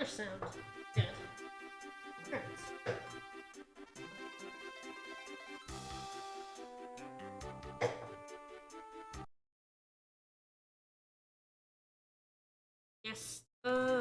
Other sound. Good. Right. Yes. No.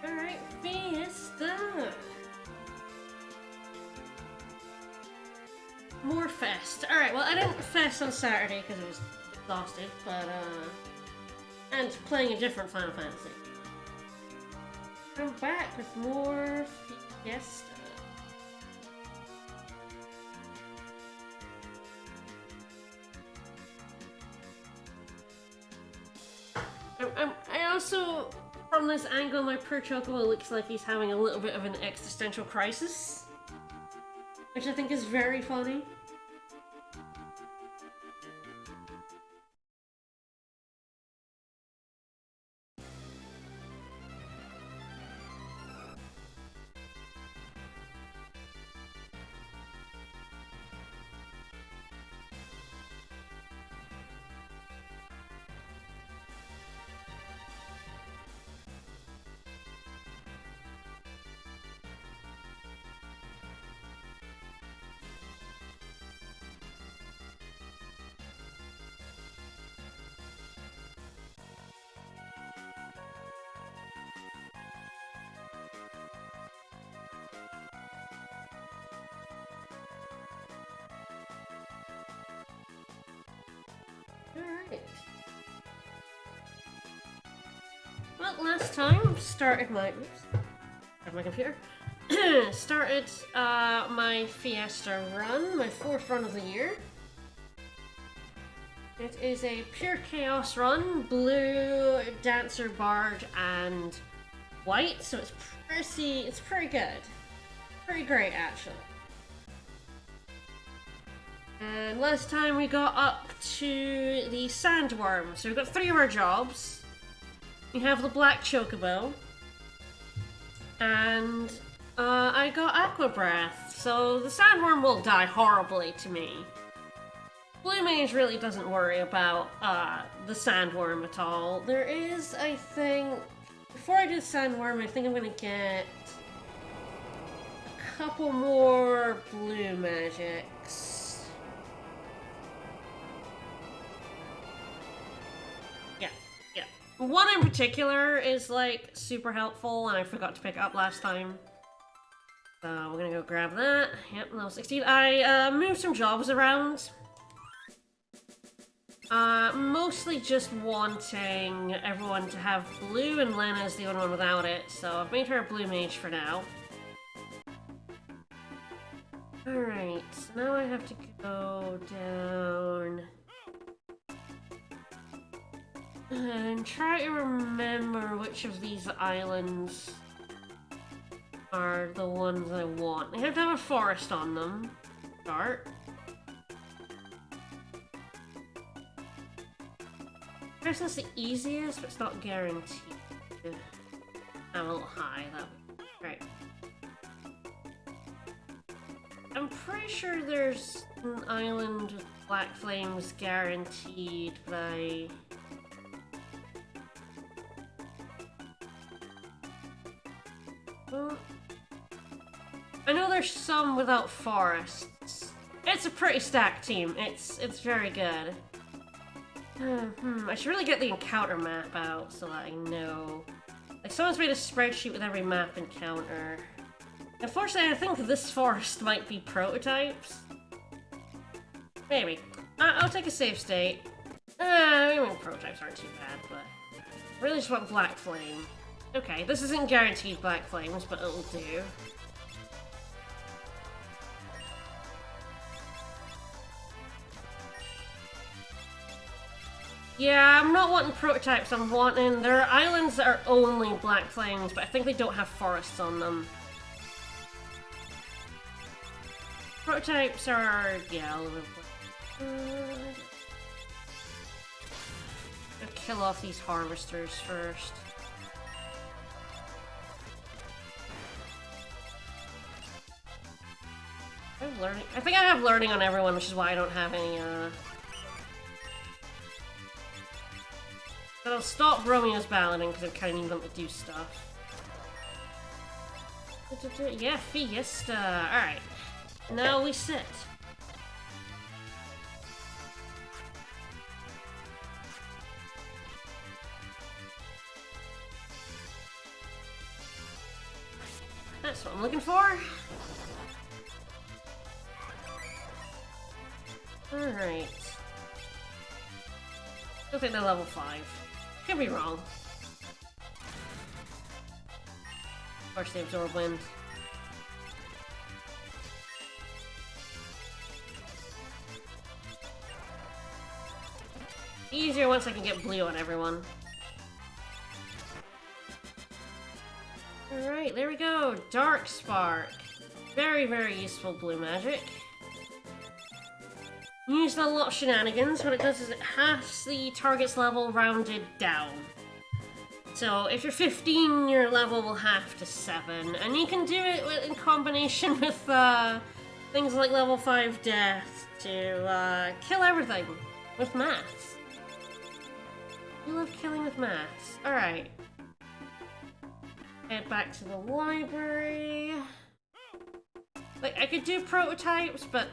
Alright, Fiesta! More fest. Alright, well, I didn't fest on Saturday because I was exhausted, but, and playing a different Final Fantasy. I'm back with more Fiesta. I also, from this angle, my poor Chocobo looks like he's having a little bit of an existential crisis, which I think is very funny. Alright. Well, last time, started my... Oops. Have my computer. Started my Fiesta run, my 4th run of the year. It is a pure chaos run, blue, dancer, bard, and white, so it's pretty good. Pretty great, actually. And last time we got up to the sandworm. So we've got 3 of our jobs. We have the black chocobo. And I got aqua breath. So the sandworm will die horribly to me. Blue Mage really doesn't worry about the sandworm at all. There is, I think... Before I do the sandworm, I think I'm gonna get a couple more blue magics. One in particular is, like, super helpful, and I forgot to pick it up last time. So we're gonna go grab that. Yep, level 16. I moved some jobs around. Mostly just wanting everyone to have blue, and Lena's the only one without it, so I've made her a blue mage for now. Alright, so now I have to go down... and try to remember which of these islands are the ones I want. They have to have a forest on them. Start. I guess that's the easiest, but it's not guaranteed. I'm a little high, that would be great. I'm pretty sure there's an island with black flames guaranteed, but I know there's some without forests. It's a pretty stacked team. It's very good. I should really get the encounter map out so that I know. Like, someone's made a spreadsheet with every map encounter. Unfortunately, I think this forest might be prototypes. Maybe. I'll take a save state. I mean, prototypes aren't too bad, but... I really just want Black Flame. Okay, this isn't guaranteed Black Flames, but it'll do. Yeah, I'm not wanting prototypes, I'm wanting... There are islands that are only Black Flames, but I think they don't have forests on them. Prototypes are... yeah, all over the place. I'll kill off these harvesters first. I have learning. I think I have learning on everyone, which is why I don't have any, But I'll stop Romeo's balloting because I kind of need them to do stuff. Yeah, Fiesta. Alright. Now we sit. That's what I'm looking for. Alright. Still think they're level 5. Could be wrong. Of course they absorb wind. Easier once I can get blue on everyone. Alright, there we go. Dark Spark. Very, very useful blue magic. Used a lot of shenanigans. What it does is it halves the target's level rounded down. So if you're 15, your level will half to 7. And you can do it in combination with things like level 5 death to kill everything with maths. You love killing with maths. Alright. Head back to the library. Like, I could do prototypes, but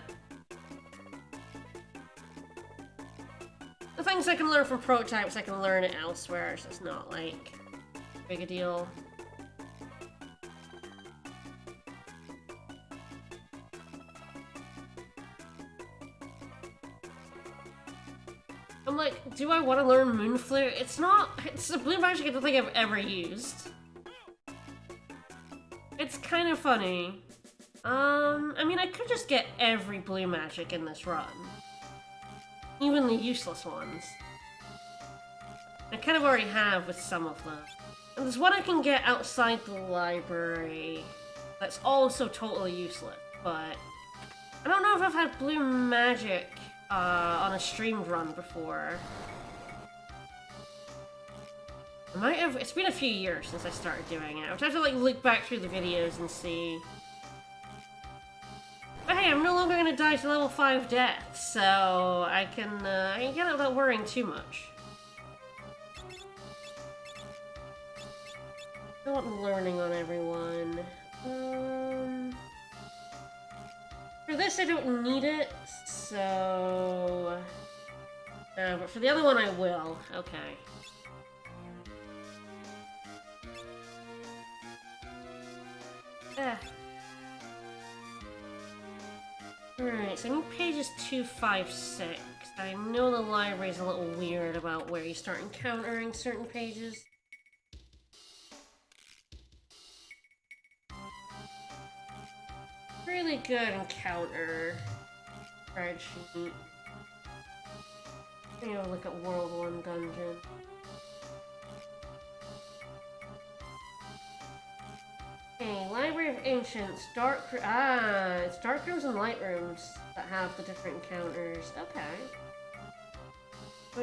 the things I can learn from prototypes, I can learn it elsewhere, so it's not, like, big a deal. I'm like, do I want to learn Moonflare? It's a blue magic I don't think I've ever used. It's kind of funny. I mean, I could just get every blue magic in this run. Even the useless ones. I kind of already have with some of them. And there's one I can get outside the library that's also totally useless, but I don't know if I've had blue magic on a streamed run before. I might have. It's been a few years since I started doing it. I would have to like look back through the videos and see. But hey, I'm no longer gonna die to level 5 death, so I can get it without worrying too much. I want learning on everyone. For this, I don't need it, so. But for the other one, I will. Okay. Alright, so I need pages 256. I know the library's a little weird about where you start encountering certain pages. Really good encounter spreadsheet. I'm gonna look at World 1 dungeon. Okay, Library of Ancients, it's dark rooms and light rooms that have the different encounters. Okay.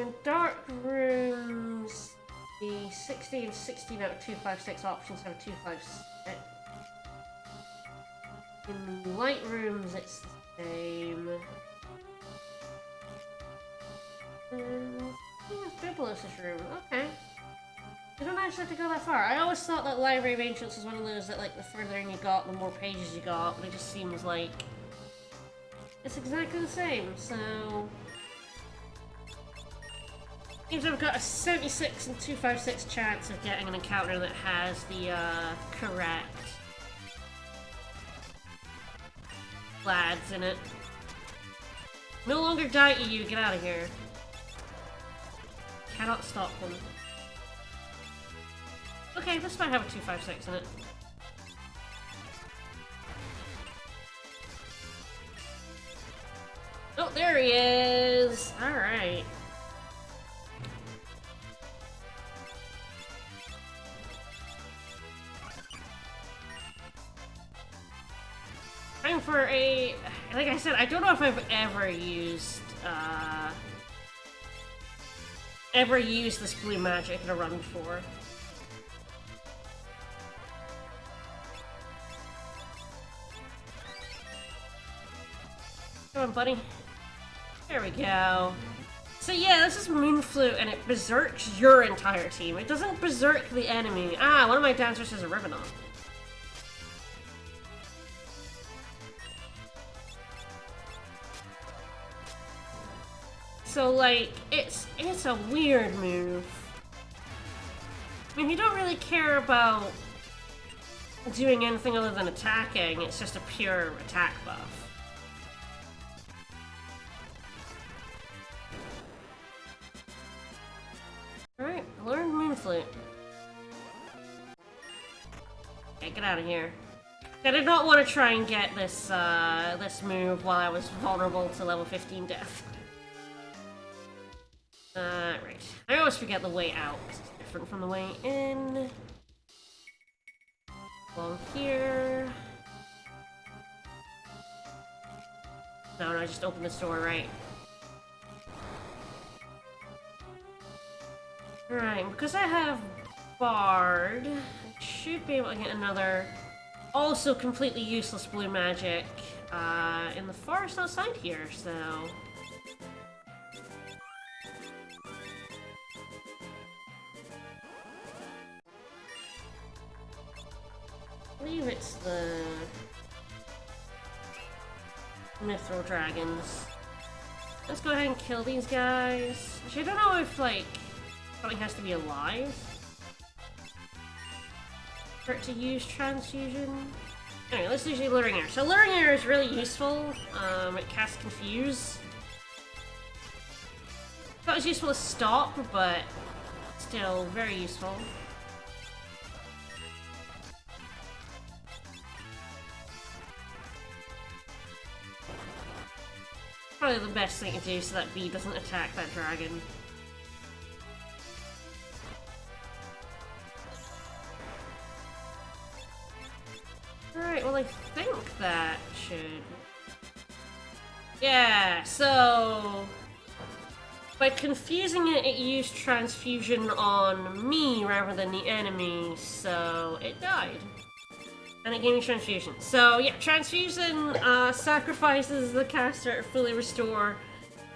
In dark rooms, the 60 and 16 out of 256 options have 256. In the light rooms, it's the same. Biblos' room, okay. You don't actually have to go that far. I always thought that Library of Ancients was one of those that, like, the further in you got, the more pages you got, but it just seems like it's exactly the same, so. Means I've got a 76 and 256 chance of getting an encounter that has the, correct lads in it. No longer die to you, get out of here. Cannot stop them. Okay, this might have a 256 in it. Oh, there he is! Alright. looking for a... Like I said, I don't know if I've ever used this blue magic in a run before. Come on, buddy. There we go. So yeah, this is Moonflute, and it berserks your entire team. It doesn't berserk the enemy. Ah, one of my dancers has a ribbon on. So like, it's a weird move. I mean, you don't really care about doing anything other than attacking. It's just a pure attack buff. Alright, learn Moonflute. Okay, get out of here. I did not want to try and get this, this move while I was vulnerable to level 15 death. Right. I always forget the way out. It's different from the way in. Along here. No, I just opened this door, right? Alright, because I have Bard, I should be able to get another also completely useless blue magic in the forest outside here, so... I believe it's the Mithril Dragons. Let's go ahead and kill these guys. Actually, I don't know if, like, something has to be alive for it to use transfusion. Anyway, let's use Luring Air. So Luring Air is really useful. It casts Confuse. Not as useful as Stop, but still very useful. Probably the best thing to do so that bee doesn't attack that dragon. Alright, well I think that should... Yeah, so... By confusing it, it used transfusion on me rather than the enemy, so it died. And it gave me transfusion. So yeah, transfusion sacrifices the caster to fully restore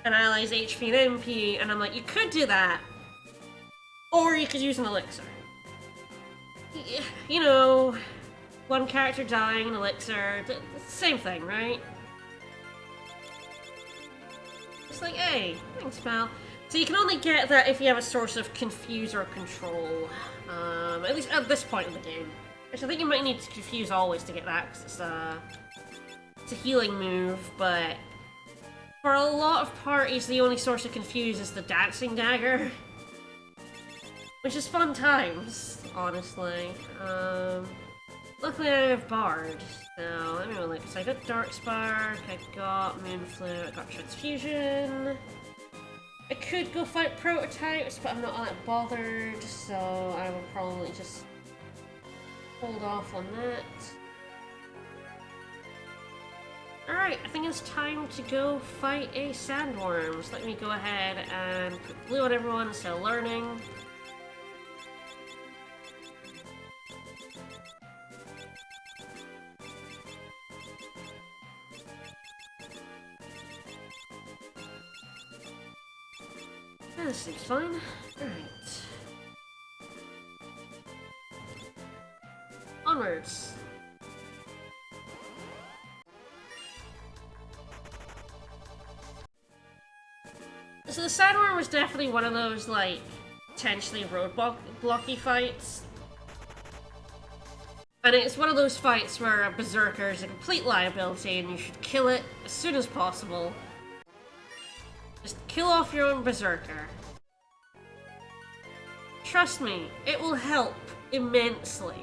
an ally's HP and MP, and I'm like, you could do that, or you could use an elixir. You know, one character dying, an elixir, same thing, right? It's like, hey, thanks, pal. So you can only get that if you have a source of confuse or control, at least at this point in the game. Actually, I think you might need to confuse always to get that, because it's a healing move, but for a lot of parties, the only source of confuse is the dancing dagger, which is fun times, honestly. Luckily I have Bard, so let me look. So I got Darkspark, I got Moonflute, I got Transfusion. I could go fight Prototypes, but I'm not all that bothered, so I will probably just hold off on that. Alright, I think it's time to go fight a Sandworm. So let me go ahead and put blue on everyone instead of learning. Yeah, this seems fine. Alright. Onwards. So the Sandworm was definitely one of those, like, potentially roadblocky fights. And it's one of those fights where a Berserker is a complete liability and you should kill it as soon as possible. Just kill off your own Berserker. Trust me, it will help immensely.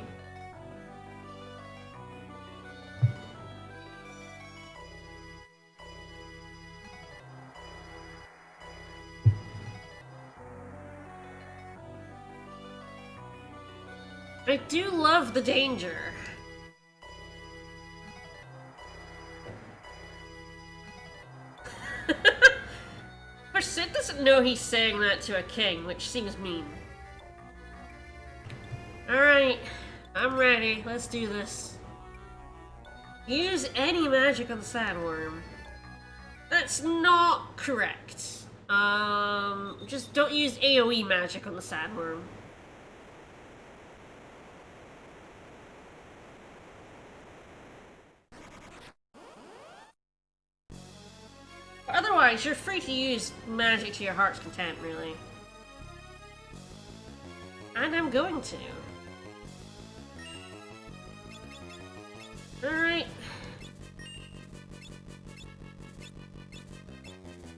I do love the danger. doesn't know he's saying that to a king, which seems mean. Alright, I'm ready. Let's do this. Use any magic on the sandworm. That's not correct. Just don't use AoE magic on the sandworm. Otherwise, you're free to use magic to your heart's content, really. And I'm going to. Alright.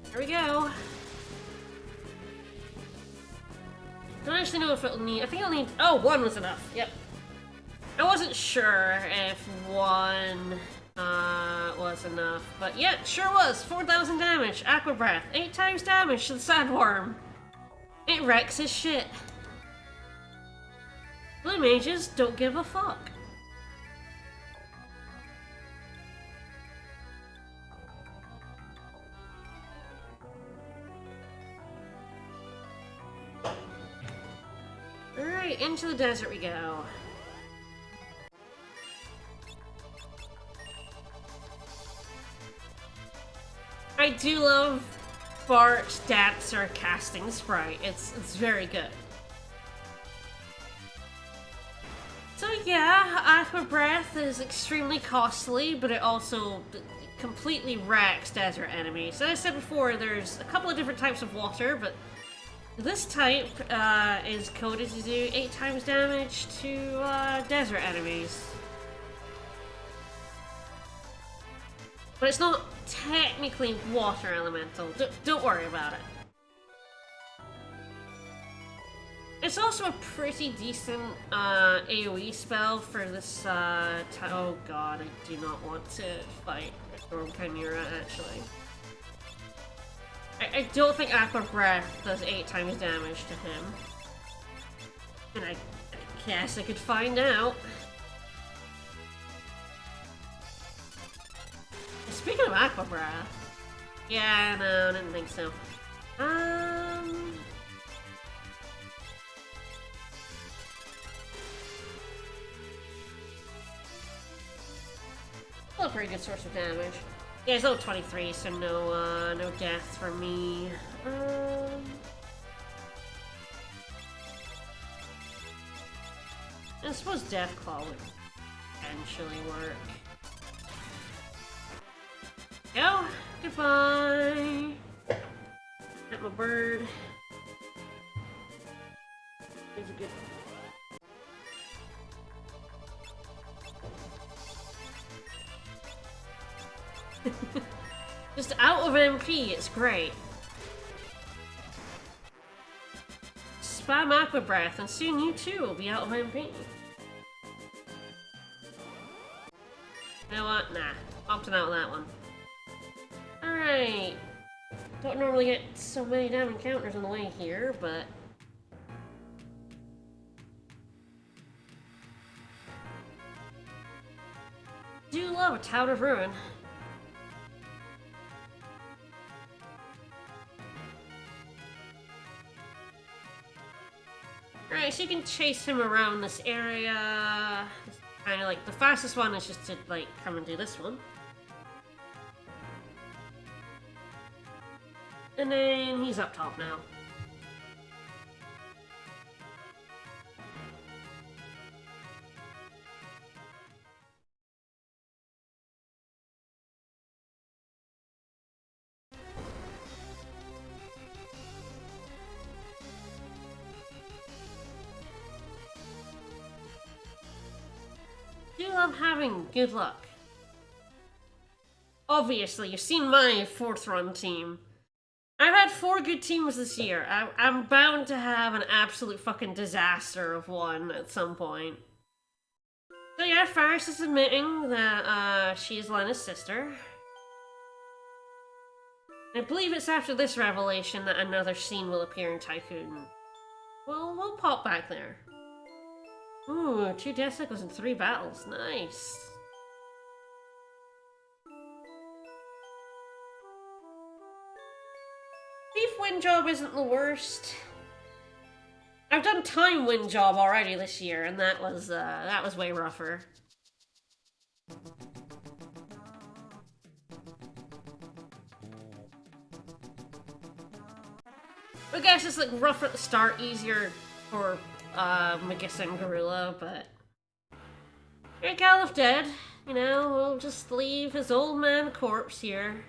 Here we go. Don't actually know if it'll need... I think it'll need... Oh, one was enough. Yep. I wasn't sure if one was enough, but yeah, sure was. 4,000 damage. Aqua Breath. 8 times damage to the sandworm. It wrecks his shit. Blue mages don't give a fuck. Alright, into the desert we go. I do love Bart Dancer casting sprite. It's very good. So yeah, Aqua Breath is extremely costly, but it also completely wrecks desert enemies. As I said before, there's a couple of different types of water, but this type is coded to do 8 times damage to desert enemies. But it's not technically water elemental. Don't worry about it. It's also a pretty decent AoE spell for this oh god, I do not want to fight a Storm Chimera, actually. I don't think Aqua Breath does 8 times damage to him. And I guess I could find out. Speaking of Aqua Breath... Yeah, no, I didn't think so. Still a pretty good source of damage. Yeah, it's level 23, so no death for me. I suppose Death Claw would potentially work. Go! Goodbye! At my bird. There's a good... Just out of MP, it's great. Spam Aqua Breath, and soon you too will be out of MP. You know what? Nah. Opting out of that one. Alright. Don't normally get so many damn encounters on the way here, but... do love a Town of Ruin. Alright, so you can chase him around this area. Kind of like, the fastest one is just to, like, come and do this one. And then he's up top now. I'm having good luck. Obviously, you've seen my 4th run team. I've had 4 good teams this year. I'm bound to have an absolute fucking disaster of one at some point. So yeah, Faris is admitting that she is Lena's sister. I believe it's after this revelation that another scene will appear in Tycoon. Well, we'll pop back there. Ooh, 2 death cycles in 3 battles. Nice. To be wind job isn't the worst. I've done time wind job already this year, and that was way rougher. I guess it's like rough at the start, easier for Magissa and Gorilla, but here, Galuf dead. You know, we'll just leave his old man corpse here.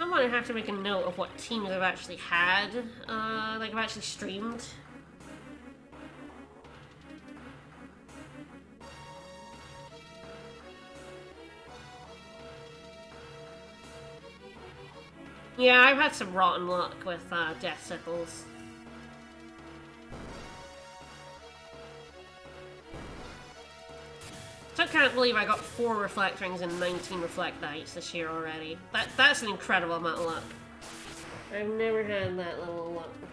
I'm gonna have to make a note of what teams I've actually had, like I've actually streamed. Yeah, I've had some rotten luck with Death Sickles. I can't believe I got 4 Reflect Rings and 19 Reflect Knights this year already. That's an incredible amount of luck. I've never had that level of luck before.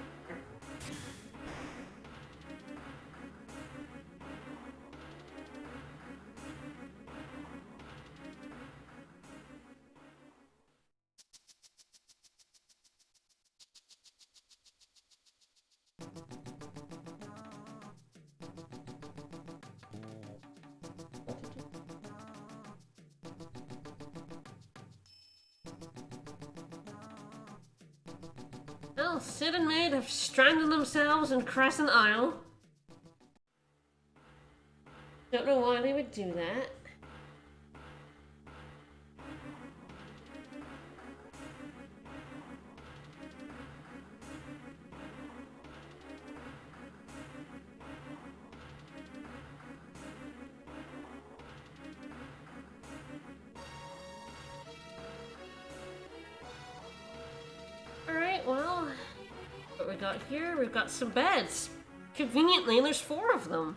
Well, Sid and Maid have stranded themselves in Crescent Isle. Don't know why they would do that. Well, what we got here? We've got some beds. Conveniently, there's 4 of them.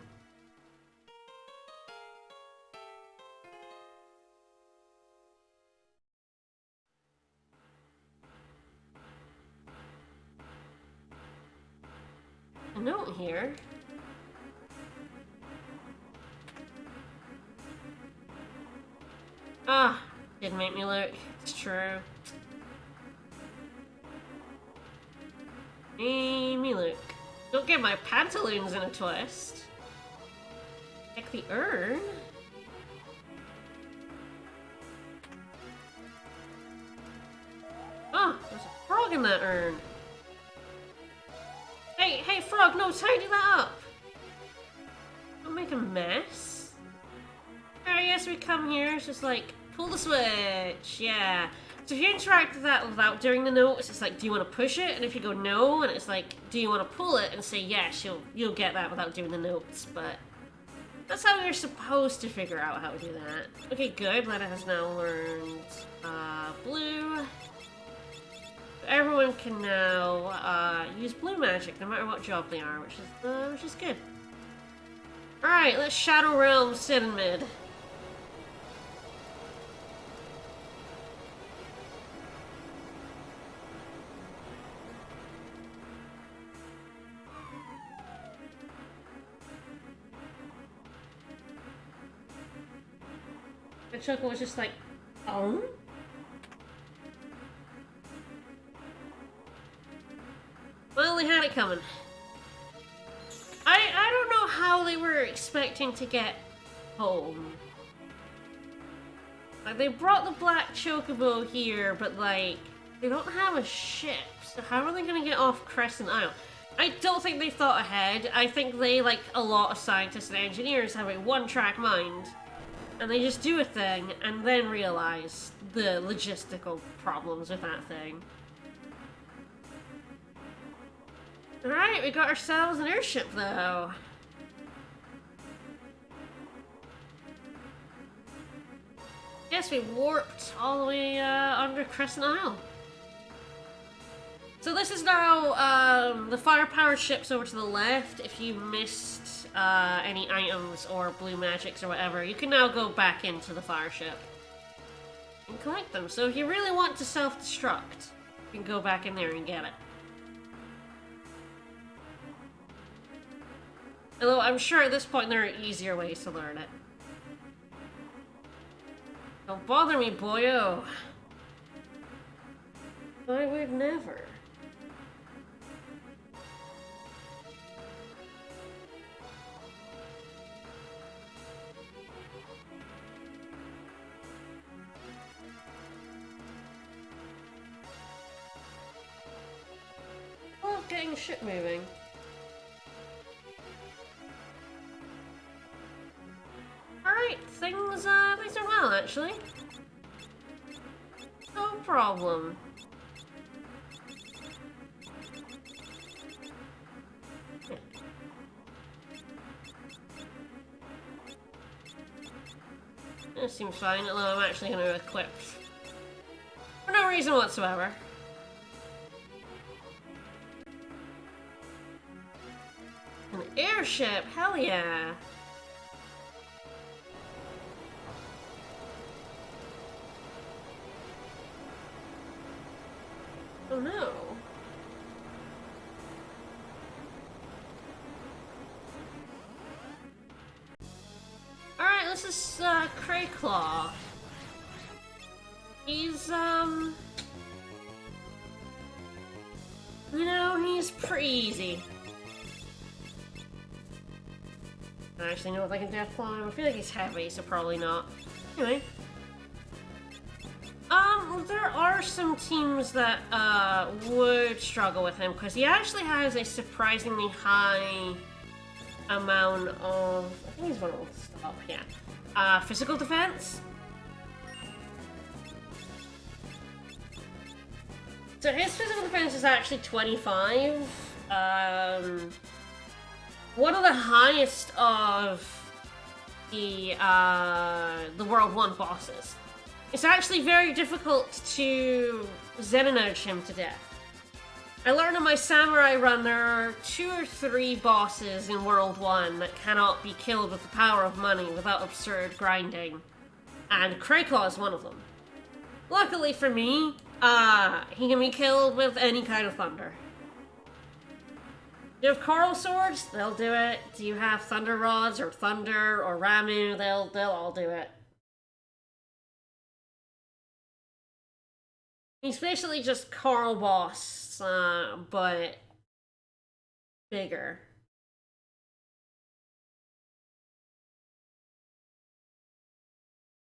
A note here. Ah, didn't make me look. It's true. Me look. Don't get my pantaloons in a twist. Check the urn. Oh, there's a frog in that urn. Hey, frog, no, tidy that up. Don't make a mess. Alright, yes, we come here, it's just like, pull the switch, yeah. So if you interact with that without doing the notes, it's like, do you want to push it? And if you go no, and it's like, do you want to pull it? And say yes, you'll get that without doing the notes, but that's how you're supposed to figure out how to do that. Okay, good, Letta has now learned blue. Everyone can now use blue magic, no matter what job they are, which is good. Alright, let's Shadow Realm Sid and Mid. And Choco was just like, oh? Well, they had it coming. I don't know how they were expecting to get home. Like, they brought the black chocobo here, but like, they don't have a ship, so how are they gonna get off Crescent Isle? I don't think they thought ahead. I think they, like a lot of scientists and engineers, have a one-track mind. And they just do a thing, and then realize the logistical problems with that thing. Alright, we got ourselves an airship, though. Yes, we warped all the way under Crescent Isle. So this is now the fire-powered ship's over to the left. If you missed any items or blue magics or whatever, you can now go back into the fire ship and collect them. So if you really want to self-destruct, you can go back in there and get it. Although I'm sure at this point there are easier ways to learn it. Don't bother me, boyo. I would never. Love getting shit moving. Alright, things are well, actually. No problem. Yeah. This seems fine, although I'm actually going to equip. For no reason whatsoever. An airship, hell yeah! Oh no. Alright, this is Crayclaw. He's, you know, he's pretty easy. I don't actually know if I can Deathclaw him. I feel like he's heavy, so probably not. Anyway. There are some teams that, would struggle with him, because he actually has a surprisingly high amount of... I think he's one of the stop, yeah. Physical defense. So his physical defense is actually 25. One of the highest of the World 1 bosses. It's actually very difficult to Zen-energe him to death. I learned in my samurai run there are 2 or 3 bosses in World 1 that cannot be killed with the power of money without absurd grinding. And Crayclaw is one of them. Luckily for me, he can be killed with any kind of thunder. Do you have coral swords? They'll do it. Do you have thunder rods or thunder or Ramu? They'll all do it. He's basically just Coral Boss, but bigger.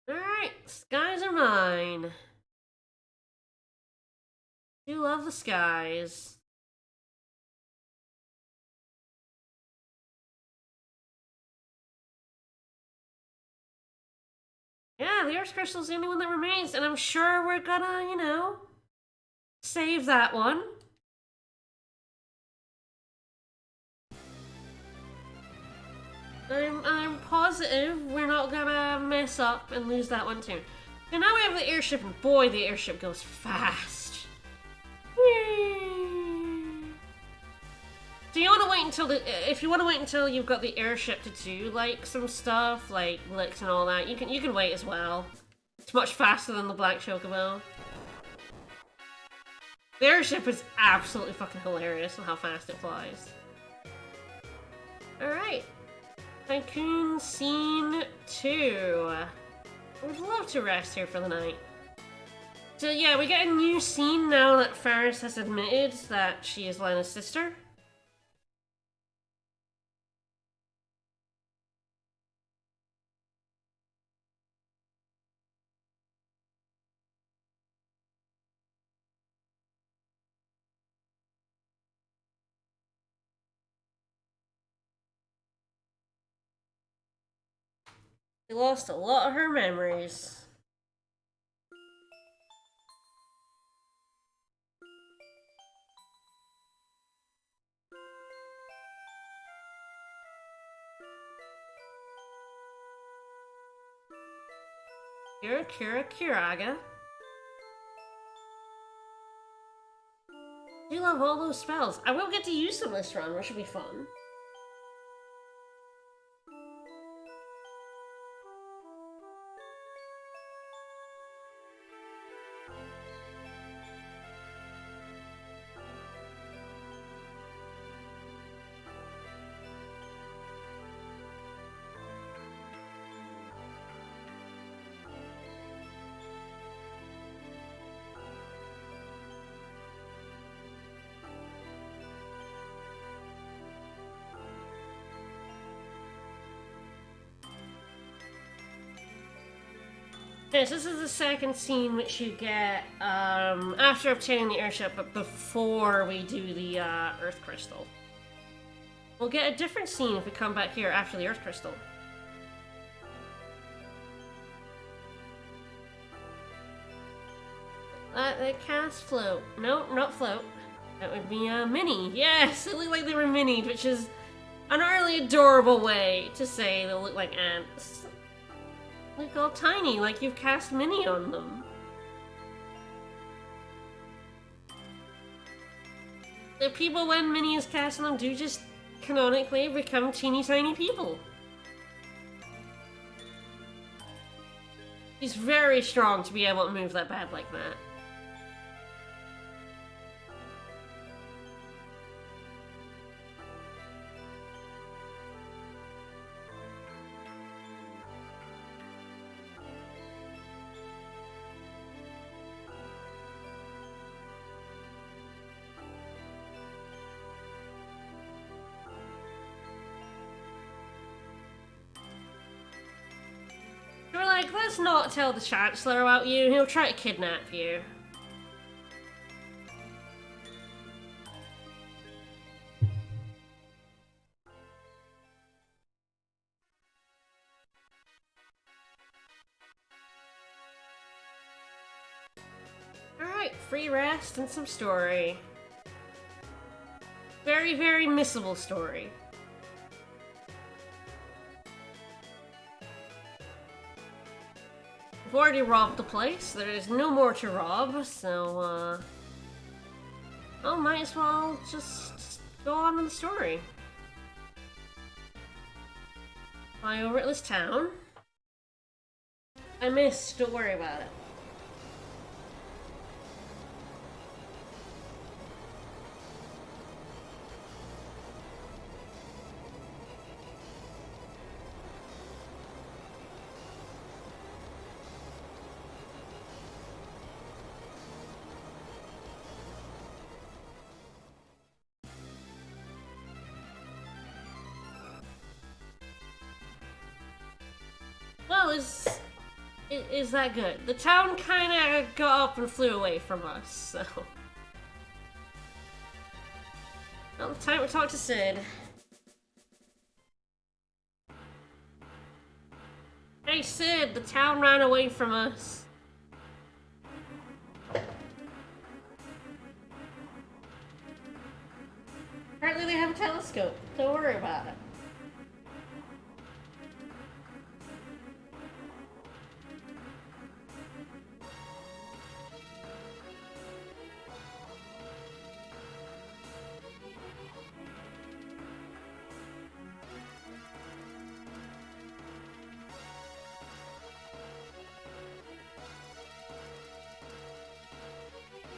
Alright, skies are mine. You love the skies. Yeah, the Earth Crystal's the only one that remains, and I'm sure we're gonna, you know, save that one. I'm positive we're not gonna mess up and lose that one too. And now we have the airship, and boy, the airship goes fast. So you want to wait until if you want to wait until you've got the airship to do like some stuff, like licks and all that, you can wait as well. It's much faster than the Black Chocobo. The airship is absolutely fucking hilarious with how fast it flies. Alright. Tycoon Scene 2. I would love to rest here for the night. So yeah, we get a new scene now that Faris has admitted that she is Lena's sister. She lost a lot of her memories. Kiraga. You love all those spells. I will get to use them this run, which should be fun. Okay, so this is the second scene which you get after obtaining the airship, but before we do the Earth Crystal. We'll get a different scene if we come back here after the Earth Crystal. The cast float. No, not float. That would be a mini. Yes, it looked like they were minied, which is an really adorable way to say they look like ants. Look all tiny, like you've cast mini on them. The people, when mini is cast on them, do just canonically become teeny tiny people. He's very strong to be able to move that bad like that. We're like, let's not tell the Chancellor about you, he'll try to kidnap you. Alright, free rest and some story. Very, very missable story. We've already robbed the place, there is no more to rob, so, well, might as well just go on with the story. Fly over at this town. I missed, don't worry about it. Well, is that good? The town kinda got up and flew away from us, so... Well, time to talk to Sid. Hey Sid, the town ran away from us. Apparently they have a telescope. Don't worry about it.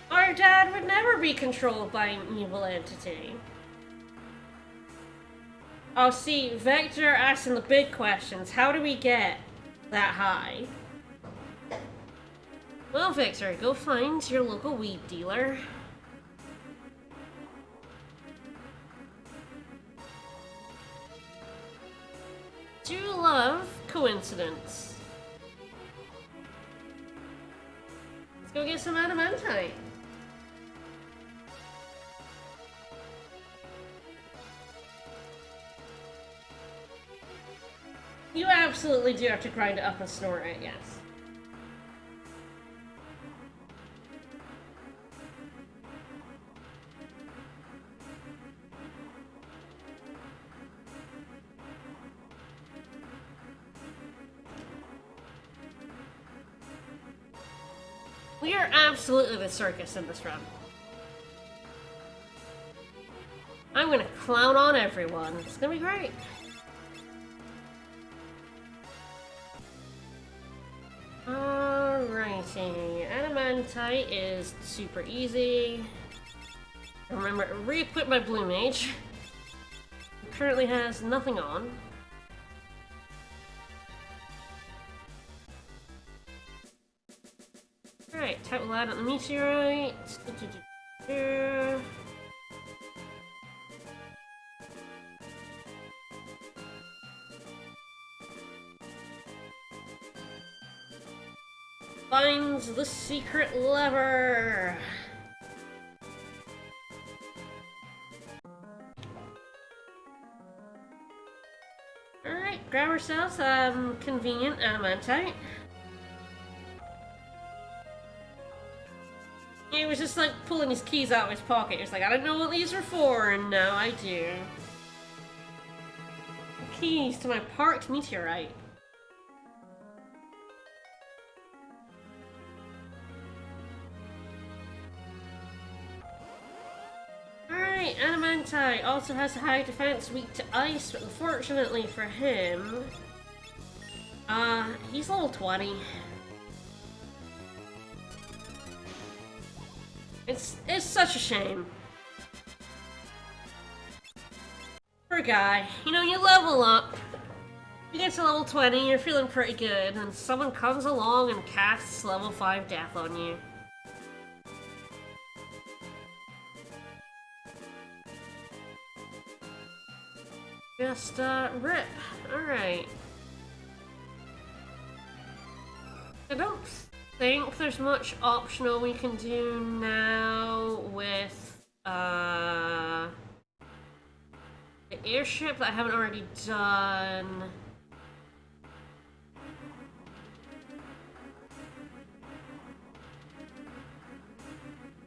Our dad would never be controlled by an evil entity. Oh, see, Vector asking the big questions. How do we get that high? Well, Victor, go find your local weed dealer. Do love coincidence. Let's go get some adamantite. You absolutely do have to grind it up and snort it, yes. We are absolutely the circus in this run. I'm gonna clown on everyone. It's gonna be great. Alrighty, adamantite is super easy. Remember, re-equip my blue mage. It currently has nothing on. Alright, type lad on the meteorite. finds the secret lever. Alright, grab ourselves some convenient adamantite. He was just like pulling his keys out of his pocket. He was like, I don't know what these are for, and now I do. The keys to my parked meteorite. Alright, adamantite also has a high defense, weak to ice, but unfortunately for him, he's level 20. It's such a shame. Poor guy. You know, you level up, you get to level 20, you're feeling pretty good, and someone comes along and casts level 5 death on you. Just, rip. Alright. I don't think there's much optional we can do now with, the airship that I haven't already done.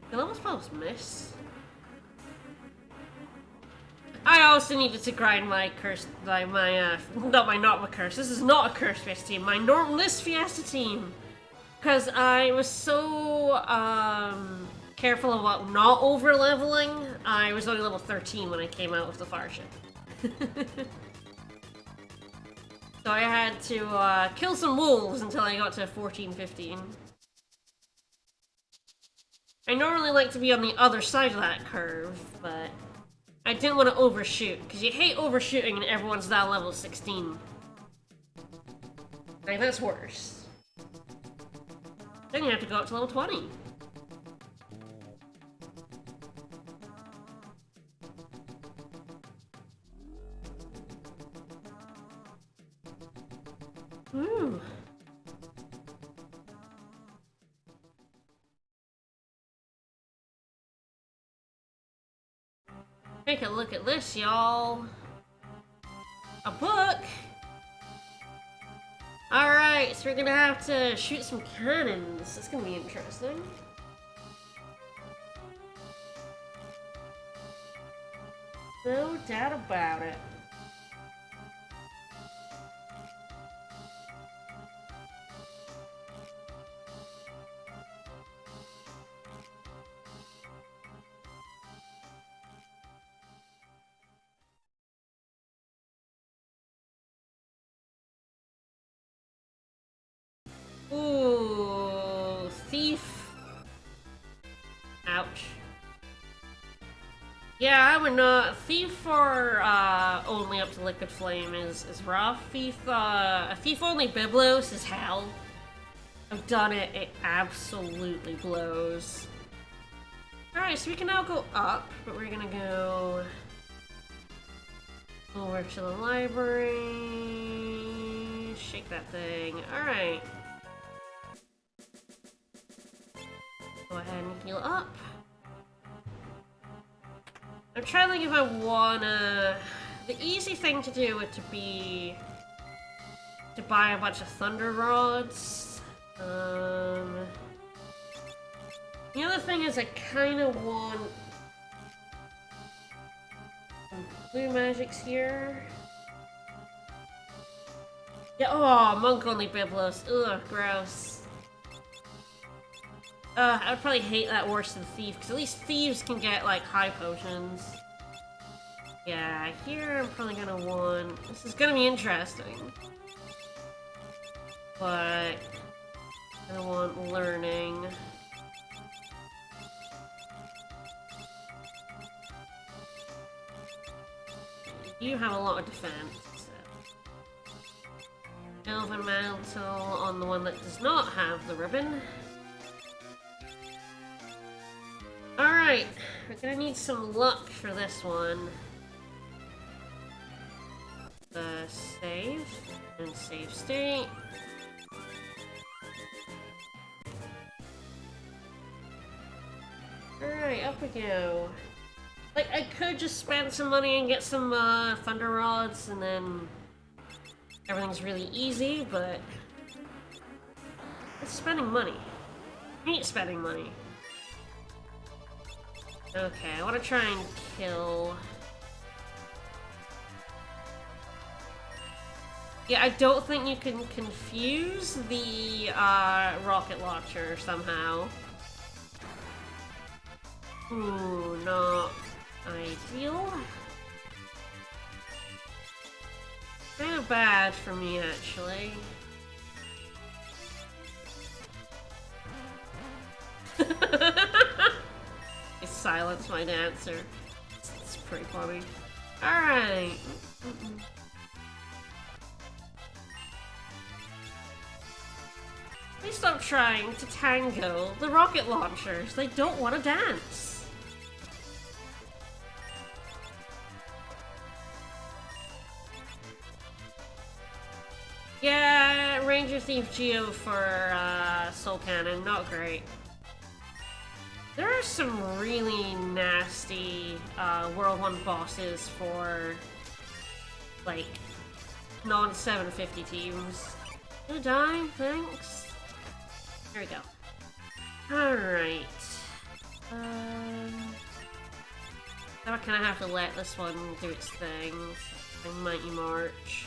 Can level spells miss? I also needed to grind my curse, not my curse. This is not a curse Fiesta team. My this Fiesta team, because I was so careful about not over leveling. I was only level 13 when I came out with the Farship. So I had to kill some wolves until I got to 14, 15. I normally like to be on the other side of that curve, but I didn't want to overshoot, because you hate overshooting and everyone's down level 16. Like, that's worse. Then you have to go up to level 20. Ooh. Take a look at this, y'all. A book? Alright, so we're gonna have to shoot some cannons. That's gonna be interesting. No doubt about it. Ooh, thief. Ouch. Yeah, I would not. Thief for only up to liquid flame is rough. Thief only Biblos is hell. I've done it. It absolutely blows. All right, so we can now go up, but we're gonna go over to the library. Shake that thing. All right. Go ahead and heal up. I'm trying to think if I wanna... The easy thing to do would be to buy a bunch of thunder rods. The other thing is I kind of want some blue magics here. Yeah, oh, monk only Biblos. Ugh, gross. I would probably hate that worse than Thief, because at least thieves can get, like, high potions. Yeah, here I'm probably gonna want... This is gonna be interesting. But... I want learning. You have a lot of defense. So. Elven Mantle on the one that does not have the ribbon. Alright, we're gonna need some luck for this one. Save, and save state. Alright, up we go. Like, I could just spend some money and get some thunder rods, and then everything's really easy, but it's spending money. I hate spending money. Okay, I want to try and kill... Yeah, I don't think you can confuse the rocket launcher somehow. Ooh, not ideal. Kind of bad for me, actually. I silenced my dancer. It's pretty funny. Alright. Please stop trying to tango the rocket launchers. They don't want to dance. Yeah, Ranger Thief Geo for Soul Cannon, not great. There are some really nasty World 1 bosses for, like, non-750 teams. You die? Thanks. Here we go. Alright. Now I kind of have to let this one do its thing. Mighty March.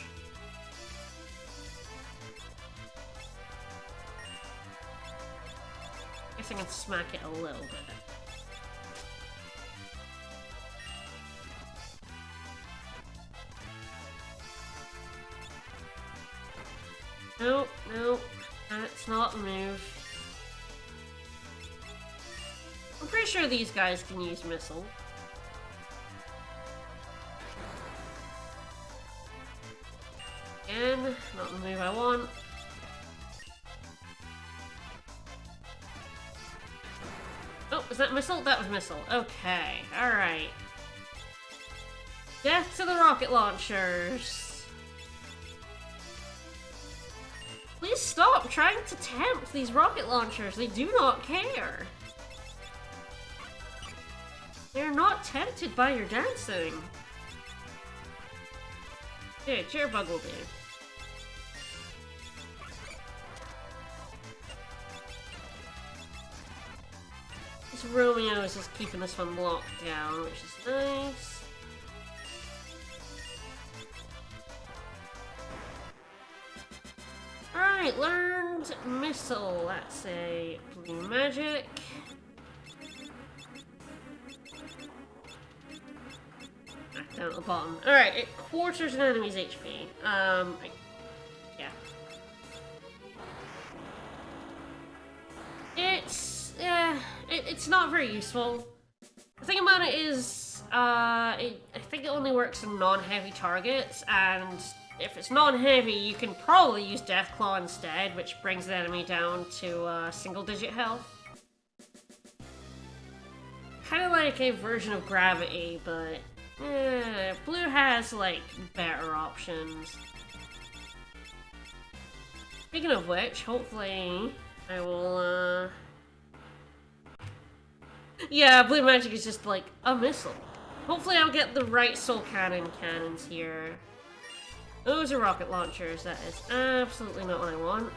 Guess I can smack it a little bit. Nope, nope. That's not the move. I'm pretty sure these guys can use missile. Again, not the move I want. Oh, was that missile? That was missile. Okay, alright. Death to the rocket launchers. Please stop trying to tempt these rocket launchers. They do not care. They're not tempted by your dancing. Okay, Jitterbug will do. This Romeo is just keeping this one locked down, which is nice. Alright, learned missile. That's a blue magic. Down at the bottom. Alright, it quarters an enemy's HP. Yeah. It's not very useful. The thing about it is, I think it only works on non-heavy targets, and if it's non-heavy, you can probably use Deathclaw instead, which brings the enemy down to single-digit health. Kind of like a version of Gravity, but Blue has, like, better options. Speaking of which, hopefully I will, yeah, Blue Magic is just, like, a missile. Hopefully I'll get the right Soul Cannon cannons here. Those are rocket launchers, that is absolutely not what I want.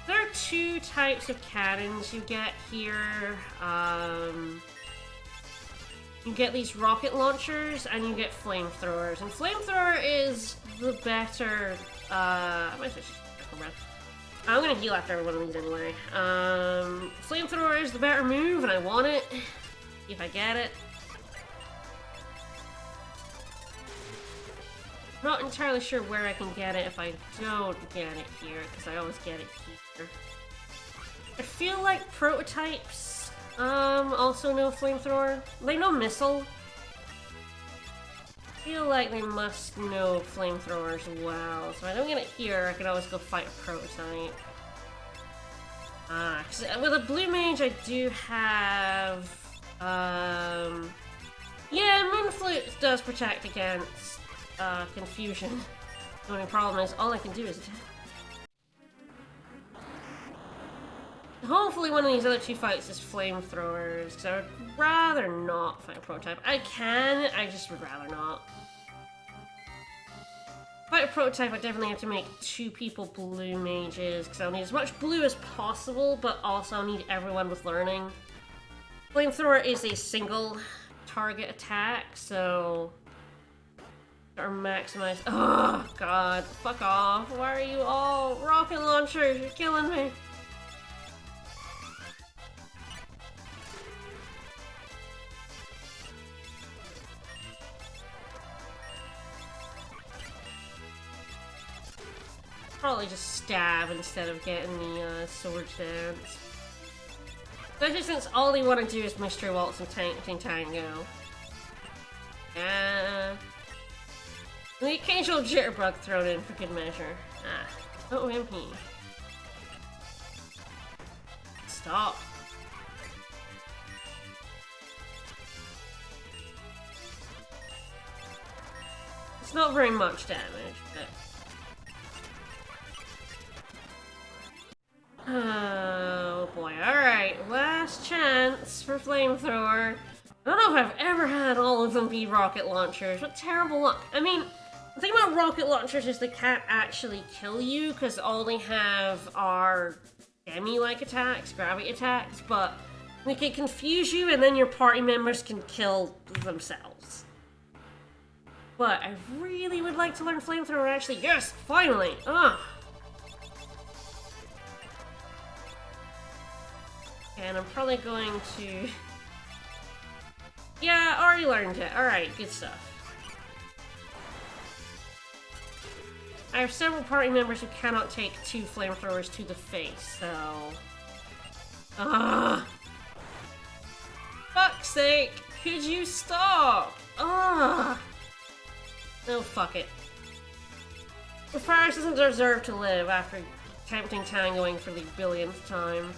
There are two types of cannons you get here. You get these rocket launchers, and you get flamethrowers. And flamethrower is the better, I might switch to breath. I'm gonna heal after every one of these anyway. Flamethrower is the better move, and I want it. If I get it. Not entirely sure where I can get it if I don't get it here, because I always get it here. I feel like prototypes, also know flamethrower. They know missile. I feel like they must know flamethrower as well. So if I don't get it here, I can always go fight a prototype. Because with a blue mage, I do have, yeah, Moonflute does protect against confusion. The only problem is all I can do is attack. Hopefully one of these other two fights is flamethrowers, because I would rather not fight a prototype. I can, I just would rather not. Fight a prototype, I definitely have to make 2 people blue mages, because I'll need as much blue as possible, but also I'll need everyone with learning. Flamethrower is a single target attack, so... Or maximize. Oh, God. Fuck off. Why are you all rocket launchers? You're killing me. Probably just stab instead of getting the sword dance. Especially since all they want to do is mystery waltz and tango. Yeah. The occasional jitterbug thrown in for good measure. Ah, OMP. Stop. It's not very much damage, but... Oh boy, alright, last chance for flamethrower. I don't know if I've ever had all of them be rocket launchers. What terrible luck. I mean, the thing about rocket launchers is they can't actually kill you because all they have are demi-like attacks, gravity attacks, but they can confuse you and then your party members can kill themselves. But I really would like to learn flamethrower actually. Yes, finally! Ah. And I'm probably going to... Yeah, already learned it. Alright, good stuff. I have several party members who cannot take 2 flamethrowers to the face, so... Ugh! Fuck's sake! Could you stop? Ugh! No, fuck it. The Fires doesn't deserve to live after attempting tangoing for the billionth time.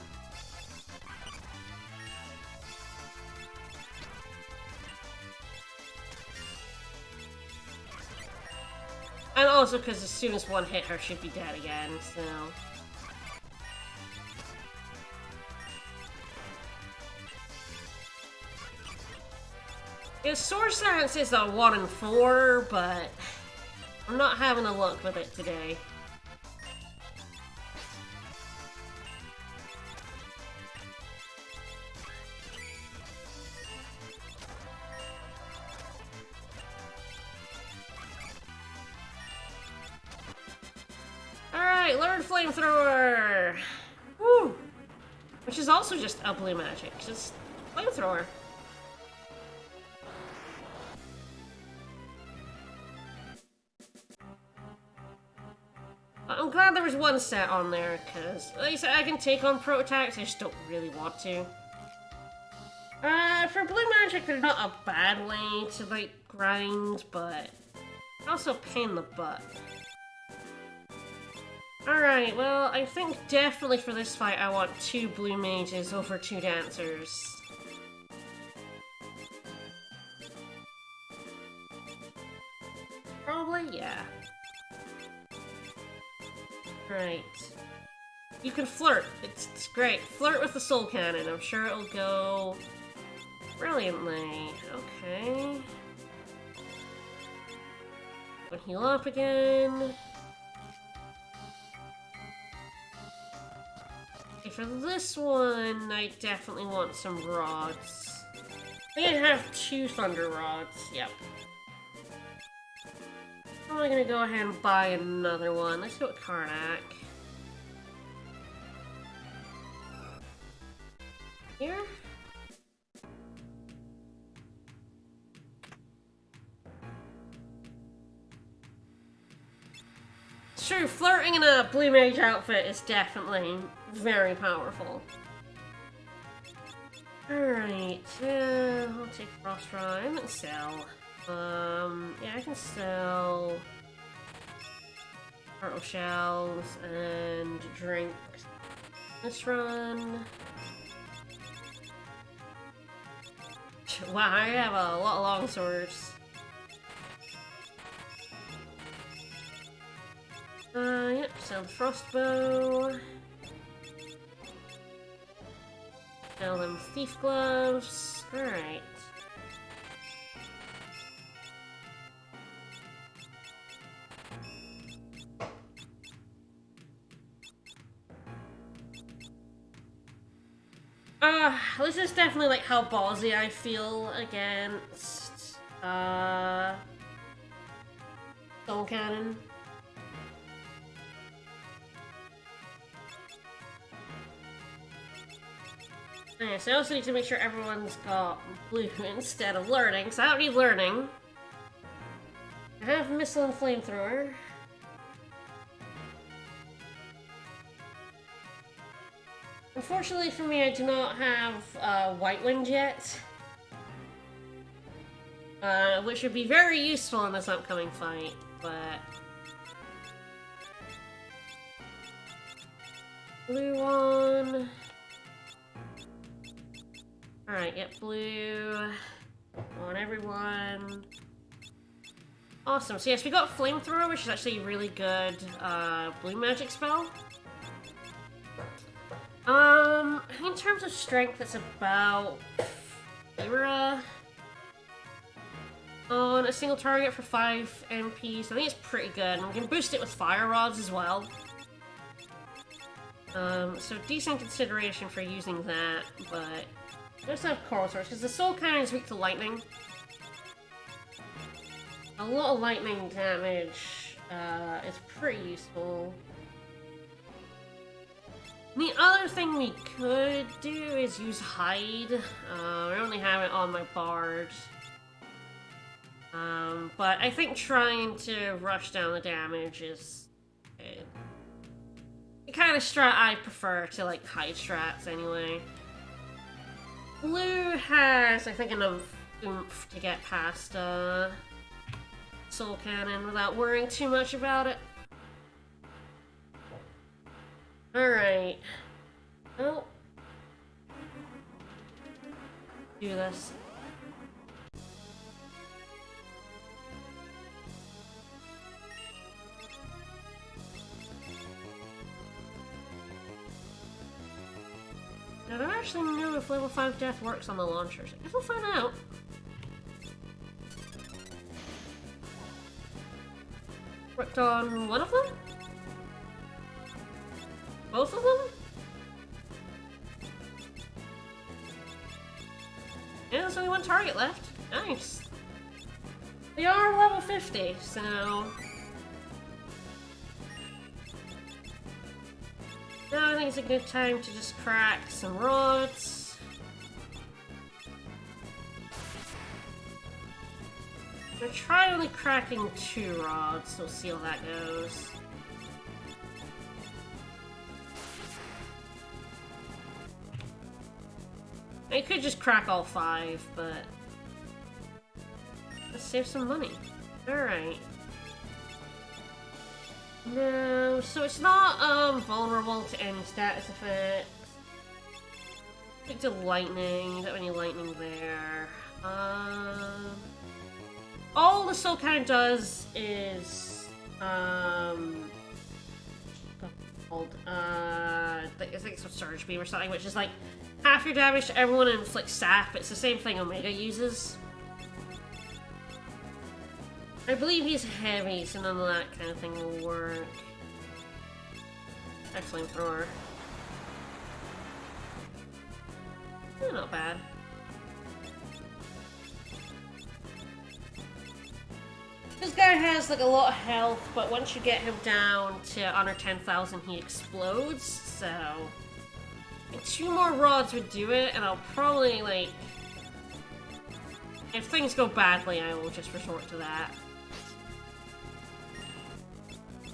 And also because as soon as one hit her, she'd be dead again, so... Yeah, Source Dance is a 1 in 4, but... I'm not having a luck with it today. Alright, learn flamethrower! Woo! Which is also just a blue magic, just flamethrower. I'm glad there was one set on there, because like I said, I can take on prototypes, I just don't really want to. For blue magic, they're not a bad way to, like, grind, but also a pain in the butt. Alright, well, I think definitely for this fight I want 2 blue mages over 2 dancers. Probably, yeah. Right. You can flirt. It's great. Flirt with the soul cannon. I'm sure it'll go brilliantly. Okay. We'll heal up again. Okay, for this one, I definitely want some rods. I think I have 2 thunder rods. Yep. I'm gonna go ahead and buy another one. Let's go with Karnak. Here? It's true, flirting in a blue mage outfit is definitely very powerful. Alright, I'll take Frost Rime and sell. Yeah, I can sell turtle shells and drink this run. Wow, I have a lot of long swords. Yep, sell the frostbow. Sell them thief gloves. Alright. This is definitely like how ballsy I feel against Soul Cannon. Okay, so I also need to make sure everyone's got blue instead of learning, so I don't need learning. I have missile and flamethrower. Unfortunately for me, I do not have White Wind yet. Which would be very useful in this upcoming fight, but... Blue one... Alright, get blue on everyone. Awesome, so yes, we got Flamethrower, which is actually a really good blue magic spell. In terms of strength, it's about 0 on a single target for 5 MP, so I think it's pretty good. And we can boost it with Fire Rods as well. So decent consideration for using that, but I also have Coral Swords, because the Soul Cannon is weak to lightning. A lot of lightning damage is pretty useful. The other thing we could do is use Hide. I only have it on my bard. But I think trying to rush down the damage is the kind of strat I prefer to like Hide strats anyway. Blue has, I think, enough oomph to get past Soul Cannon without worrying too much about it. Alright. Oh. Do this. I don't actually know if level 5 death works on the launchers. I guess we'll find out. Worked on one of them? Both of them? Yeah, there's only one target left. Nice. They are level 50, so... Now I think it's a good time to just crack some rods. I'm gonna try only cracking 2 rods, so we'll see how that goes. I could just crack all 5, but let's save some money. Alright. No, so it's not vulnerable to any status effects. Stick to lightning, don't have any lightning there. All the Soul Cannon does is called I think it's a Surge Beam or something, which is like half your damage to everyone and inflicts sap. It's the same thing Omega uses. I believe he's heavy, so none of that kind of thing will work. Flamethrower. Not bad. This guy has like a lot of health, but once you get him down to under 10,000, he explodes, so... Like, 2 more rods would do it, and I'll probably, like... If things go badly, I will just resort to that.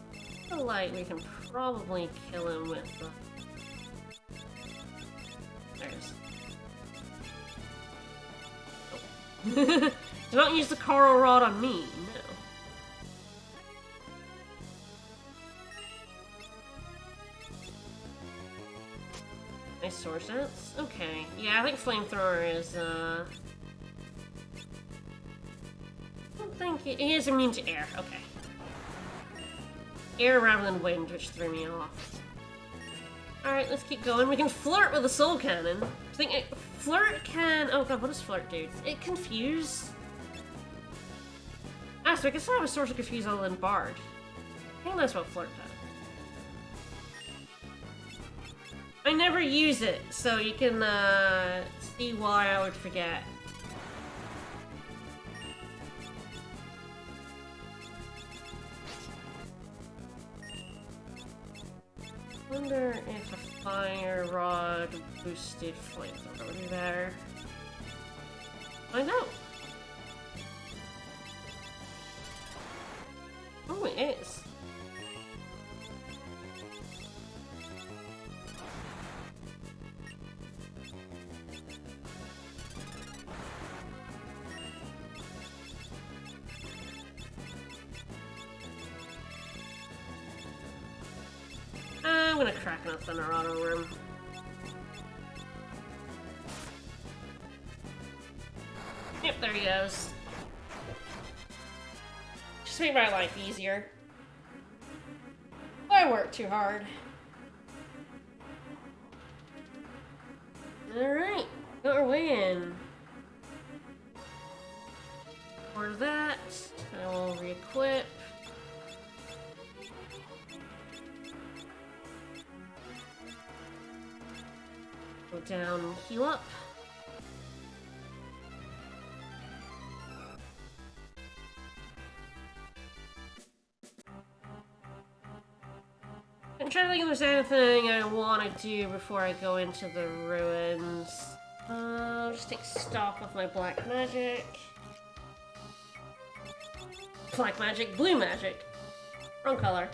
I feel like we can probably kill him with the... There's... Oh. Do not use the coral rod on me, no. Nice sword sets. Okay. Yeah, I think flamethrower is, I don't think he is immune to air. Okay. Air rather than wind, which threw me off. Alright, let's keep going. We can flirt with the Soul Cannon. I think Flirt can... Oh god, what does Flirt do? It confuse? Ah, so I guess I have a source of confuse other than Bard. I think that's what Flirt does. I never use it, so you can see why I would forget. I wonder if a fire rod boosted flamethrower would be better. Find out. Oh, it is. I'm gonna crack in a Thunder Auto room. Yep, there he goes. Just made my life easier. I worked too hard. Alright, got our way in. For that, I will re-equip. Go down and heal up. I'm trying to think if there's anything I want to do before I go into the ruins. I'll just take stock of my black magic. Black magic, blue magic. Wrong color.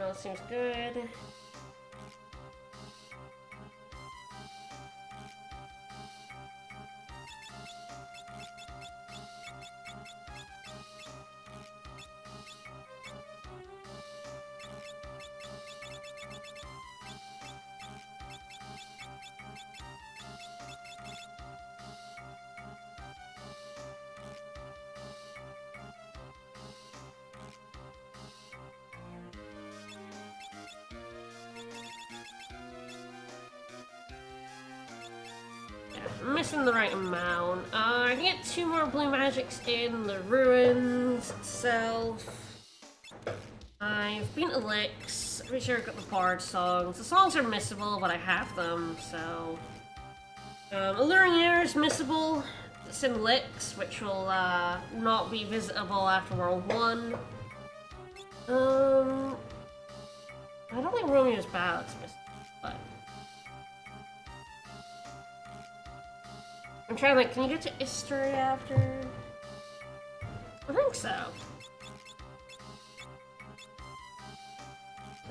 All seems good. I'm missing the right amount. I can get 2 more blue magics in the ruins itself. I've been to Licks. Pretty sure I've got the Bard songs. The songs are missable, but I have them, so... Alluring Air is missable. It's in Licks, which will not be visitable after World 1. I don't think Romeo's Ballad's missable, but... I'm trying to think, can you get to Istory after? I think so.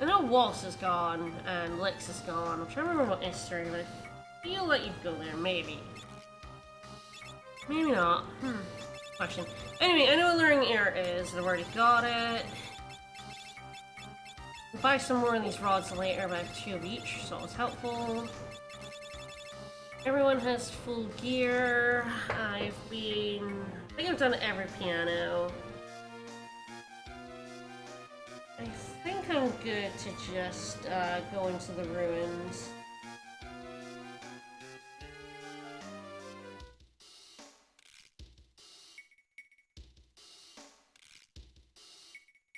I know Waltz is gone, and Licks is gone. I'm trying to remember what Istory, but I feel like you go there, maybe. Maybe not. Question. Anyway, I know what Alluring Air is, I've already got it. I'll buy some more of these rods later, but I have 2 of each, so it's helpful. Everyone has full gear. I think I've done every piano. I think I'm good to just go into the ruins.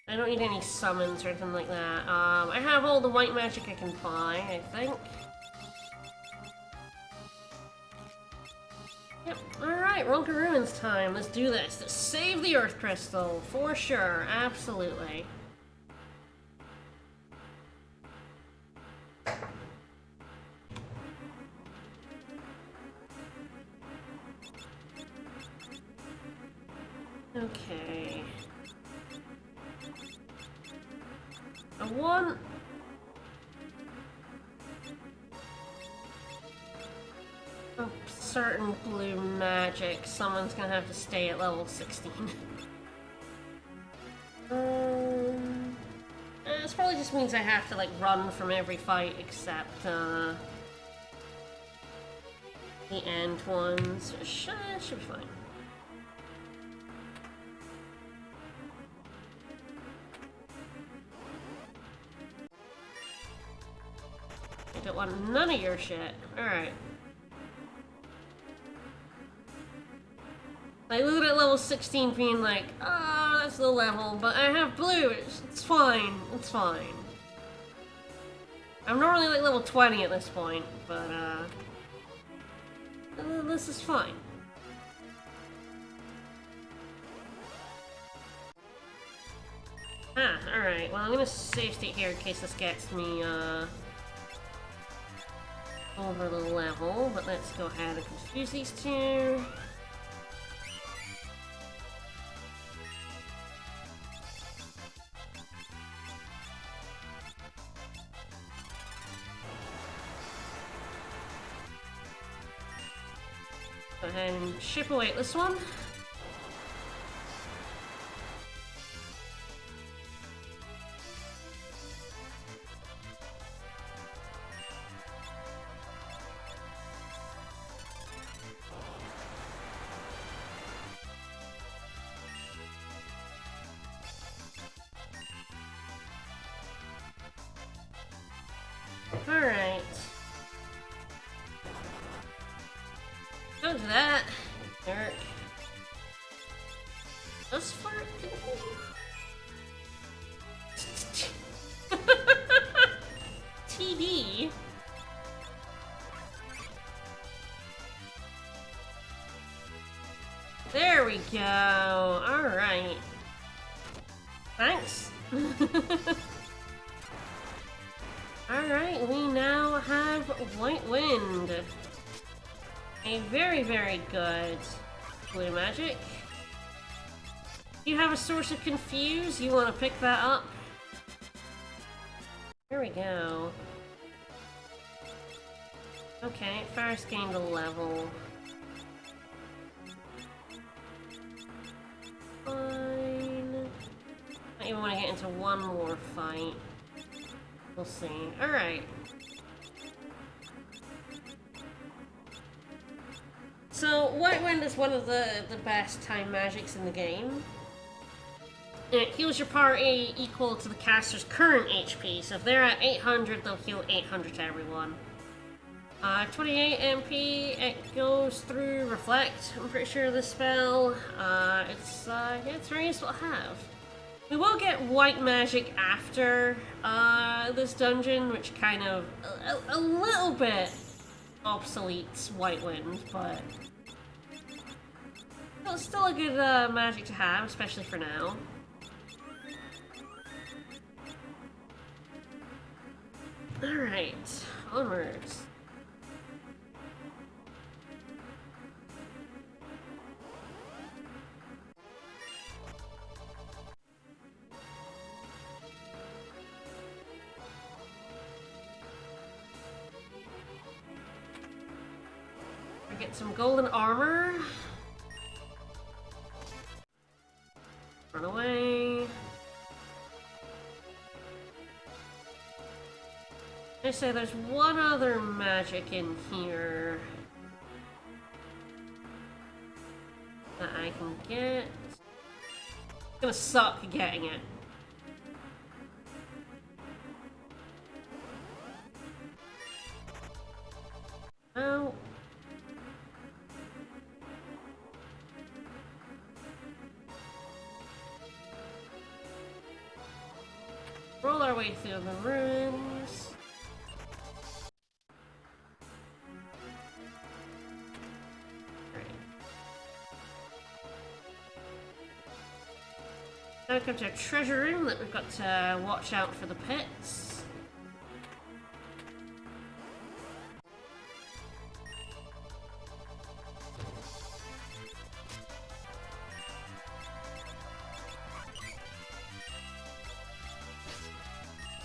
I don't need any summons or anything like that. I have all the white magic I can buy, I think. Yep, alright, Ronka Ruins time. Let's do this. Let's save the Earth Crystal, for sure, absolutely. Okay. I want... a certain blue magic. Someone's gonna have to stay at level 16. This probably just means I have to, like, run from every fight except, the end ones. Should be fine. Don't want none of your shit. Alright. Like, look at level 16 being like, oh, that's the level, but I have blue, it's fine, it's fine. I'm normally like level 20 at this point, but this is fine. Ah, alright, well I'm gonna save state here in case this gets me over the level, but let's go ahead and confuse these two. Go ahead and ship away this one. Alright. Don't do that, Eric. Just fart. TV. There we go. Alright. Thanks. Alright, we now have White Wind. A very, very good blue magic. You have a source of confuse, you want to pick that up? Here we go. Okay, first gained a level. Fine. I even want to get into one more fight. We'll see. Alright. So, White Wind is one of the best time magics in the game. It heals your party equal to the caster's current HP, so if they're at 800, they'll heal 800 to everyone. 28 MP, it goes through Reflect, I'm pretty sure, this spell. Yeah, it's very useful to have. We will get white magic after this dungeon, which kind of a little bit obsoletes White Wind, but it's still a good magic to have, especially for now. Alright, onwards. Get some golden armor. Run away. I say there's one other magic in here that I can get. It's gonna suck getting it. Oh. Roll our way through the ruins. Right. Now we come to a treasure room that we've got to watch out for the pits.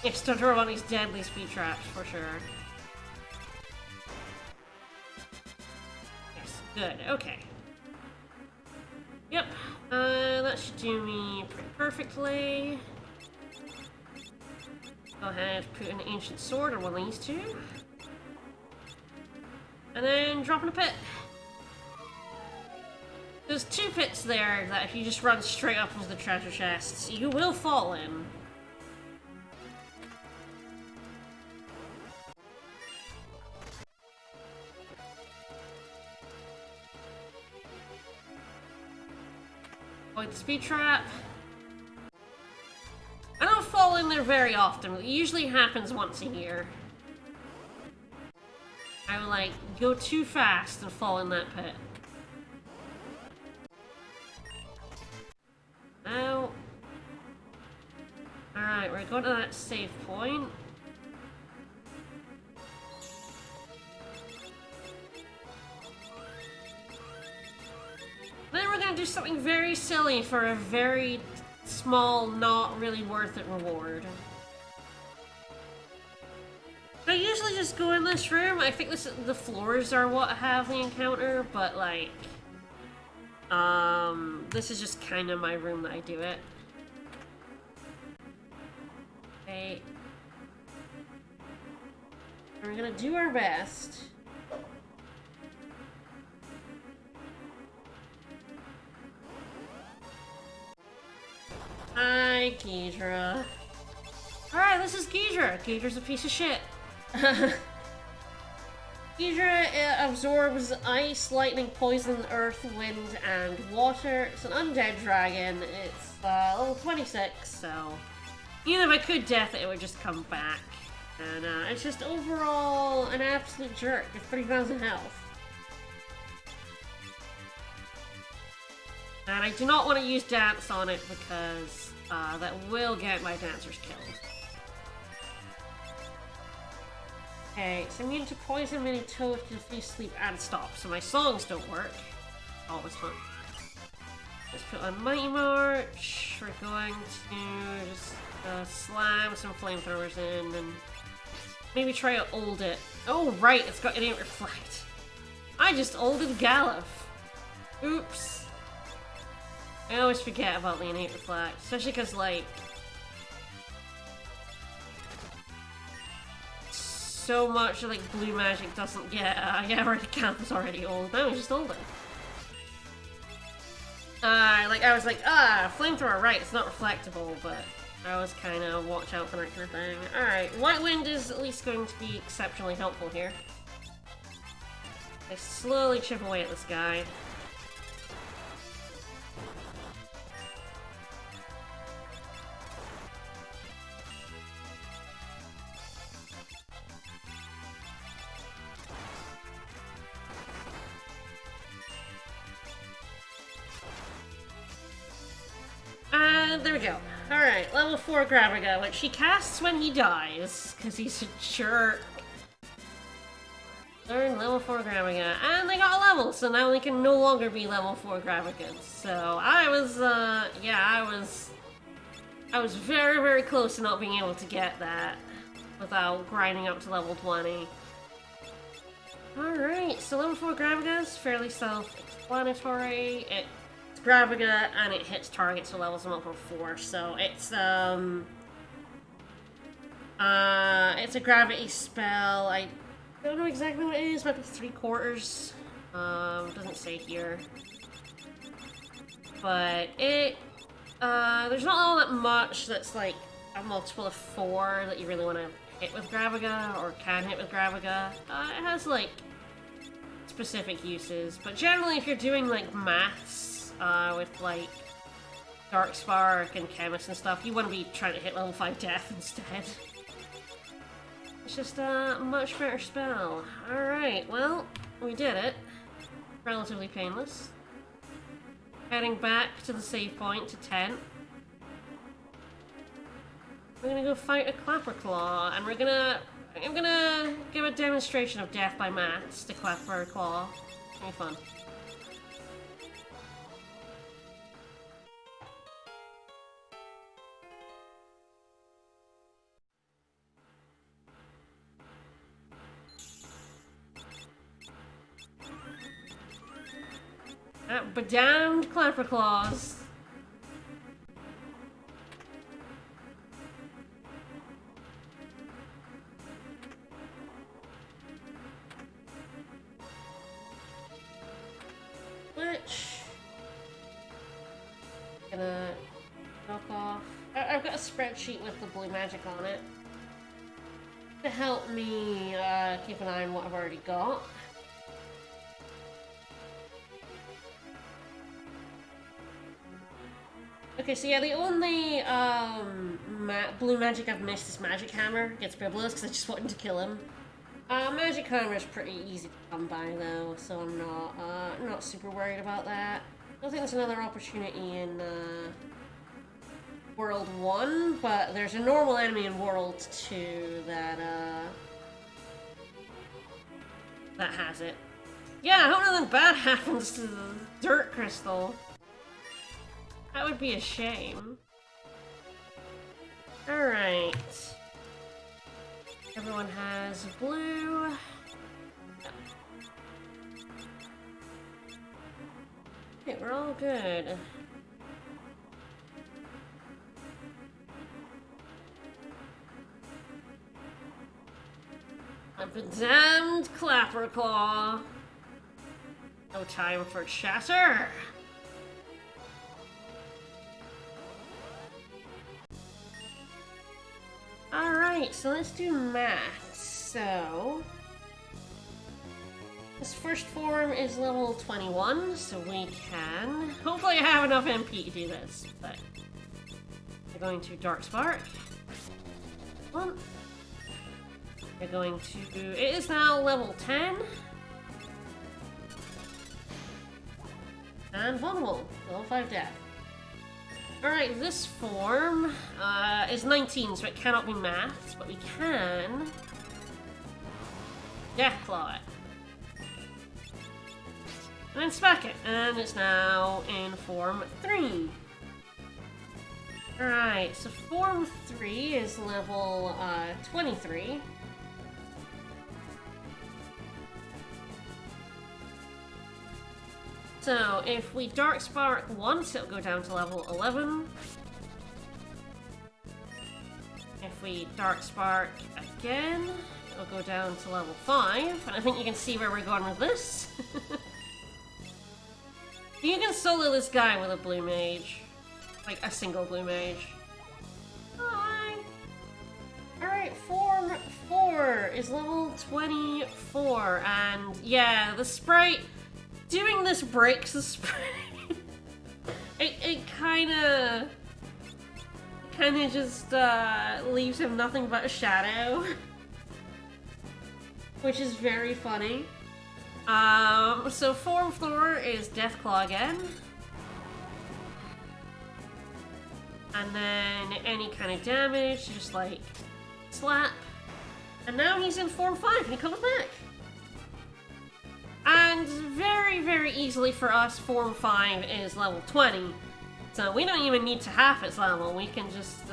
Yes, don't throw on these deadly speed traps, for sure. Yes, good, okay. Yep, that should do me pretty perfectly. Go ahead, put an ancient sword on one of these two. And then drop in a pit. There's two pits there that if you just run straight up into the treasure chests, you will fall in. Avoid the speed trap. I don't fall in there very often. It usually happens once a year. I would, like, go too fast and fall in that pit. Now... Alright, we're going to that save point. Then we're gonna do something very silly for a very small, not really worth it reward. I usually just go in this room. I think the floors are what have the encounter, but like, this is just kind of my room that I do it. Okay. We're gonna do our best. Hi, Ghidra. Alright, this is Ghidra. Ghidra's a piece of shit. Ghidra absorbs ice, lightning, poison, earth, wind, and water. It's an undead dragon. It's level 26, so even if I could death it, it would just come back. And it's just overall an absolute jerk. It's 3,000 health. And I do not want to use dance on it because that will get my dancers killed. Okay, so immune to poison, mini toad, confuse, sleep, and stop. So my songs don't work. Always fun. Let's put on Mighty March. We're going to just slam some flamethrowers in and maybe try to ult it. Oh, right, it's got innate reflect. I just ulted Galuf. Oops. I always forget about the innate reflect, especially because, like, so much like blue magic doesn't get. Yeah, already Galuf's already old. Now he's just older. Like I was like, flamethrower, right? It's not reflectable, but I always kind of watch out for that kind of thing. All right, White Wind is at least going to be exceptionally helpful here. I slowly chip away at this guy. There we go. Alright, level 4 Graviga, which he casts when he dies, because he's a jerk. Learn level 4 Graviga, and they got a level, so now they can no longer be level 4 Gravigas. So I was, I was very, very close to not being able to get that without grinding up to level 20. Alright, so level 4 Graviga is fairly self-explanatory. It's Graviga and it hits targets, so levels them up for 4. So it's a gravity spell. I don't know exactly what it is, maybe 3/4. Doesn't say here. But it there's not all that much that's like a multiple of 4 that you really want to hit with Graviga or can hit with Graviga. It has like specific uses, but generally if you're doing like maths with like Dark Spark and Chemist and stuff, you want to be trying to hit level 5 death instead. It's just a much better spell. Alright, well, we did it. Relatively painless. Heading back to the save point to 10. We're gonna go fight a Clapperclaw, and I'm gonna give a demonstration of death by maths to Clapperclaw. It's gonna be fun. Bedowned Clapperclaws. Which gonna knock off. I've got a spreadsheet with the blue magic on it to help me keep an eye on what I've already got. Okay, so yeah, the only blue magic I've missed is Magic Hammer against Biblos, because I just wanted to kill him. Magic Hammer is pretty easy to come by though, so I'm not super worried about that. I don't think there's another opportunity in World 1, but there's a normal enemy in World 2 that has it. Yeah, I hope nothing bad happens to the dirt crystal. That would be a shame. Alright. Everyone has blue. Okay, we're all good. I'm a damned Clapperclaw. No time for chatter. Alright, so let's do math. So this first form is level 21, so we can... Hopefully I have enough MP to do this, but... We're going to Dark Spark. One. We're going to... It is now level 10. And Vulnerable, level 5 death. Alright, this form is 19, so it cannot be maths, but we can... Deathclaw it. And then Spack it, and it's now in Form 3. Alright, so Form 3 is level 23. So, if we Dark Spark once, it'll go down to level 11. If we Dark Spark again, it'll go down to level 5. And I think you can see where we're going with this. You can solo this guy with a blue mage. Like, a single blue mage. Hi! Alright, Form 4 is level 24. And, yeah, the sprite... Doing this breaks the sprite. it kinda just leaves him nothing but a shadow. Which is very funny. So Form 4 is Deathclaw again. And then any kind of damage, just like slap. And now he's in Form 5 and he comes back. And very, very easily for us, Form 5 is level 20. So we don't even need to half its level. We can just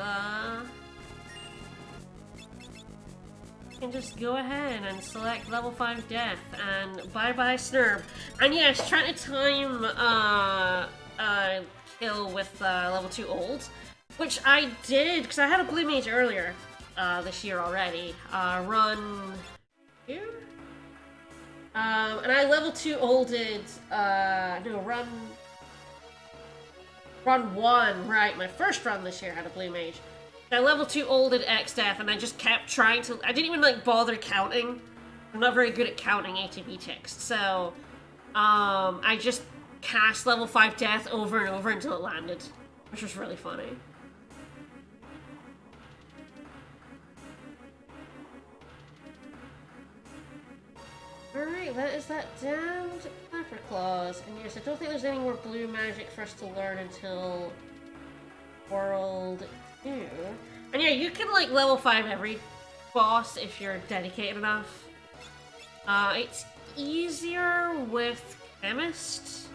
go ahead and select level 5 death and bye-bye Snurb. And yes, trying to time kill with level 2 old, which I did because I had a blue mage earlier this year already. Run 2? And I level 2 olded, run 1, right, my first run this year had a blue mage. I level 2 olded X-Death and I just kept trying to, I didn't even like bother counting. I'm not very good at counting ATB ticks, so, I just cast level 5 death over and over until it landed, which was really funny. Alright, that is that damned Clapperclaws. And yes, I don't think there's any more blue magic for us to learn until World 2. And yeah, you can like level 5 every boss if you're dedicated enough. It's easier with Chemist.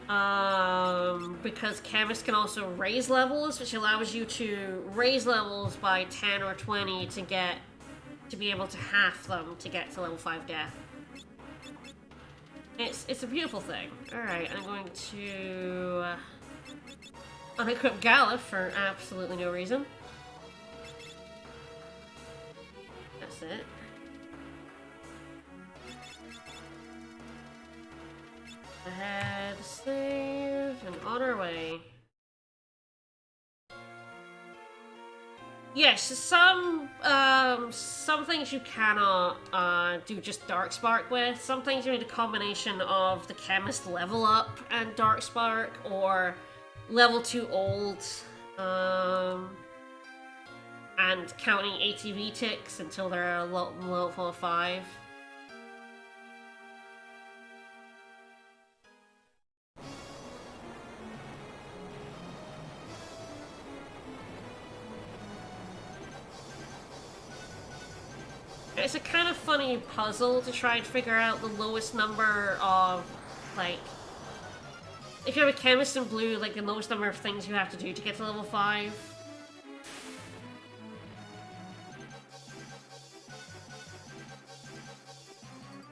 Because Chemist can also raise levels, which allows you to raise levels by 10 or 20 to be able to half them to get to level 5 death. It's a beautiful thing. Alright, I'm going to unequip Gallif for absolutely no reason. That's it. Ahead, save, and on our way. Yes, some things you cannot do just Dark Spark with. Some things you need a combination of the Chemist level up and Dark Spark, or level 2 old, and counting ATV ticks until they're level 5. It's a kind of funny puzzle to try and figure out the lowest number of, like, if you have a chemist in blue, like the lowest number of things you have to do to get to level 5.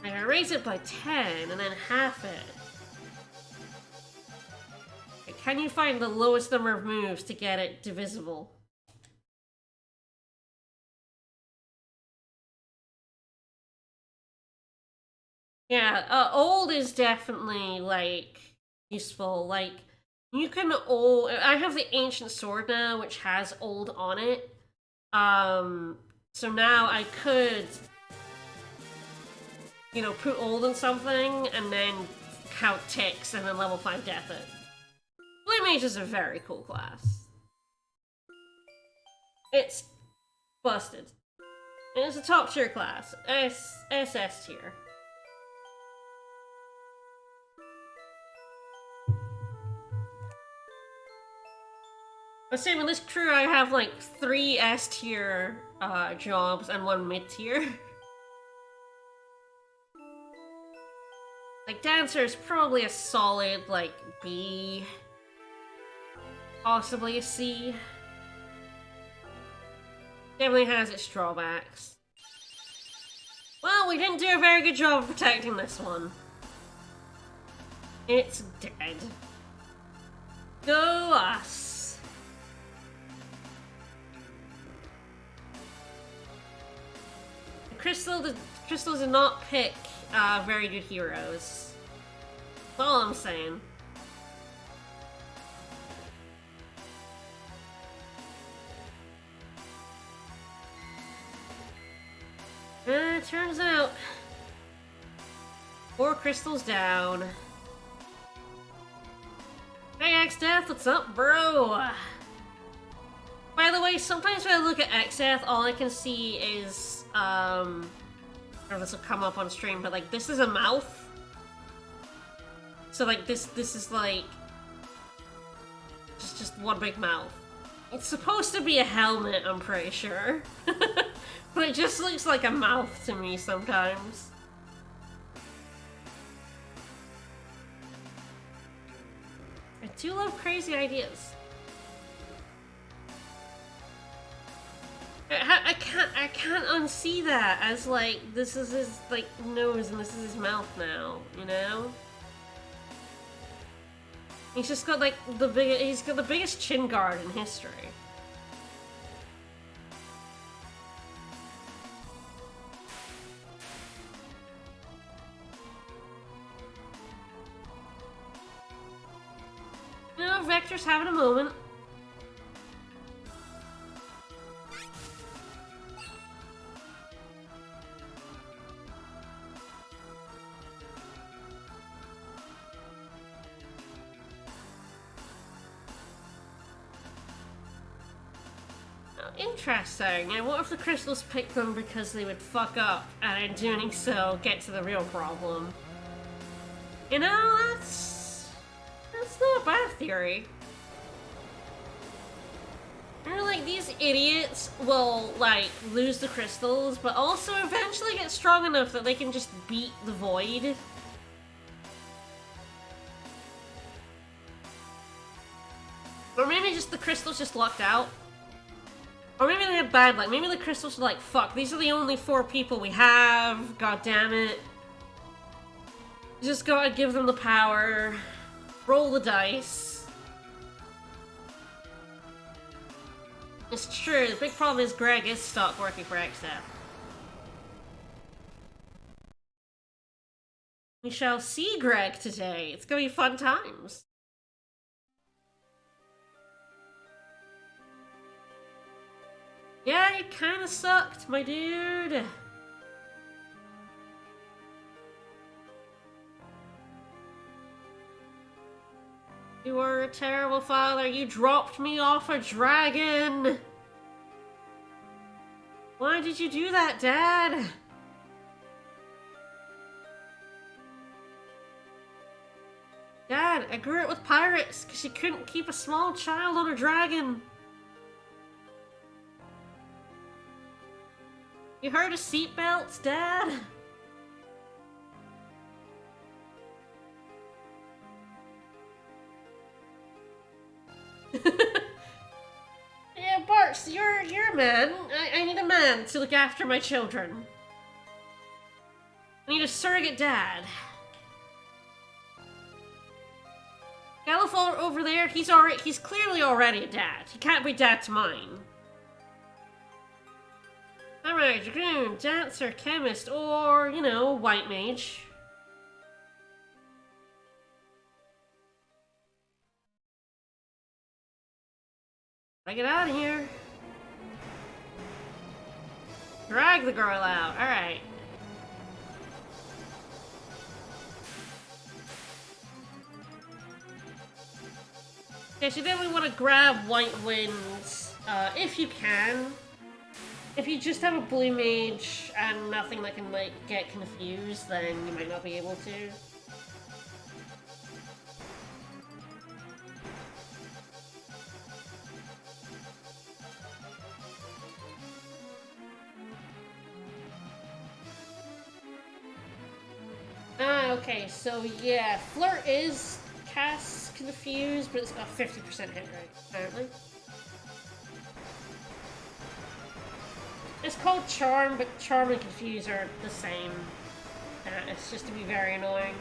I raise it by 10 and then half it. Can you find the lowest number of moves to get it divisible? Yeah, old is definitely, like, useful. Like, you can old... I have the ancient sword now, which has old on it. So now I could, you know, put old in something and then count ticks and then level 5 death it. Blue Mage is a very cool class. It's busted. It's a top tier class. SS tier. I say with this crew I have like 3 S tier jobs and 1 mid tier. Like Dancer is probably a solid like B, possibly a C. Definitely has its drawbacks. Well, we didn't do a very good job of protecting this one. It's dead. Go us. The crystals did not pick very good heroes. That's all I'm saying. Turns out 4 crystals down. Hey X-Death, what's up, bro? By the way, sometimes when I look at X-Death, all I can see is, I don't know if this will come up on stream, but like, this is a mouth. So like, this is like, just one big mouth. It's supposed to be a helmet, I'm pretty sure. But it just looks like a mouth to me sometimes. I do love crazy ideas. I can't unsee that as like this is his like nose and this is his mouth now, you know? He's just got like he's got the biggest chin guard in history. No, Vector's having a moment. Interesting. And what if the crystals picked them because they would fuck up, and in doing so, get to the real problem? You know, that's not a bad theory. You know, like, these idiots will, like, lose the crystals, but also eventually get strong enough that they can just beat the void. Or maybe just the crystals just lucked out. Or maybe they had bad luck. Maybe the crystals were like, fuck, these are the only 4 people we have. God damn it. Just gotta give them the power. Roll the dice. It's true. The big problem is Greg is stuck working for XF. We shall see Greg today. It's gonna be fun times. Yeah, it kinda sucked, my dude. You were a terrible father. You dropped me off a dragon. Why did you do that, Dad? Dad, I grew up with pirates because you couldn't keep a small child on a dragon. You heard of seatbelts, Dad? Yeah, Bart, you're a man. I need a man to look after my children. I need a surrogate dad. Gallifol over there, he's clearly already a dad. He can't be dad to mine. Alright, dragoon, dancer, chemist, or, you know, white mage. I get out of here. Drag the girl out. Alright. Okay, so then we want to grab White Winds, if you can. If you just have a blue mage and nothing that can, like, get confused, then you might not be able to. Okay, so yeah, Flirt is cast confused, but it's got 50% hit rate, apparently. It's called Charm, but Charm and Confuse are the same. It's just to be very annoying.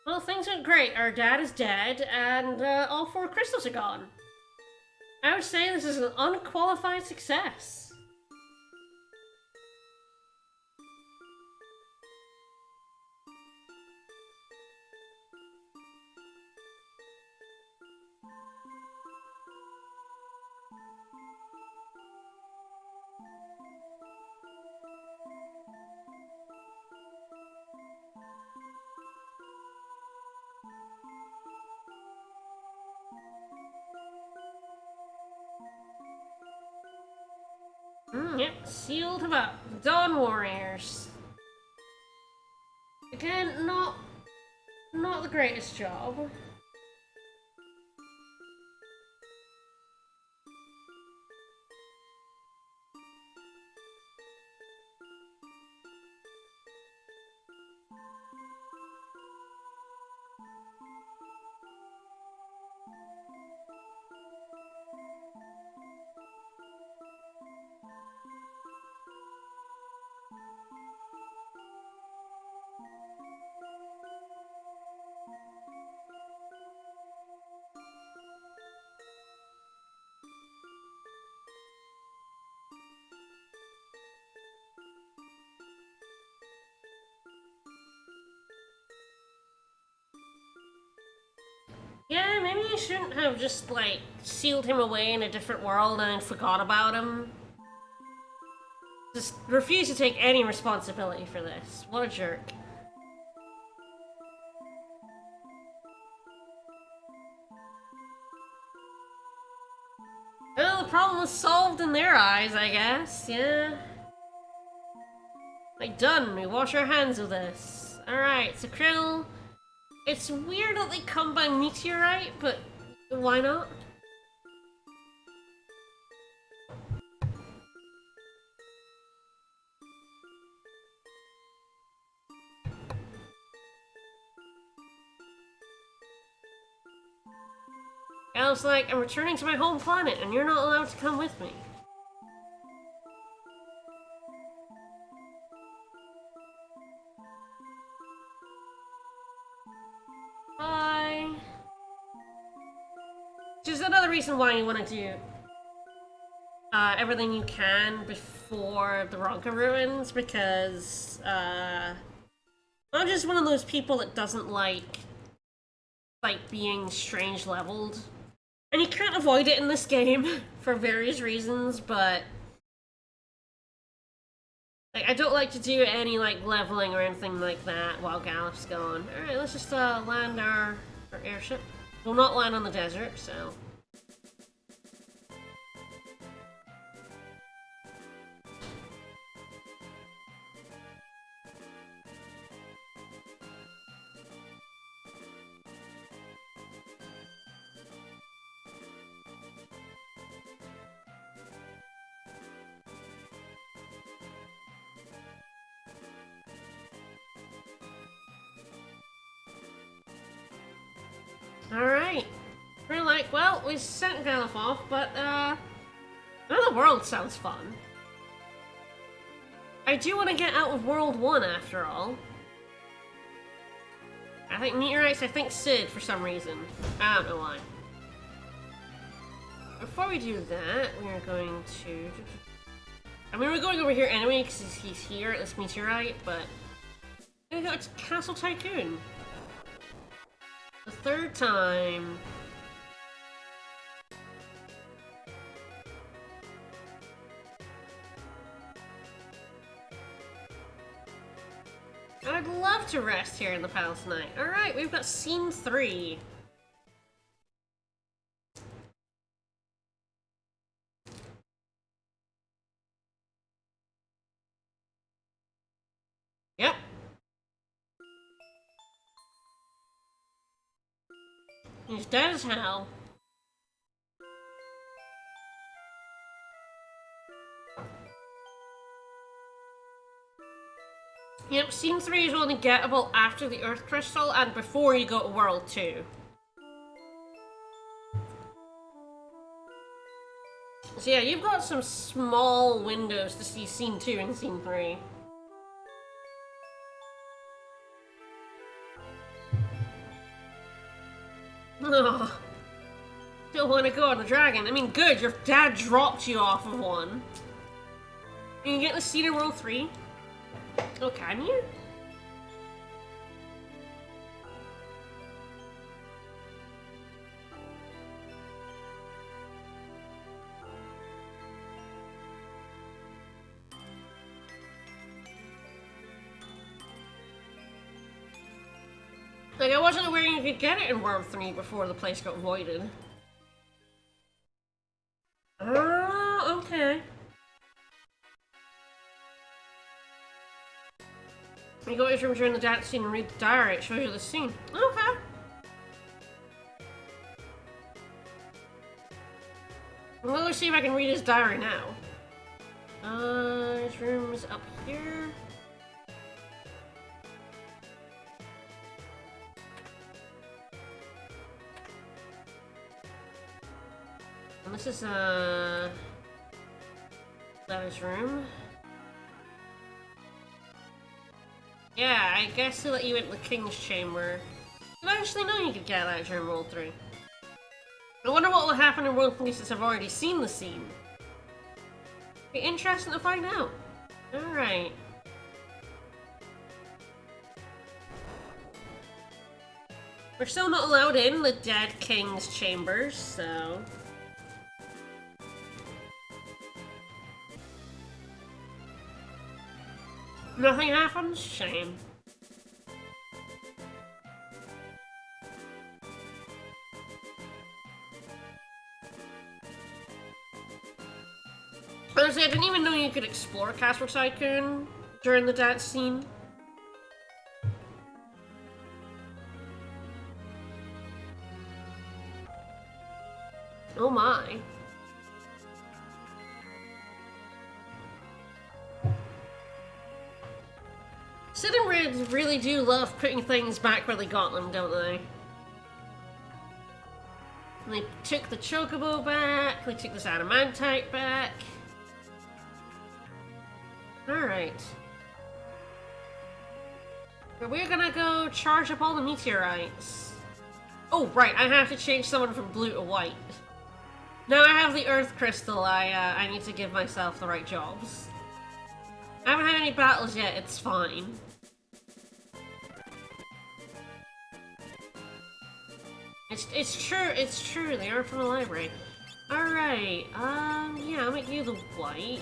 Well, things went great. Our dad is dead, and all 4 crystals are gone. I would say this is an unqualified success. Yep, sealed him up. Dawn Warriors. Again, not the greatest job. Yeah, maybe you shouldn't have just, like, sealed him away in a different world and forgot about him. Just refuse to take any responsibility for this. What a jerk. Well, the problem was solved in their eyes, I guess, yeah. Like, done. We wash our hands of this. Alright, so Krill... It's weird that they come by meteorite, but why not? Al's like, I'm returning to my home planet, and you're not allowed to come with me. Bye. Which is another reason why you want to do everything you can before the Ronka ruins, because I'm just one of those people that doesn't like being strange leveled. And you can't avoid it in this game for various reasons, but like, I don't like to do any like leveling or anything like that while Gallif's gone. Alright, let's just land our airship. We'll not land on the desert, so. Alright. We're like, well, we sent Galif off, but, another world sounds fun. I do want to get out of World 1 after all. I think meteorites, I think Sid for some reason. I don't know why. Before we do that, we are going to... I mean, we're going over here anyway because he's here at this meteorite, but... I'm gonna go to Castle Tycoon. The third time. I'd love to rest here in the palace tonight. Alright, we've got scene 3. Yep. He's dead as hell. Yep, scene 3 is only gettable after the Earth Crystal and before you go to World 2. So yeah, you've got some small windows to see scene 2 and scene 3. Oh, don't want to go on the dragon. I mean, good, your dad dropped you off of one. You can get the scene in World 3. Oh, can you? Like, I wasn't aware you could get it in World 3 before the place got voided. Oh, okay. You go to his room during the dance scene and read the diary. It shows you the scene. Okay. Well, let's see if I can read his diary now. His room is up here. And this is, that his room. Yeah, I guess he let you into the King's Chamber. Eventually, know you could get that during World 3. I wonder what will happen in World 3 since I've already seen the scene. Be interesting to find out. Alright. We're still not allowed in the dead King's Chambers, so... Nothing happens? Shame. Honestly, I didn't even know you could explore Castle Tycoon during the dance scene. Oh my. Sid and Red really do love putting things back where they got them, don't they? They took the Chocobo back, they took this Adamantite back. Alright. We're gonna go charge up all the meteorites. Oh, right, I have to change someone from blue to white. Now I have the Earth Crystal, I need to give myself the right jobs. I haven't had any battles yet, it's fine. It's true, they are from the library. Alright, yeah, I'll make you the white.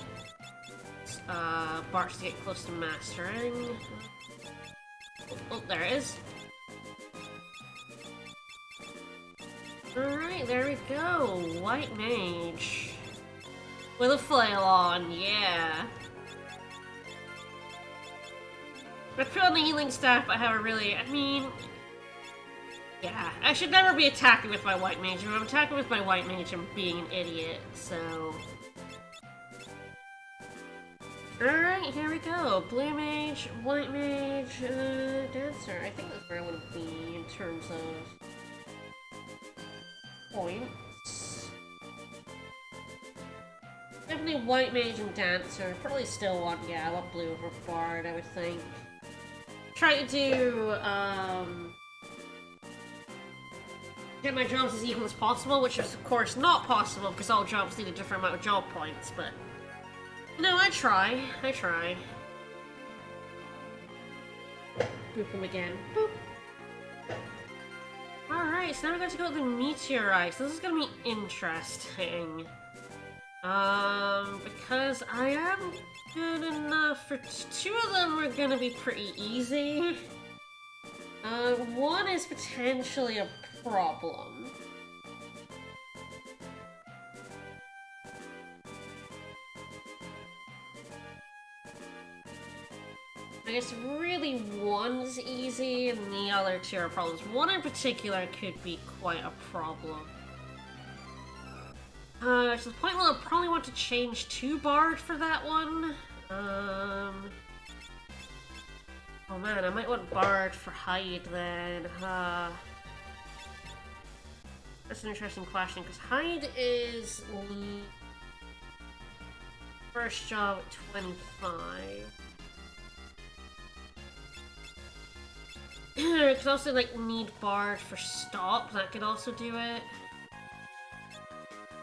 Bart's to get close to mastering. Oh, there it is. Alright, there we go. White mage. With a flail on, yeah. I put on the healing staff, but I have a really, I mean... Yeah, I should never be attacking with my white mage. If I'm attacking with my white mage, I'm being an idiot, so... Alright, here we go. Blue mage, white mage, dancer. I think that's where I want to be in terms of points. Definitely white mage and dancer. Probably still want, yeah, I want blue over bard, I would think. Try to do, get my jobs as equal as possible, which is of course not possible because all jobs need a different amount of job points, but... No, I try. Boop him again. Boop. Alright, so now we're going to go to the meteorites. This is going to be interesting. Because I am good enough for two of them are going to be pretty easy. One is potentially a problem. I guess really one's easy and the other two are problems. One in particular could be quite a problem. To the point where I'll probably want to change to Bard for that one. Oh man, I might want Bard for Hyde then. That's an interesting question, because Hyde is first job at 25. I could also, like, need Bard for Stop. That could also do it.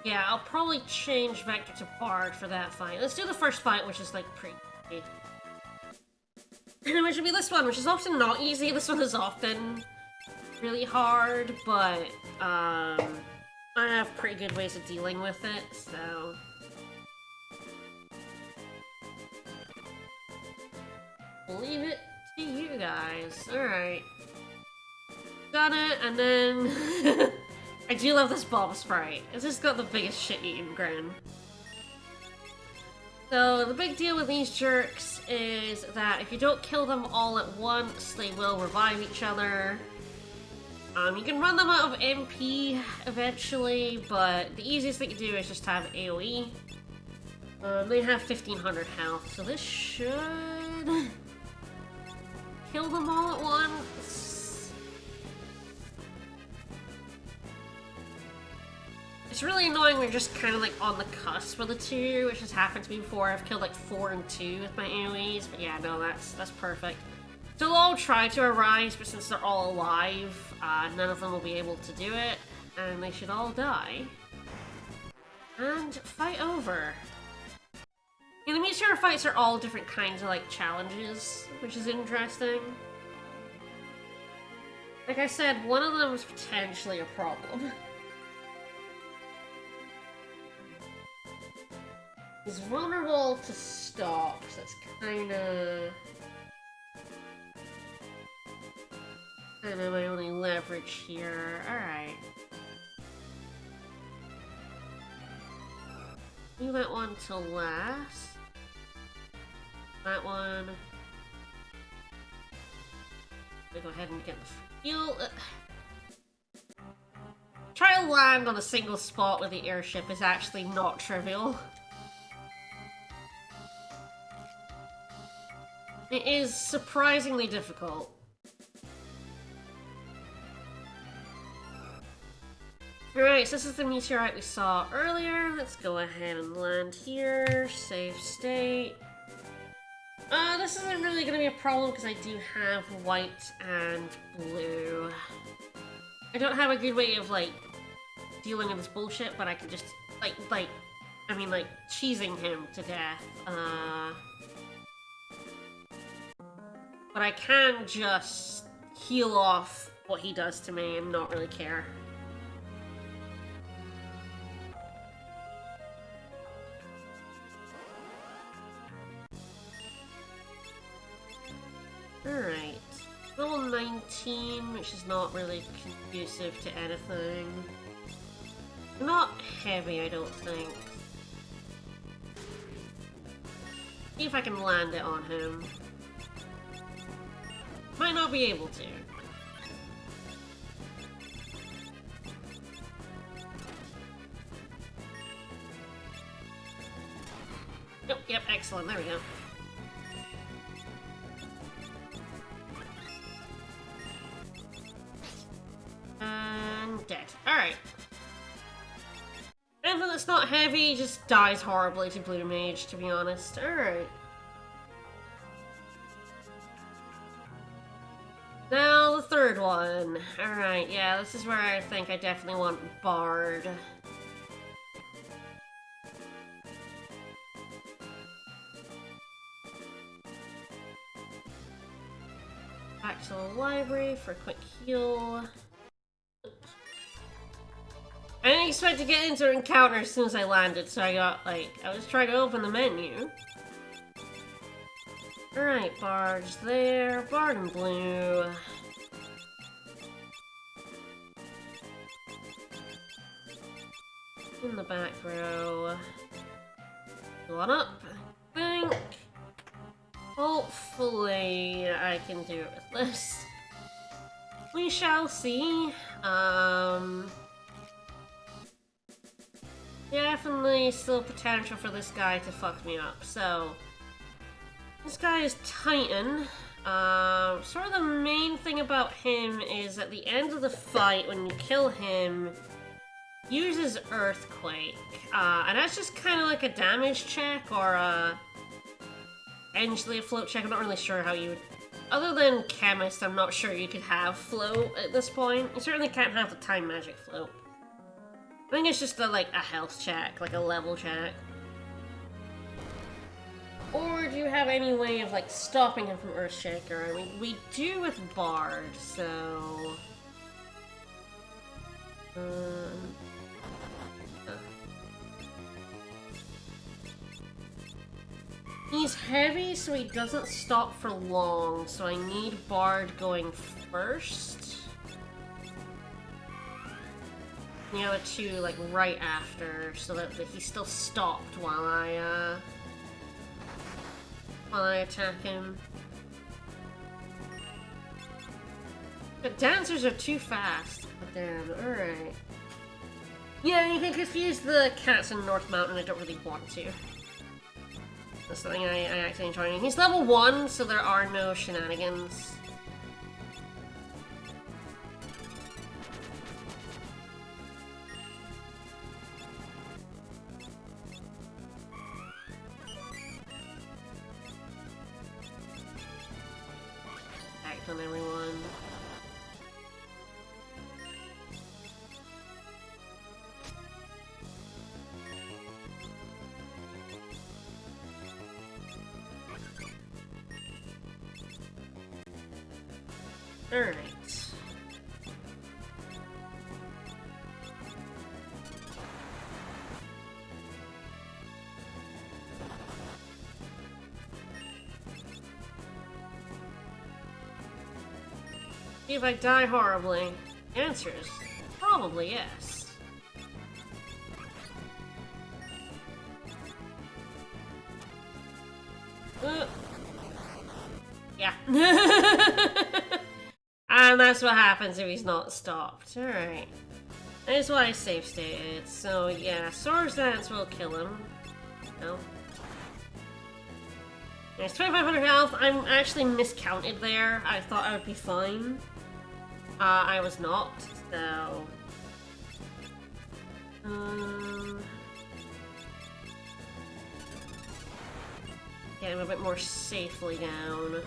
Yeah, I'll probably change Vector to Bard for that fight. Let's do the first fight, which is, like, pretty easy. And then which would be this one, which is often not easy. This one is often really hard, but, I have pretty good ways of dealing with it, so... Leave it to you guys. Alright. Done it, and then... I do love this bomb sprite. It's just got the biggest shit-eating grin. So, the big deal with these jerks is that if you don't kill them all at once, they will revive each other. You can run them out of MP eventually, but the easiest thing to do is just have AoE. They have 1500 health, so this should... kill them all at once. It's really annoying we're just kind of like on the cusp of the two, which has happened to me before. I've killed like 4 and 2 with my AoEs, but yeah, no, that's perfect. So they'll all try to arise, but since they're all alive, none of them will be able to do it, and they should all die. And fight over. Yeah, the meteor fights are all different kinds of, like, challenges, which is interesting. Like I said, one of them is potentially a problem. He's vulnerable to Stop, so that's kinda my only leverage here. Alright. Do that one till last. That one. I'm gonna go ahead and get the fuel. Try to land on a single spot with the airship is actually not trivial. It is surprisingly difficult. Alright, so this is the meteorite we saw earlier. Let's go ahead and land here. Save state. This isn't really going to be a problem because I do have white and blue. I don't have a good way of, like, dealing with this bullshit, but I can just, like, cheesing him to death. But I can just heal off what he does to me and not really care. 18, which is not really conducive to anything. Not heavy, I don't think. See if I can land it on him. Might not be able to. Oh, yep, excellent. There we go. And dead. Alright. Anything that's not heavy just dies horribly to Blue Mage, to be honest. Alright. Now the third one. Alright, yeah, this is where I think I definitely want Bard. Back to the library for a quick heal. I didn't expect to get into an encounter as soon as I landed, so I got, like, I was trying to open the menu. Alright, Bard's there. Bard and Blue. In the back row. Go on up, I think. Hopefully I can do it with this. We shall see. Definitely still potential for this guy to fuck me up, so... This guy is Titan. Sort of the main thing about him is at the end of the fight, when you kill him, uses Earthquake. And that's just kind of like a damage check or a potentially a float check. I'm not really sure how you would... Other than Chemist, I'm not sure you could have float at this point. You certainly can't have the time magic float. I think it's just like a health check, like a level check. Or do you have any way of, like, stopping him from Earthshaker? I mean, we do with Bard, so... He's heavy, so he doesn't stop for long, so I need Bard going first. The other two, like, right after, so that he's still stopped while I attack him. The dancers are too fast. But damn, alright. Yeah, you can confuse the cats in North Mountain, I don't really want to. That's something I actually enjoy. He's level 1, so there are no shenanigans. On everyone. All right. If I die horribly, answer is probably yes. Yeah. And that's what happens if he's not stopped. Alright. That's why I save stated. So yeah, Swords Dance will kill him. No. There's 2,500 health. I'm actually miscounted there. I thought I would be fine. I was not, so... Get him a bit more safely down.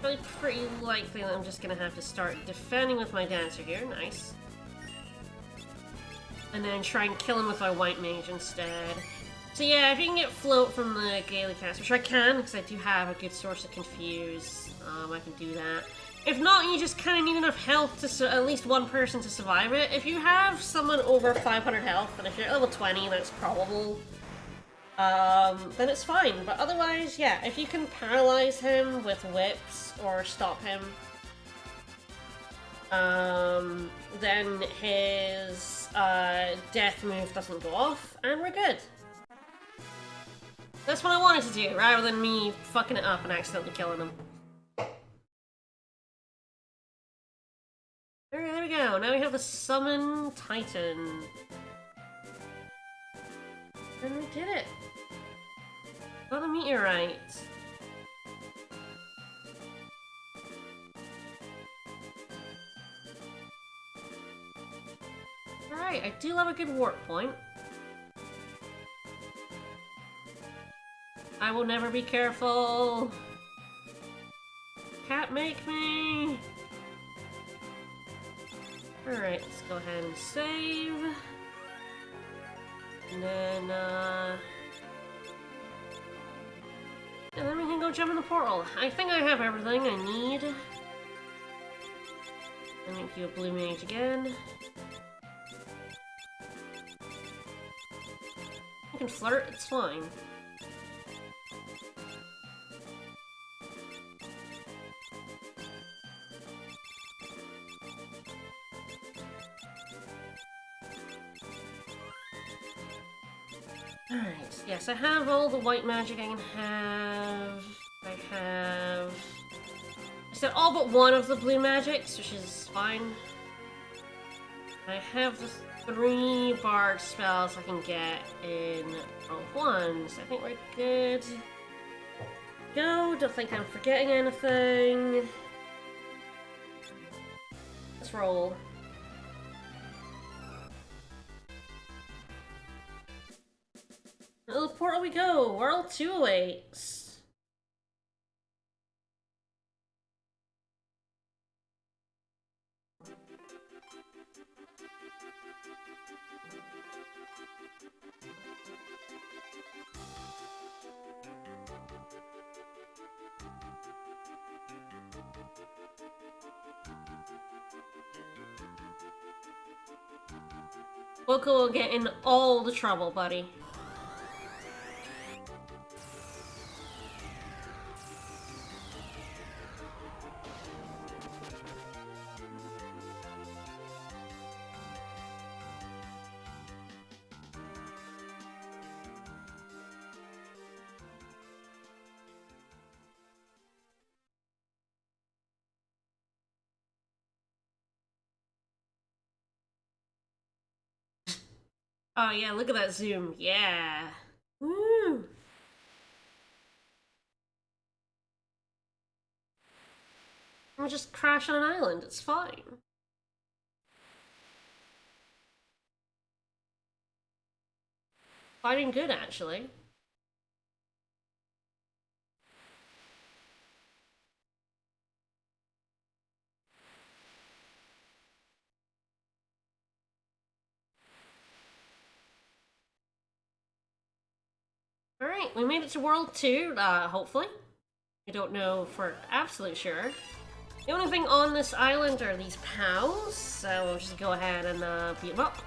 Probably pretty likely that I'm just gonna have to start defending with my dancer here. Nice. And then try and kill him with my white mage instead. So yeah, if you can get float from the Gaelic cast, which I can, because I do have a good source of confuse, I can do that. If not, you just kind of need enough health to at least one person to survive it. If you have someone over 500 health, and if you're at level 20, that's probable. then it's fine. But otherwise, yeah, if you can paralyze him with whips or stop him, then his death move doesn't go off, and we're good. That's what I wanted to do, rather than me fucking it up and accidentally killing him. Alright, there we go. Now we have the Summon Titan. And we did it. Got a meteorite. Alright, I do love a good warp point. I will never be careful. Can't make me. Alright, let's go ahead and save. And then we can go jump in the portal. I think I have everything I need. And make you a blue mage again. You can flirt, it's fine. Alright, yes, I have all the white magic I can have. I said all but one of the blue magics, which is fine. I have the 3 bard spells I can get in roll 1, so I think we're good. Go, don't think I'm forgetting anything. Let's roll. To the portal we go! World 2 awaits! Boko will get in all the trouble, buddy. Oh yeah, look at that zoom. Yeah. Woo! I'm just crash on an island, it's fine. Fighting good, actually. Alright, we made it to World 2, hopefully. I don't know for absolute sure. The only thing on this island are these pals, so we'll just go ahead and beat them up.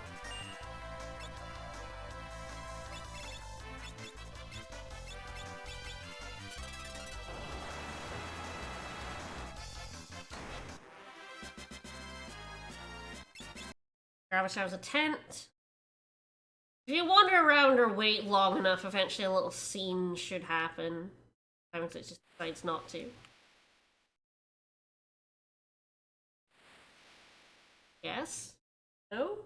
Grab ourselves a tent. If you wander around or wait long enough, eventually a little scene should happen. Sometimes it just decides not to. Yes? No?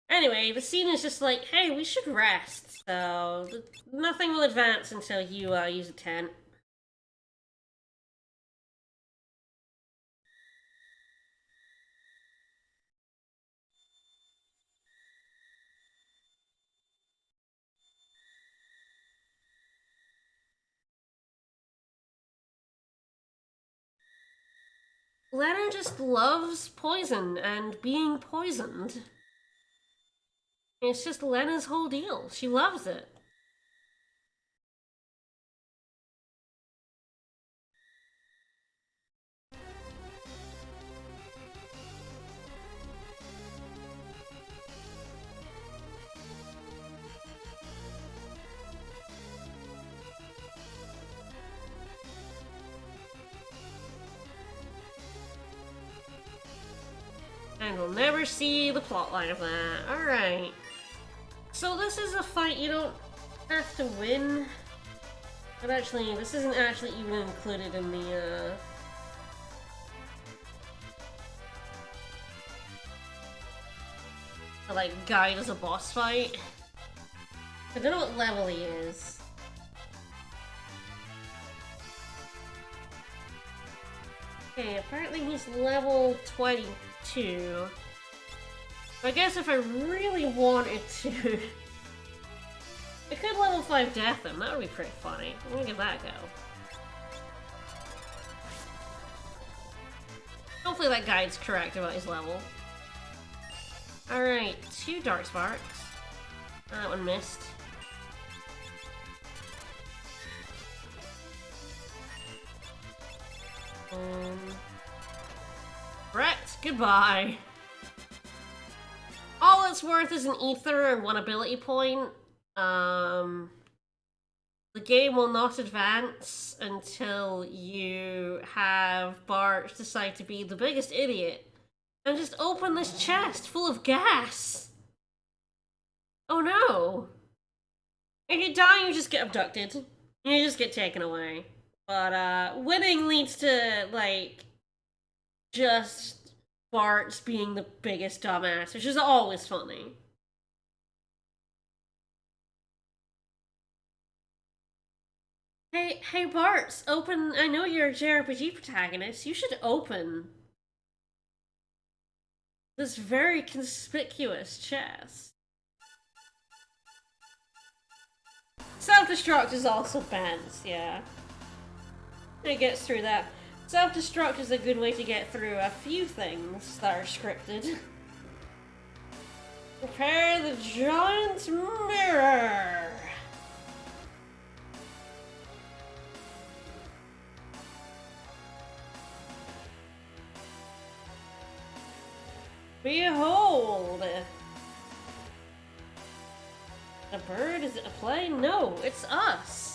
Anyway, the scene is just like, hey, we should rest, so nothing will advance until you use a tent. Lena just loves poison and being poisoned. It's just Lena's whole deal. She loves it. And we'll never see the plotline of that. Alright. So this is a fight you don't have to win. But actually, this isn't actually even included in the, like, guide as a boss fight. I don't know what level he is. Okay, apparently he's level 22. I guess if I really wanted to, I could level 5 death him. That would be pretty funny. I'm gonna give that a go. Hopefully that guide's correct about his level. Alright, 2 Dark Sparks. That one missed. Brett, goodbye. All it's worth is an ether and 1 ability point. The game will not advance until you have Bart decide to be the biggest idiot and just open this chest full of gas. Oh no. If you die, you just get abducted. You just get taken away. But, winning leads to, like, just Bart's being the biggest dumbass, which is always funny. Hey Bart, open, I know you're a JRPG protagonist, you should open this very conspicuous chest. Self-destruct is also banned, yeah. It gets through that. Self-destruct is a good way to get through a few things that are scripted. Prepare the giant mirror! Behold! A bird? Is it a plane? No, it's us!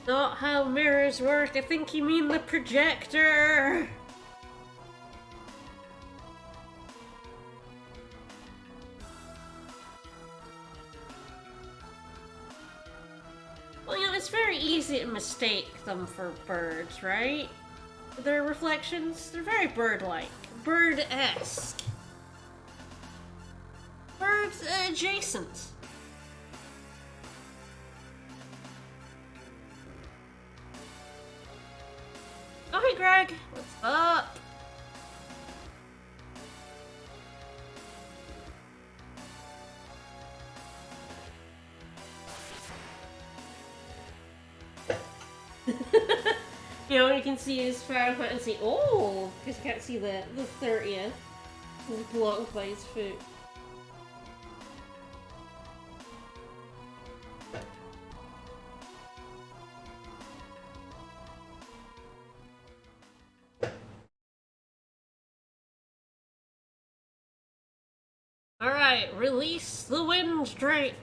Not how mirrors work, I think you mean the projector! Well, you know, it's very easy to mistake them for birds, right? Their reflections, they're very bird-like. Bird-esque. Birds adjacent. Oh, hey, Greg. What's up? You know, you can see his Final Fantasy. Oh, because you can't see the 30th. He's blocked by his foot. Alright, release the wind drake.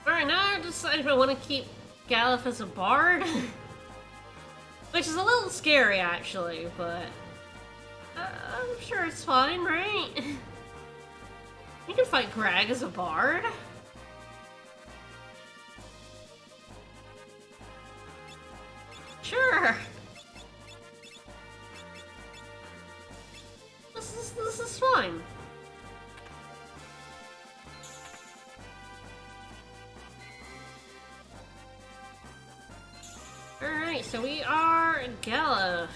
Alright, now I decide if I want to keep Galuf as a bard. Which is a little scary, actually, but I'm sure it's fine, right? You can fight Greg as a bard. Sure. This is fine. Alright, so we are Galuf.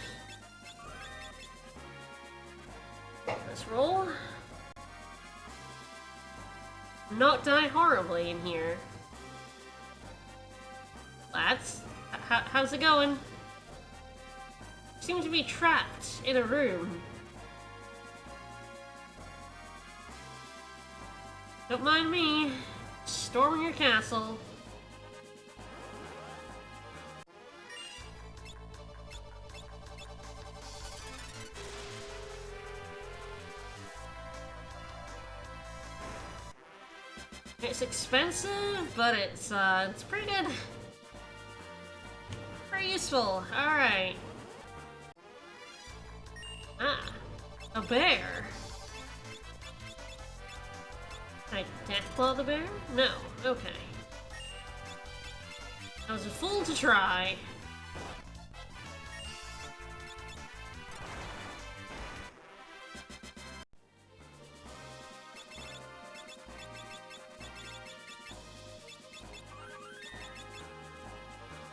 Let's roll. Not die horribly in here. Lads, how's it going? seem to be trapped in a room. Don't mind me. Storming your castle. It's expensive, but it's pretty good. Pretty useful. Alright. Ah. A bear. Can I deathclaw the bear? No. Okay. I was a fool to try.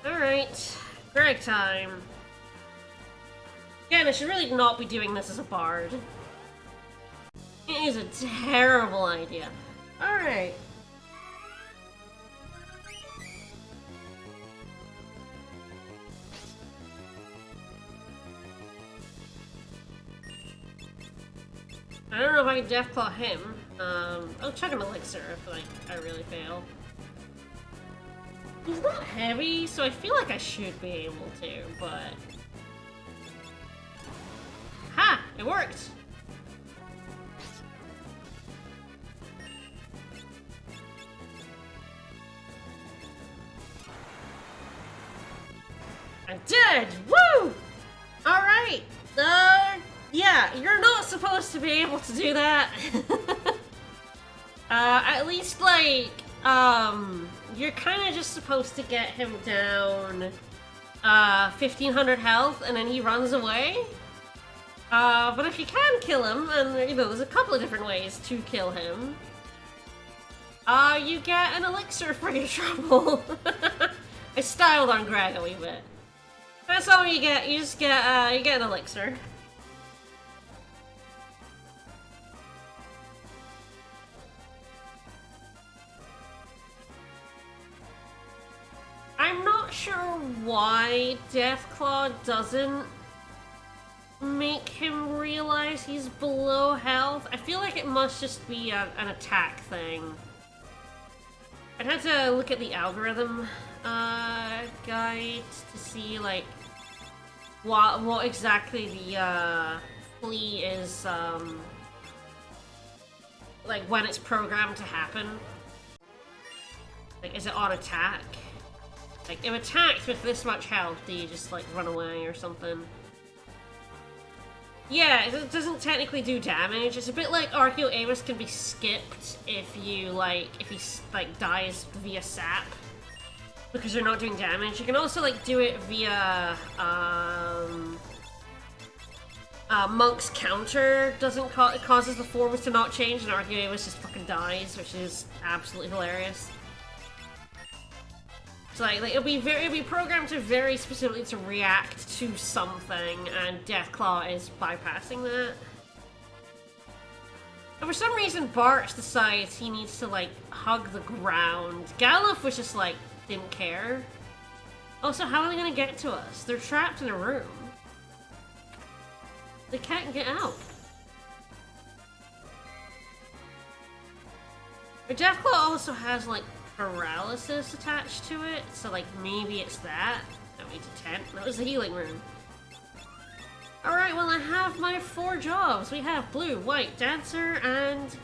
Alright. Break time. Again, I should really not be doing this as a bard. It is a terrible idea. Alright. I don't know if I can deathclaw him. I'll chuck him elixir if like I really fail. He's not heavy, so I feel like I should be able to, but... Ha! It worked! I'm dead! Woo! Alright! Yeah, you're not supposed to be able to do that. At least, like, you're kind of just supposed to get him down 1500 health and then he runs away. But if you can kill him, and you know, there's a couple of different ways to kill him, you get an elixir for your trouble. I styled on Greg a wee bit. That's all you get. You just get, you get an elixir. I'm not sure why Deathclaw doesn't make him realize he's below health. I feel like it must just be an attack thing. I'd have to look at the algorithm guide to see like what exactly the flea is like when it's programmed to happen. Like, is it on attack? Like, if attacked with this much health, do you just like run away or something? Yeah, it doesn't technically do damage. It's a bit like Archeo Avis can be skipped if you if he dies via sap, because you're not doing damage. You can also like do it via Monk's counter doesn't it causes the forms to not change, and Archeo Avis just fucking dies, which is absolutely hilarious. So like it'll be programmed to very specifically to react to something, and Deathclaw is bypassing that. And for some reason, Barch decides he needs to like hug the ground. Galuf was just like didn't care. Also, how are they gonna get to us? They're trapped in a room. They can't get out. But Deathclaw also has like paralysis attached to it, so like maybe it's that. That means a tent. That was the healing room. Alright, well I have my 4 jobs. We have blue, white, dancer, and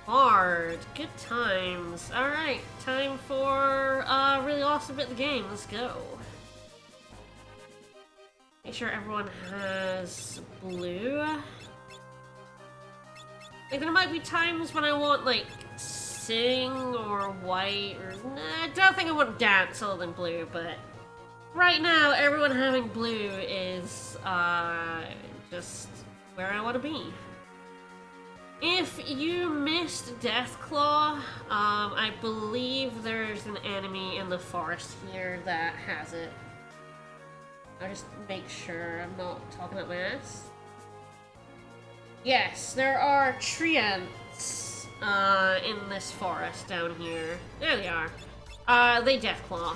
bard. Good times. Alright, time for a really awesome bit of the game. Let's go. Make sure everyone has blue. Like, there might be times when I want like sing or white, or I don't think I want dance other than blue, but right now everyone having blue is just where I want to be. If you missed Deathclaw, I believe there's an enemy in the forest here that has it. I'll just make sure I'm not talking about my ass. Yes, there are treants in this forest down here. There they are. They Deathclaw.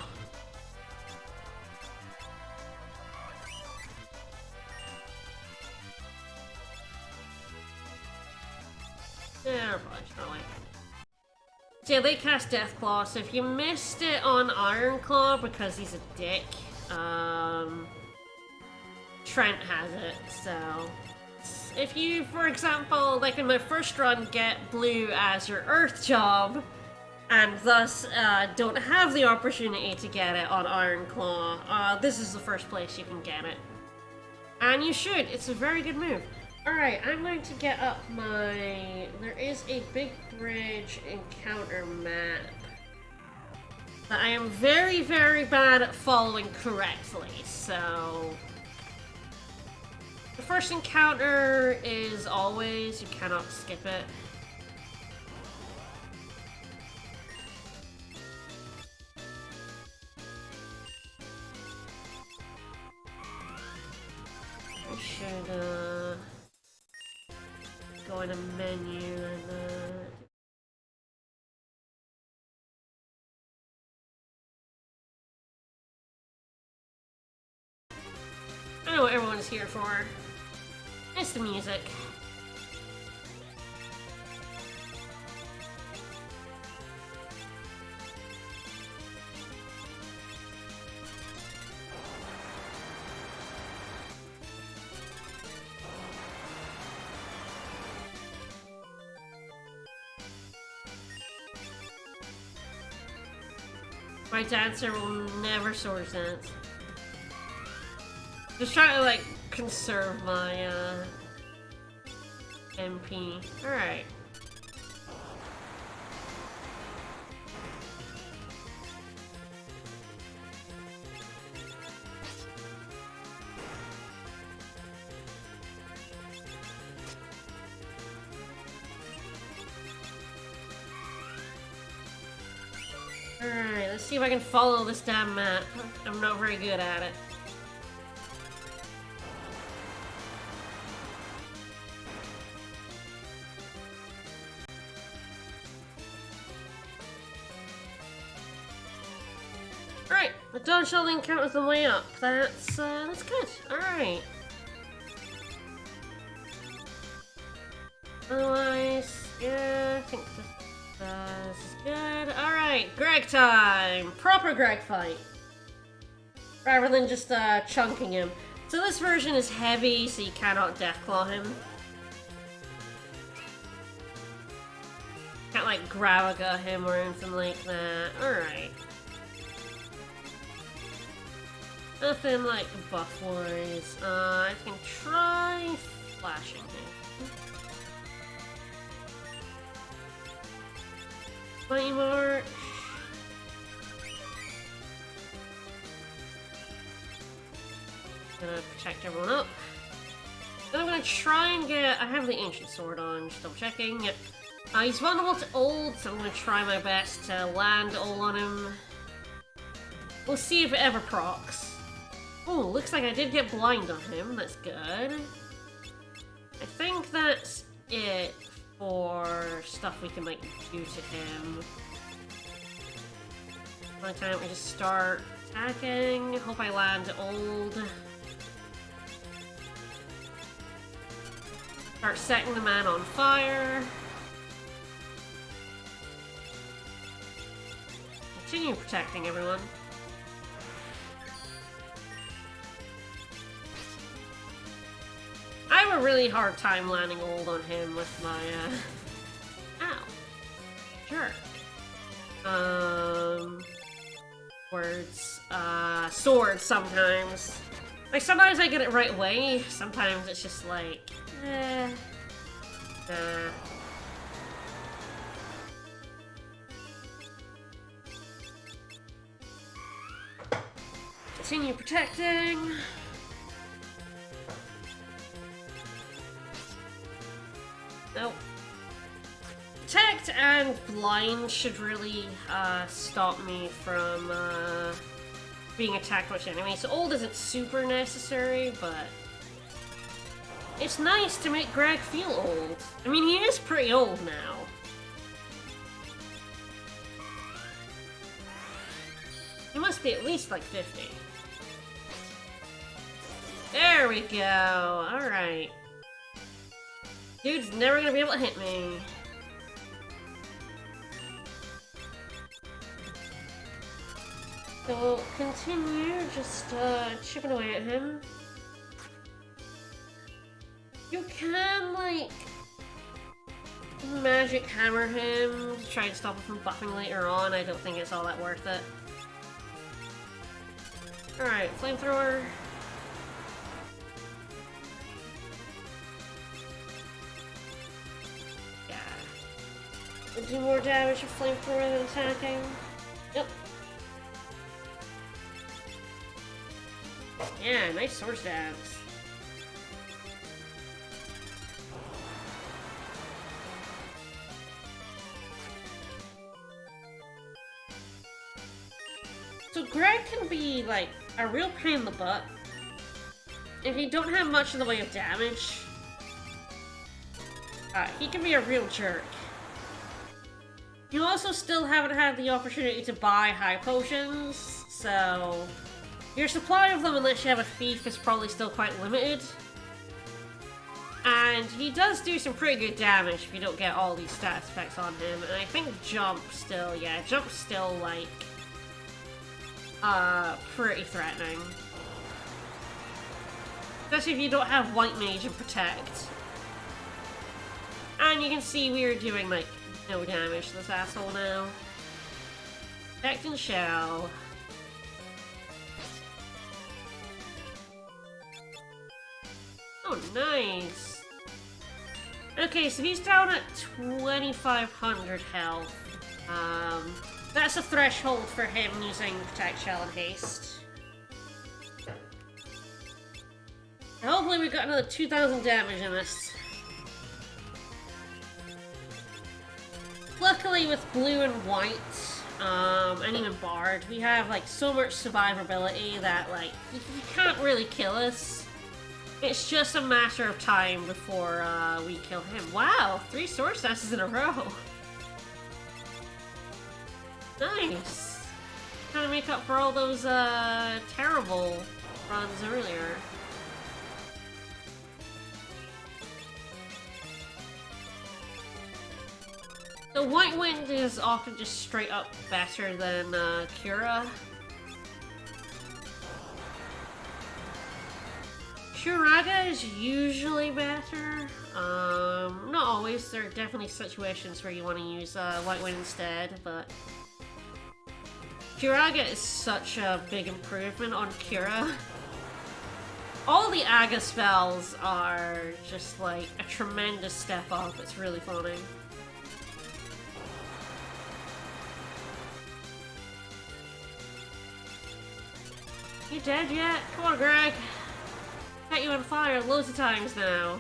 Yeah, probably. So yeah, they cast Deathclaw, so if you missed it on Ironclaw because he's a dick, Trent has it, so... If you, for example, like in my first run, get blue as your Earth job, and thus don't have the opportunity to get it on Ironclaw, this is the first place you can get it. And you should, it's a very good move. Alright, I'm going to get up my... There is a big bridge encounter map that I am very, very bad at following correctly, so... The first encounter is always, you cannot skip it. I should, go in a menu and, I know what everyone's here for. It's the music. My dancer will never sword dance. Just trying to, like, conserve my, MP. Alright. Alright, let's see if I can follow this damn map. I'm not very good at it. Alright, the dodge shell didn't count as the way up. That's good. Alright. Otherwise, yeah, I think this is good. Alright, Greg time! Proper Greg fight. Rather than just chunking him. So this version is heavy, so you cannot Deathclaw him. Can't like Gravaga him or anything like that. Alright. Nothing like buff-wise. I can try flashing him. Mighty March. Gonna protect everyone up. Then I'm gonna try and get... I have the Ancient Sword on, just double checking. Yep. He's vulnerable to ult, so I'm gonna try my best to land ult on him. We'll see if it ever procs. Oh, looks like I did get blind on him. That's good. I think that's it for stuff we can, like, do to him. By the time we just start attacking. Hope I land old. Start setting the man on fire. Continue protecting everyone. I have a really hard time landing old on him with my, ow. Jerk. Words. Swords sometimes. Like, sometimes I get it right away, sometimes it's just like, Continue protecting. Nope. Protect and blind should really stop me from being attacked much anyway. So old isn't super necessary, but it's nice to make Greg feel old. I mean, he is pretty old now. He must be at least like 50. There we go. Alright. Dude's never gonna be able to hit me. So we'll continue just chipping away at him. You can, like, magic hammer him to try and stop him from buffing later on. I don't think it's all that worth it. Alright, flamethrower. Yeah. We'll do more damage with flamethrower than attacking. Yep. Yeah, nice sword stabs. So Greg can be, like, a real pain in the butt. If you don't have much in the way of damage, he can be a real jerk. You also still haven't had the opportunity to buy high potions, so your supply of them, unless you have a thief, is probably still quite limited. And he does do some pretty good damage if you don't get all these stat effects on him. And I think jump still, yeah, jump's still, like, pretty threatening. Especially if you don't have White Mage and Protect. And you can see we are doing, like, no damage to this asshole now. Protect and Shell. Oh, nice. Okay, so he's down at 2,500 health. That's a threshold for him using Protect, Shell, and Haste. Hopefully we got another 2,000 damage in this. Luckily with blue and white, and even Bard, we have like so much survivability that like, you can't really kill us. It's just a matter of time before we kill him. Wow, 3 sword stashes in a row. Nice. Trying to make up for all those terrible runs earlier. The White Wind is often just straight up better than Cura. Curaga is usually better. Not always. There are definitely situations where you want to use White Wind instead, but Curaga is such a big improvement on Cura. All the Aga spells are just like a tremendous step up. It's really funny. You dead yet? Come on, Greg. Got you on fire loads of times now.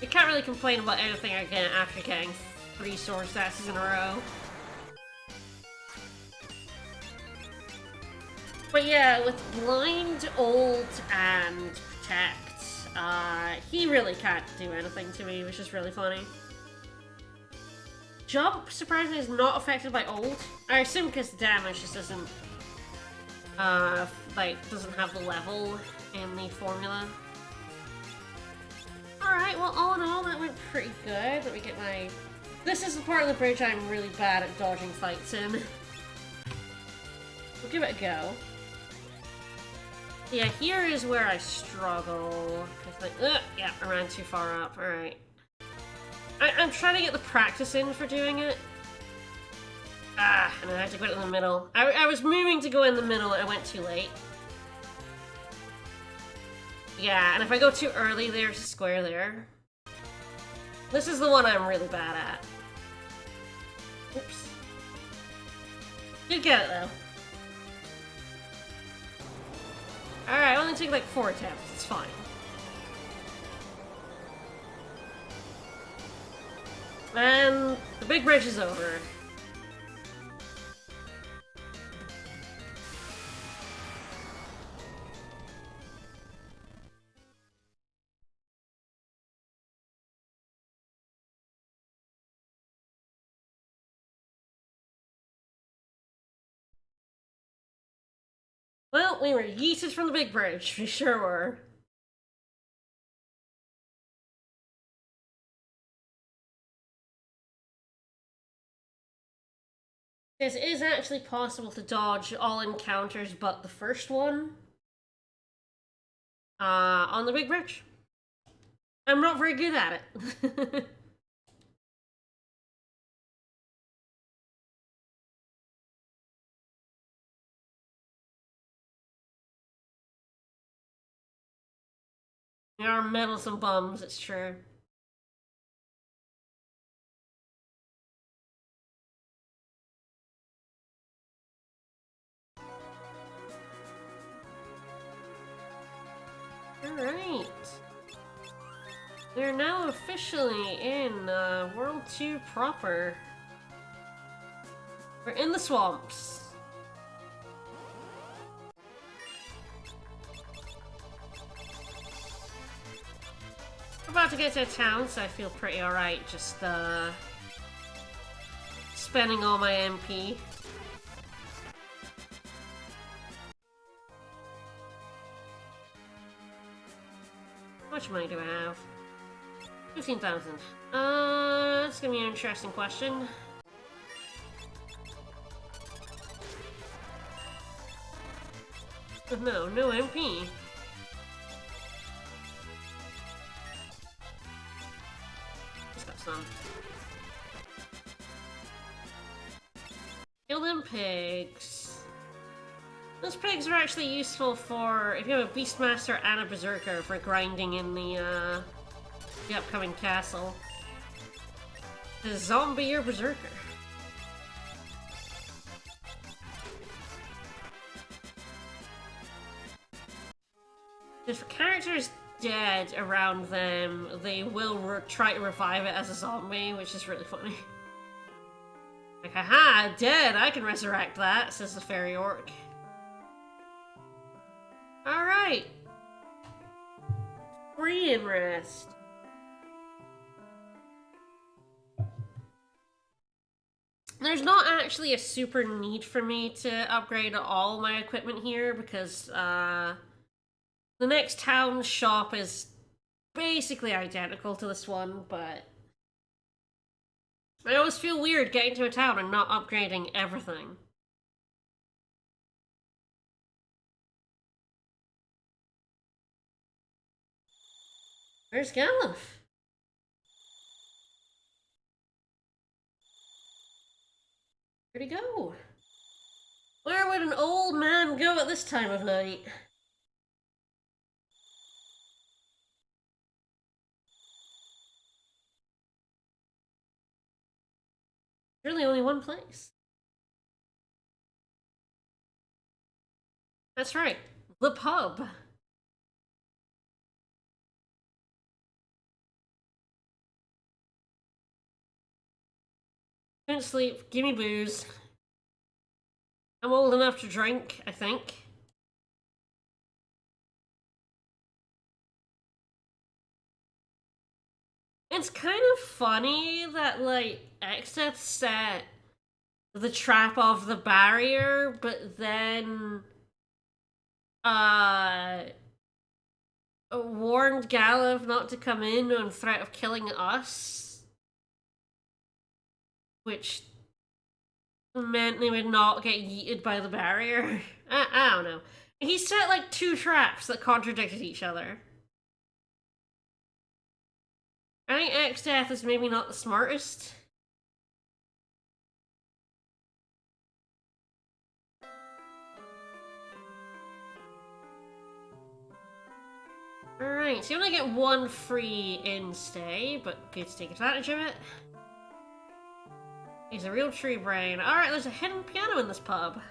You can't really complain about anything again after getting 3 sword stashes in a row. But yeah, with Blind, Ult, and Protect, he really can't do anything to me, which is really funny. Jump, surprisingly, is not affected by ult. I assume because the damage just doesn't, doesn't have the level in the formula. Alright, well, all in all, that went pretty good. Let me get my... This is the part of the bridge I'm really bad at dodging fights in. We'll give it a go. Yeah, here is where I struggle. Cause like, yeah, I ran too far up. Alright. I'm trying to get the practice in for doing it. And I had to go in the middle. I was moving to go in the middle, and I went too late. Yeah, and if I go too early, there's a square there. This is the one I'm really bad at. Oops. Did get it, though. Alright, only took like 4 attempts. It's fine. And the big bridge is over. Well, we were yeeted from the big bridge. We sure were. Yes, it is actually possible to dodge all encounters but the first one. On the big bridge. I'm not very good at it. We are meddlesome bums, it's true. Alright. We're now officially in World 2 proper. We're in the swamps. We're about to get to a town, so I feel pretty alright just spending all my MP. How much money do I have? 15,000. That's gonna be an interesting question. No MP. Just got some. Kill them pigs. Those pigs are actually useful for if you have a Beastmaster and a Berserker for grinding in the upcoming castle. The zombie or Berserker. If a character is dead around them, they will try to revive it as a zombie, which is really funny. Like, haha, dead, I can resurrect that, says the fairy orc. Alright. Free and rest. There's not actually a super need for me to upgrade all my equipment here because the next town shop is basically identical to this one, but I always feel weird getting to a town and not upgrading everything. Where's Galuf? Where'd he go? Where would an old man go at this time of night? Really only one place. That's right, the pub. Couldn't sleep, give me booze. I'm old enough to drink, I think. It's kind of funny that, like, Exeth set the trap of the barrier, but then warned Galuf not to come in on threat of killing us, which meant they would not get yeeted by the barrier. I don't know. He set like 2 traps that contradicted each other. I think Exeth is maybe not the smartest. Alright, so you only get 1 free in stay, but good to take advantage of it. He's a real tree brain. Alright, there's a hidden piano in this pub.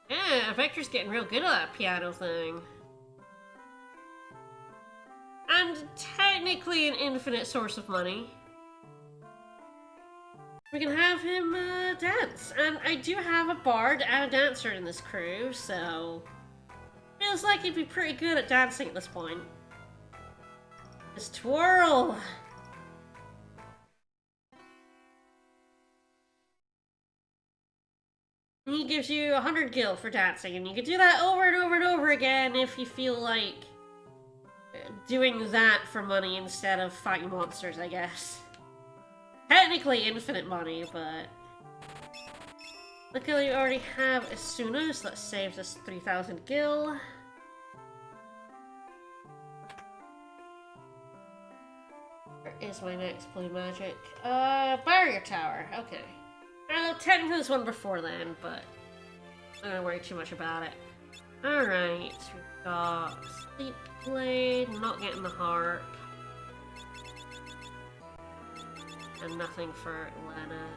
Yeah, Vector's getting real good at that piano thing. And technically an infinite source of money. We can have him dance. And I do have a bard and a dancer in this crew, so feels like he'd be pretty good at dancing at this point. Just twirl! He gives you 100 gil for dancing, and you can do that over and over and over again if you feel like doing that for money instead of fighting monsters, I guess. Technically infinite money, but... Luckily we already have Asuna, so that saves us 3,000 gil. Where is my next blue magic? Barrier Tower, okay. Technically there's one before then, but I don't worry too much about it. Alright, we've got Sleep Blade, not getting the harp. And nothing for Lena.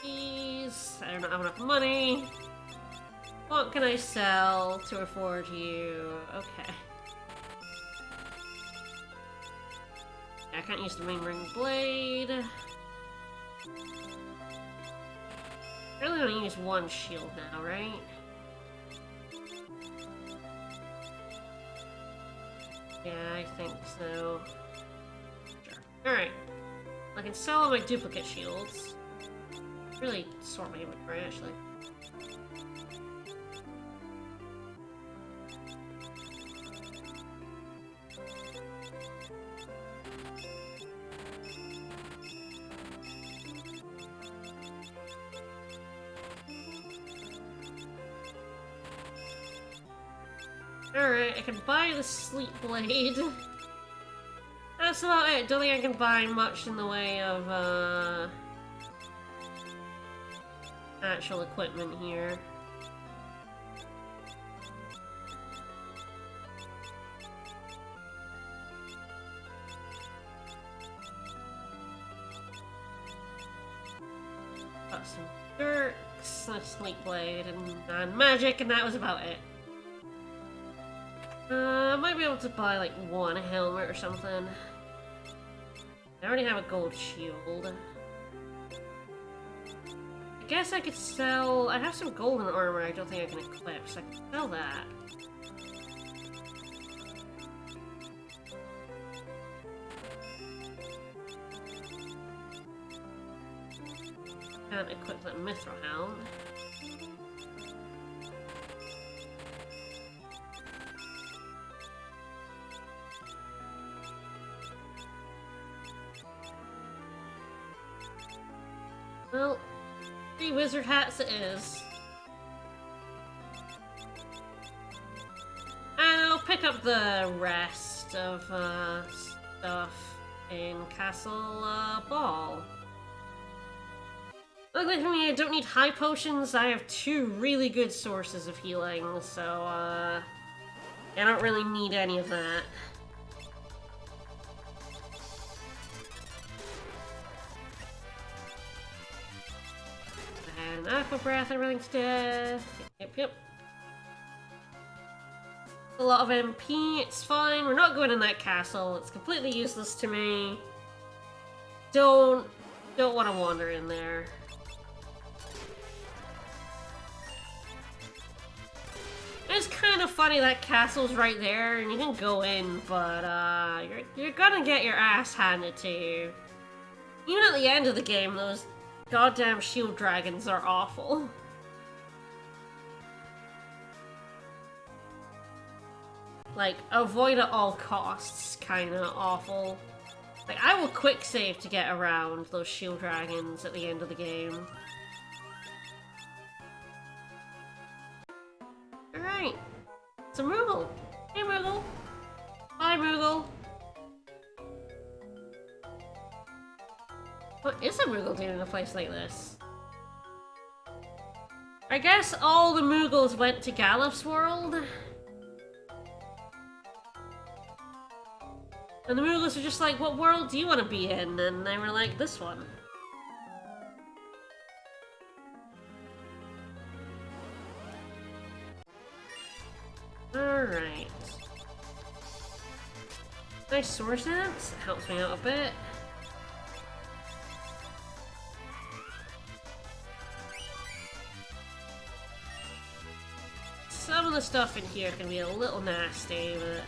Jeez, I don't have enough money. What can I sell to afford you? Okay. I can't use the Ring Ring Blade. I really only use one shield now, right? Yeah, I think so. Sure. Alright. I can sell all my duplicate shields. Really sort my inventory, actually. Alright, I can buy the Sleep Blade. That's about it. Don't think I can buy much in the way of, actual equipment here. Got some dirks, a Sleep Blade, and magic, and that was about it. I might be able to buy like one helmet or something. I already have a gold shield. I guess I could sell... I have some golden armor I don't think I can equip, so I can sell that. Can't equip that Mithril Helm. Well, 3 wizard hats it is. And I'll pick up the rest of stuff in Castle Ball. Luckily for me, I don't need high potions. I have 2 really good sources of healing, so I don't really need any of that. And Aqua Breath, everything's dead. Yep. A lot of MP, it's fine. We're not going in that castle. It's completely useless to me. Don't want to wander in there. It's kind of funny that castle's right there and you can go in, but you're gonna get your ass handed to you. Even at the end of the game, those goddamn shield dragons are awful. Like, avoid at all costs, kinda awful. Like, I will quick save to get around those shield dragons at the end of the game. Alright. It's a Moogle. Hey, Moogle. Bye, Moogle. What is a Moogle doing in a place like this? I guess all the Moogles went to Galif's world. And the Moogles were just like, what world do you want to be in? And they were like, this one. Alright. Nice sword dance. That helps me out a bit. Some of the stuff in here can be a little nasty, but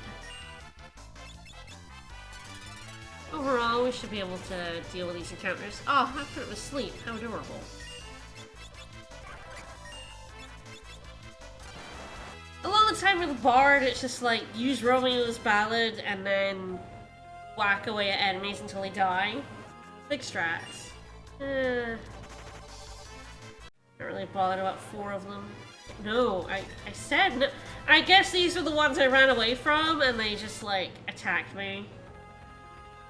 overall we should be able to deal with these encounters. Oh, I put it to sleep. How adorable. time with the Bard, it's just like, use Romeo's Ballad and then whack away at enemies until they die. Big strats. Not really bothered about 4 of them. No, I said no. I guess these are the ones I ran away from and they just like attacked me.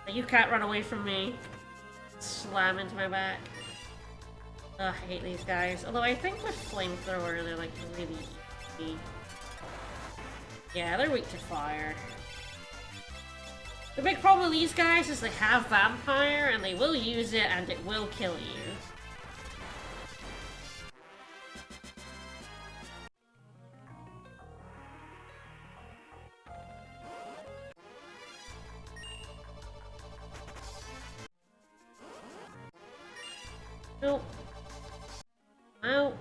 You can't run away from me. Slam into my back. Ugh, I hate these guys. Although I think with Flamethrower they're like really easy. Yeah, they're weak to fire. The big problem with these guys is they have Vampire and they will use it and it will kill you. Nope. Out.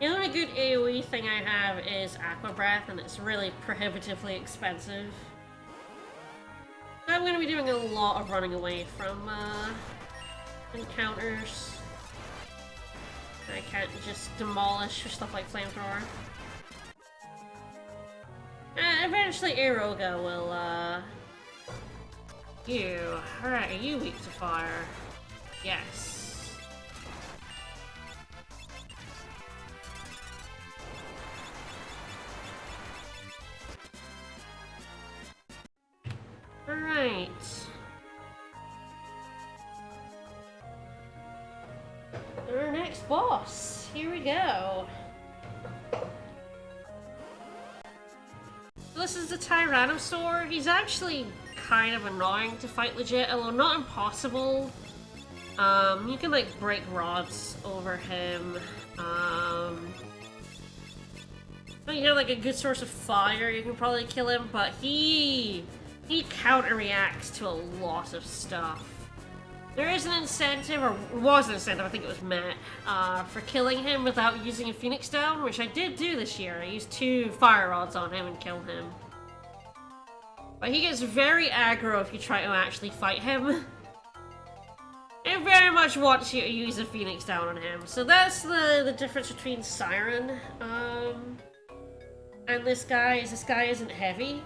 The only good AoE thing I have is Aqua Breath, and it's really prohibitively expensive. So I'm going to be doing a lot of running away from encounters. I can't just demolish stuff like Flamethrower. Eventually Aeroga will, You. Alright, are you weak to fire? Yes. Alright. Our next boss. Here we go. This is the Tyrannosaur. He's actually kind of annoying to fight legit, although not impossible. You can like break rods over him. So you have like a good source of fire, you can probably kill him, but he counter-reacts to a lot of stuff. There is an incentive, or was an incentive, I think it was met, for killing him without using a Phoenix Down, which I did do this year. I used 2 fire rods on him and killed him. But he gets very aggro if you try to actually fight him. It very much wants you to use a Phoenix Down on him. So that's the difference between Siren and this guy, is this guy isn't heavy.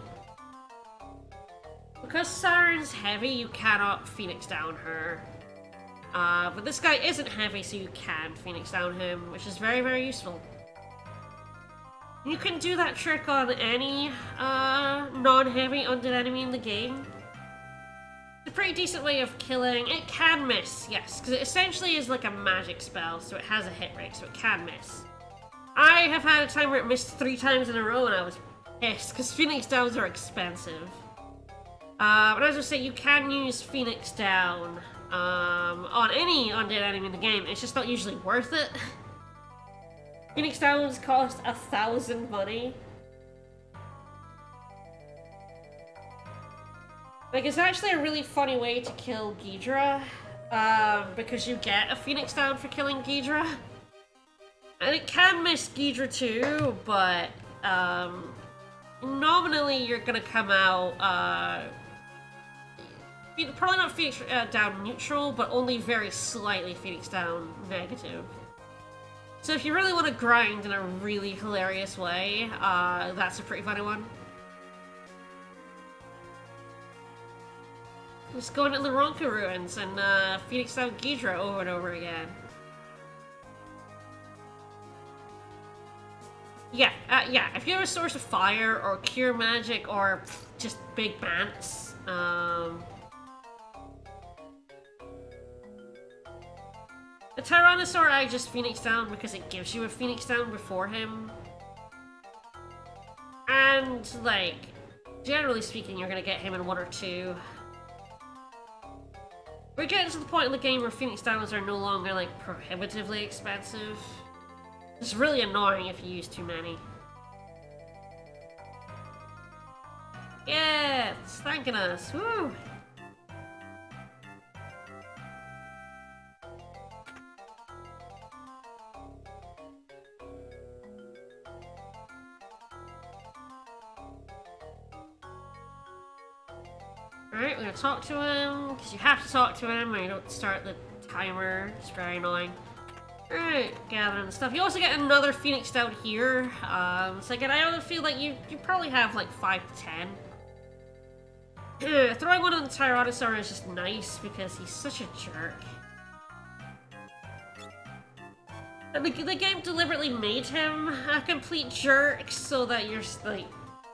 Because Siren's heavy, you cannot Phoenix Down her. But this guy isn't heavy, so you can Phoenix Down him, which is very, very useful. You can do that trick on any non-heavy undead enemy in the game. It's a pretty decent way of killing. It can miss, yes, because it essentially is like a magic spell, so it has a hit rate, so it can miss. I have had a time where it missed 3 times in a row, and I was pissed, because Phoenix Downs are expensive. But as I say, you can use Phoenix Down on any undead enemy in the game. It's just not usually worth it. Phoenix Downs cost 1,000 money. Like, it's actually a really funny way to kill Ghidra, because you get a Phoenix Down for killing Ghidra. And it can miss Ghidra too, but nominally you're gonna come out probably not Phoenix Down neutral, but only very slightly Phoenix Down negative. So if you really want to grind in a really hilarious way, that's a pretty funny one. Just go into the Ronka Ruins and Phoenix Down Ghidra over and over again. Yeah, yeah, if you have a source of fire, or cure magic, or just big bants, the Tyrannosaur I just Phoenix Down because it gives you a Phoenix Down before him. And, like, generally speaking, you're gonna get him in 1 or 2. We're getting to the point in the game where Phoenix Downs are no longer, like, prohibitively expensive. It's really annoying if you use too many. Yeah, it's thanking us. Woo! Alright, we're gonna talk to him, because you have to talk to him or you don't start the timer. It's very annoying. Alright, gathering stuff. You also get another Phoenix down here. So again, I don't feel like you probably have like 5 to 10. Throwing one on the Tyrannosaur is just nice because he's such a jerk. And the game deliberately made him a complete jerk so that you're like,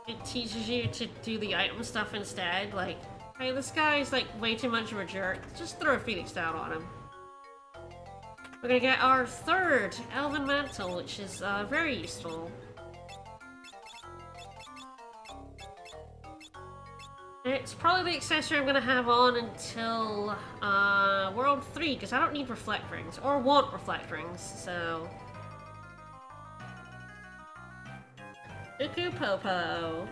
it teaches you to do the item stuff instead. Like, hey, this guy's like way too much of a jerk. Just throw a Phoenix down on him. We're gonna get our third Elven Mantle, which is very useful. It's probably the accessory I'm gonna have on until World 3, because I don't need Reflect Rings, or want Reflect Rings, so... Uku Popo.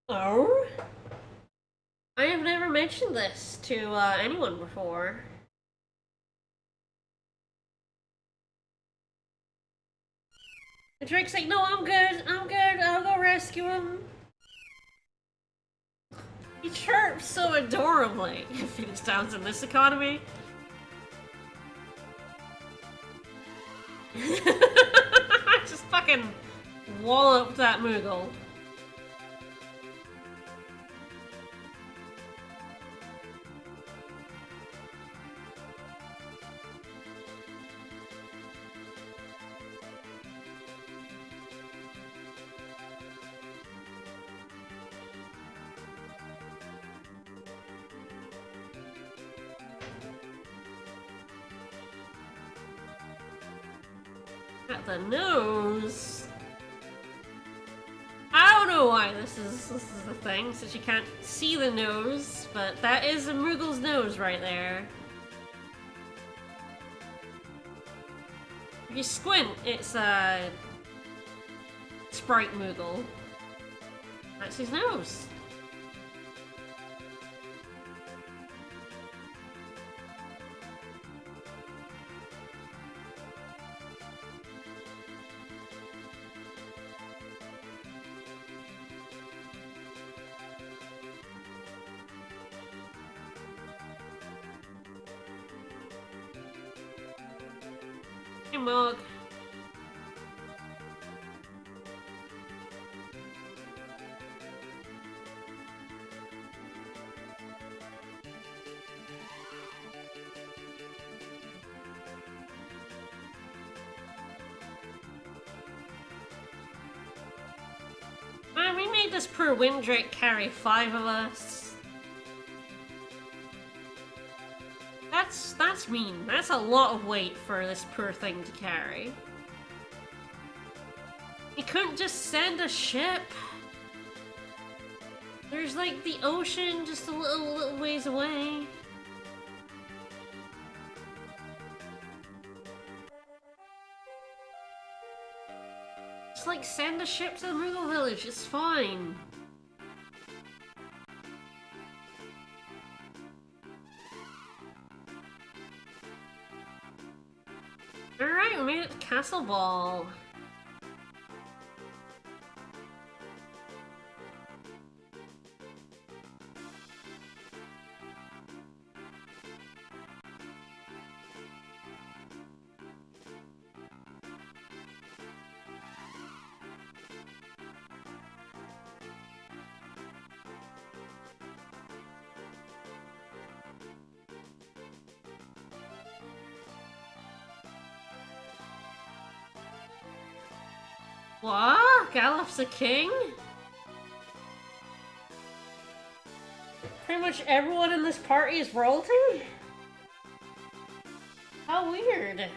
Oh? I have never mentioned this to anyone before. And Drake's like, no, I'm good, I'll go rescue him. He chirps so adorably. Phoenix Down's in this economy. Just fucking wallop that Moogle. At the nose. I don't know why this is the thing, since you can't see the nose, but that is a Moogle's nose right there. If you squint, it's a Sprite Moogle. That's his nose. Mug. Man, we made this poor Windrake carry 5 of us. That's mean. That's a lot of weight for this poor thing to carry. You couldn't just send a ship? There's like the ocean just a little ways away. Just like send a ship to the Moogle Village, it's fine. Alright, we made it to Castle Ball. What? Gallop's a king? Pretty much everyone in this party is royalty? How weird.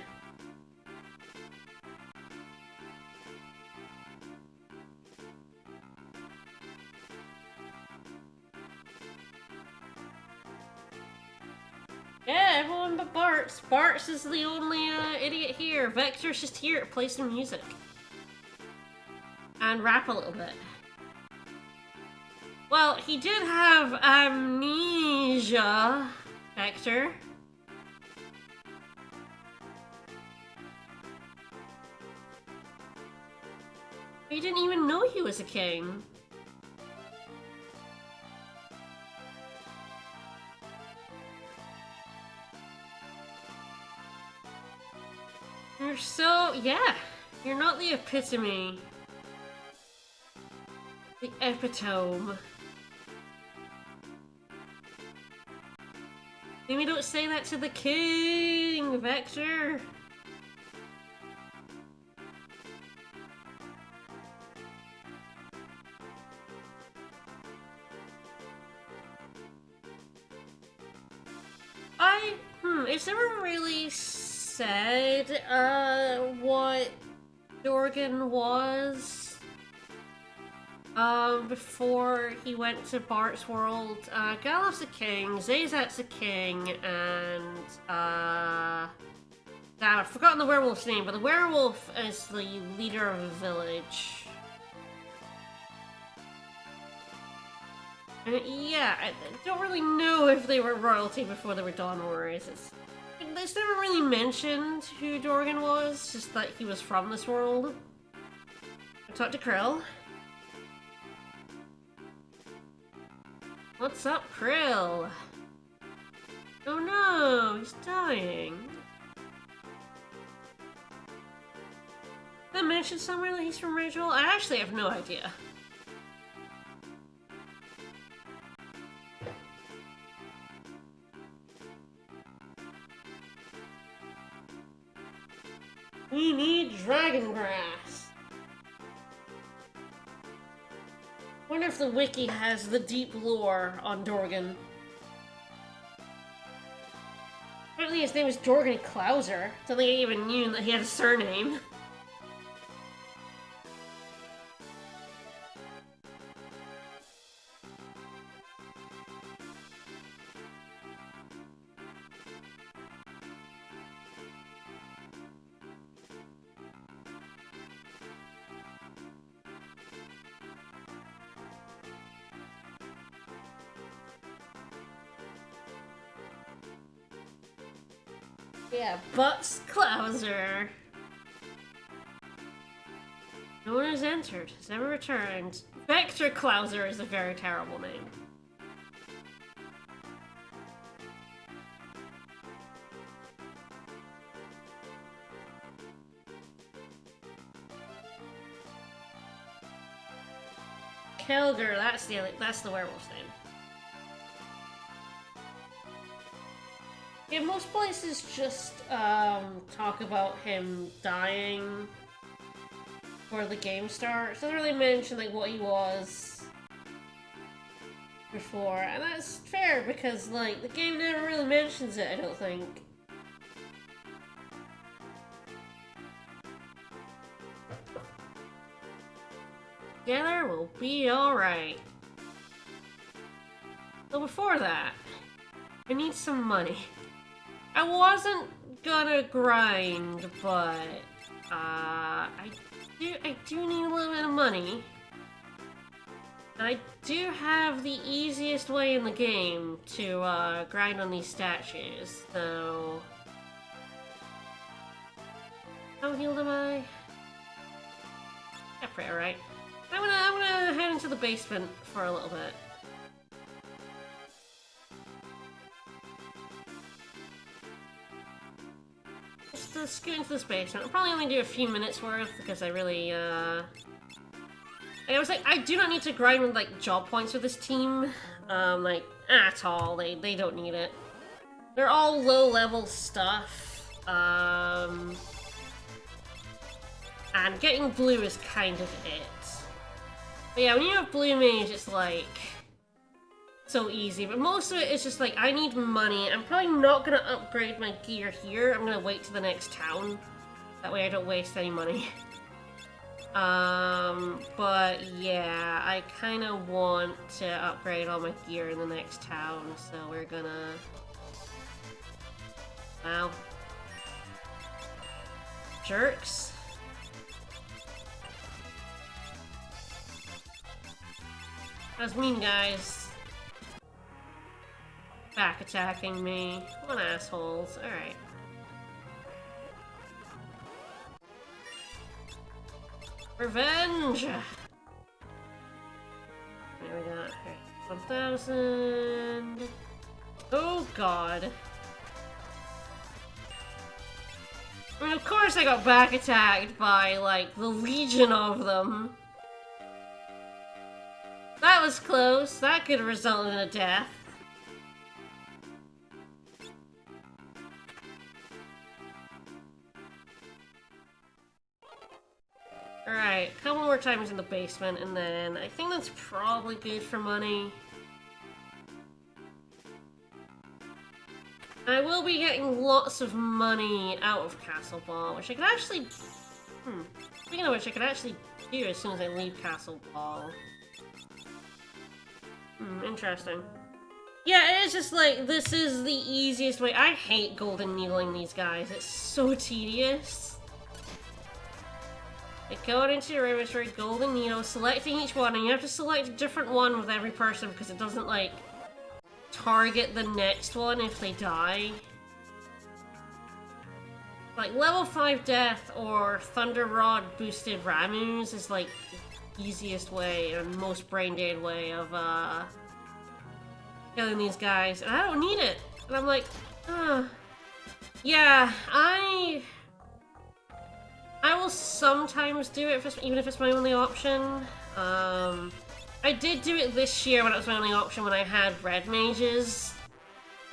Yeah, everyone but Bart's. Bart's is the only idiot here. Vector's just here to play some music. and rap a little bit. Well, he did have amnesia, Vector. He didn't even know he was a king. You're so... yeah. You're not the epitome. The epitome. Maybe don't say that to the king, Vector. It's never really said, what Dorgan was, before he went to Bart's world. Galloff's a king, Zazat's a king, and, I've forgotten the werewolf's name, but the werewolf is the leader of a village. And yeah, I don't really know if they were royalty before they were Dawn Warriors. It's never really mentioned who Dorgan was, just that he was from this world. I talked to Krill. What's up, Krill? Oh no, he's dying. Did I mention somewhere that he's from Rachel? I actually have no idea. We need dragon grass. Wonder if the wiki has the deep lore on Dorgan. Apparently his name is Dorgan Klauser. Don't think I even knew that he had a surname. Yeah, Butts Klauser. No one has entered, has never returned. Vector Klauser is a very terrible name. Kelger, that's the werewolf's name. Yeah, most places just talk about him dying before the game starts. Doesn't really mention like what he was before, and that's fair because like the game never really mentions it, I don't think. Together we'll be alright. So before that, I need some money. I wasn't gonna grind, but I do need a little bit of money. And I do have the easiest way in the game to grind on these statues, so... How healed am I? Yeah, pretty alright. I'm gonna head into the basement for a little bit. Just scoot into this basement. I'll probably only do a few minutes worth because I really, I was like, I do not need to grind with, like, job points with this team. Like, at all. They don't need it. They're all low-level stuff. And getting blue is kind of it. But yeah, when you have blue mage, it's like... so easy, but most of it is just like, I need money. I'm probably not gonna upgrade my gear here. I'm gonna wait to the next town. That way I don't waste any money. But yeah, I kind of want to upgrade all my gear in the next town, so we're gonna... Wow. Jerks. Those mean guys. Back attacking me. What assholes. Alright. Revenge! There we go. 1,000. Oh god. I mean, of course I got back attacked by, like, the legion of them. That was close. That could have resulted in a death. Alright, a couple more times in the basement, and then I think that's probably good for money. I will be getting lots of money out of Castle Ball, which I could actually... Speaking of which, I could actually do as soon as I leave Castle Ball. Interesting. Yeah, it's just like, this is the easiest way. I hate golden needling these guys. It's so tedious. Like, going into your inventory, golden needle, selecting each one, and you have to select a different one with every person because it doesn't, like, target the next one if they die. Like, level 5 death or Thunder Rod boosted Ramus is, like, the easiest way and most brain dead way of, killing these guys. And I don't need it. And I'm like, yeah, I will sometimes do it, even if it's my only option. I did do it this year when it was my only option when I had red mages.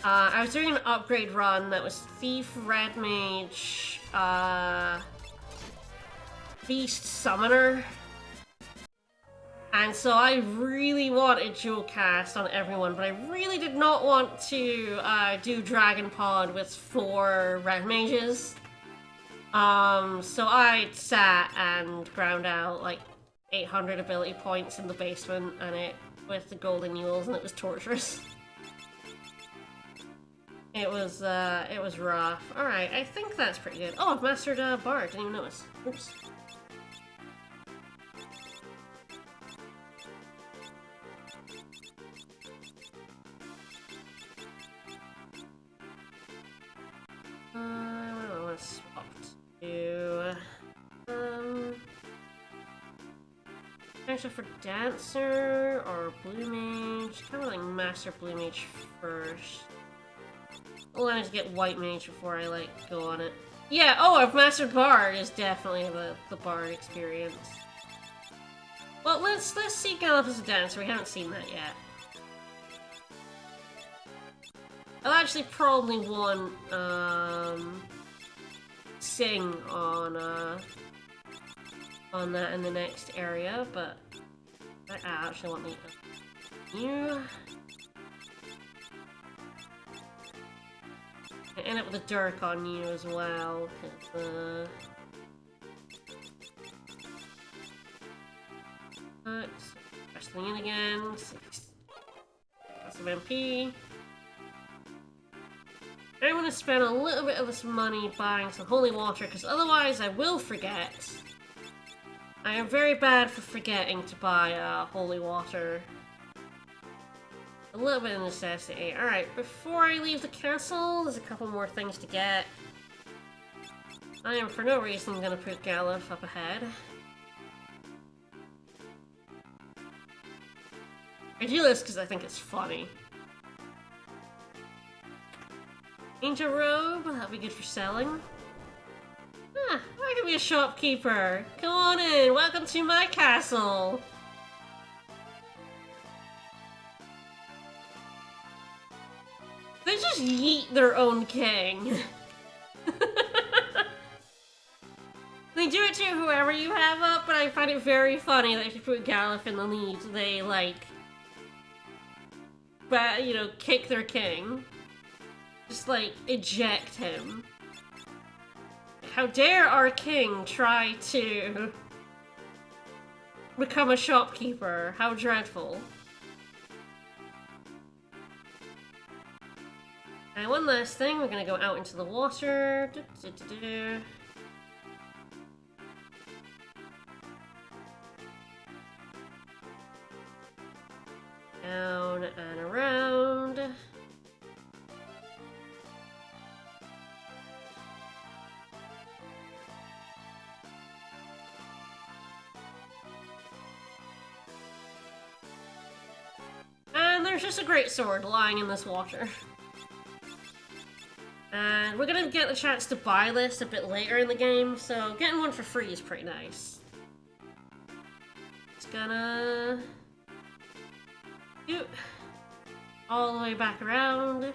I was doing an upgrade run that was Thief, Red Mage, Beast, Summoner. And so I really wanted dual cast on everyone, but I really did not want to do Dragon Pod with 4 red mages. So I sat and ground out like 800 ability points in the basement and it with the golden mules, and it was torturous. It was rough. Alright, I think that's pretty good. Oh, I've mastered Bard, didn't even notice. Oops. What do I want to swap to? Actually, for Dancer or Blue Mage, kind of like Master Blue Mage first. I'll let us get White Mage before I like go on it. Yeah, oh, I've mastered Bard is definitely the Bard experience. Well, let's see Gallop as a Dancer. We haven't seen that yet. I'll actually probably want Sing on that in the next area, but I actually want you. I end up with a Dirk on you as well. Press the in again. Got some MP. I want to spend a little bit of this money buying some holy water, because otherwise I will forget. I am very bad for forgetting to buy holy water. A little bit of necessity. Alright, before I leave the castle, there's a couple more things to get. I am for no reason going to put Galuf up ahead. I do this because I think it's funny. Angel robe, that'll be good for selling. Ah, I can be a shopkeeper. Come on in, welcome to my castle. They just yeet their own king. They do it to whoever you have up, but I find it very funny that if you put Galuf in the lead, they like, you know, kick their king. Just like, eject him. How dare our king try to become a shopkeeper? How dreadful. And one last thing, we're gonna go out into the water. Down and around. And there's just a great sword lying in this water. And we're gonna get the chance to buy this a bit later in the game, so getting one for free is pretty nice. It's gonna... all the way back around.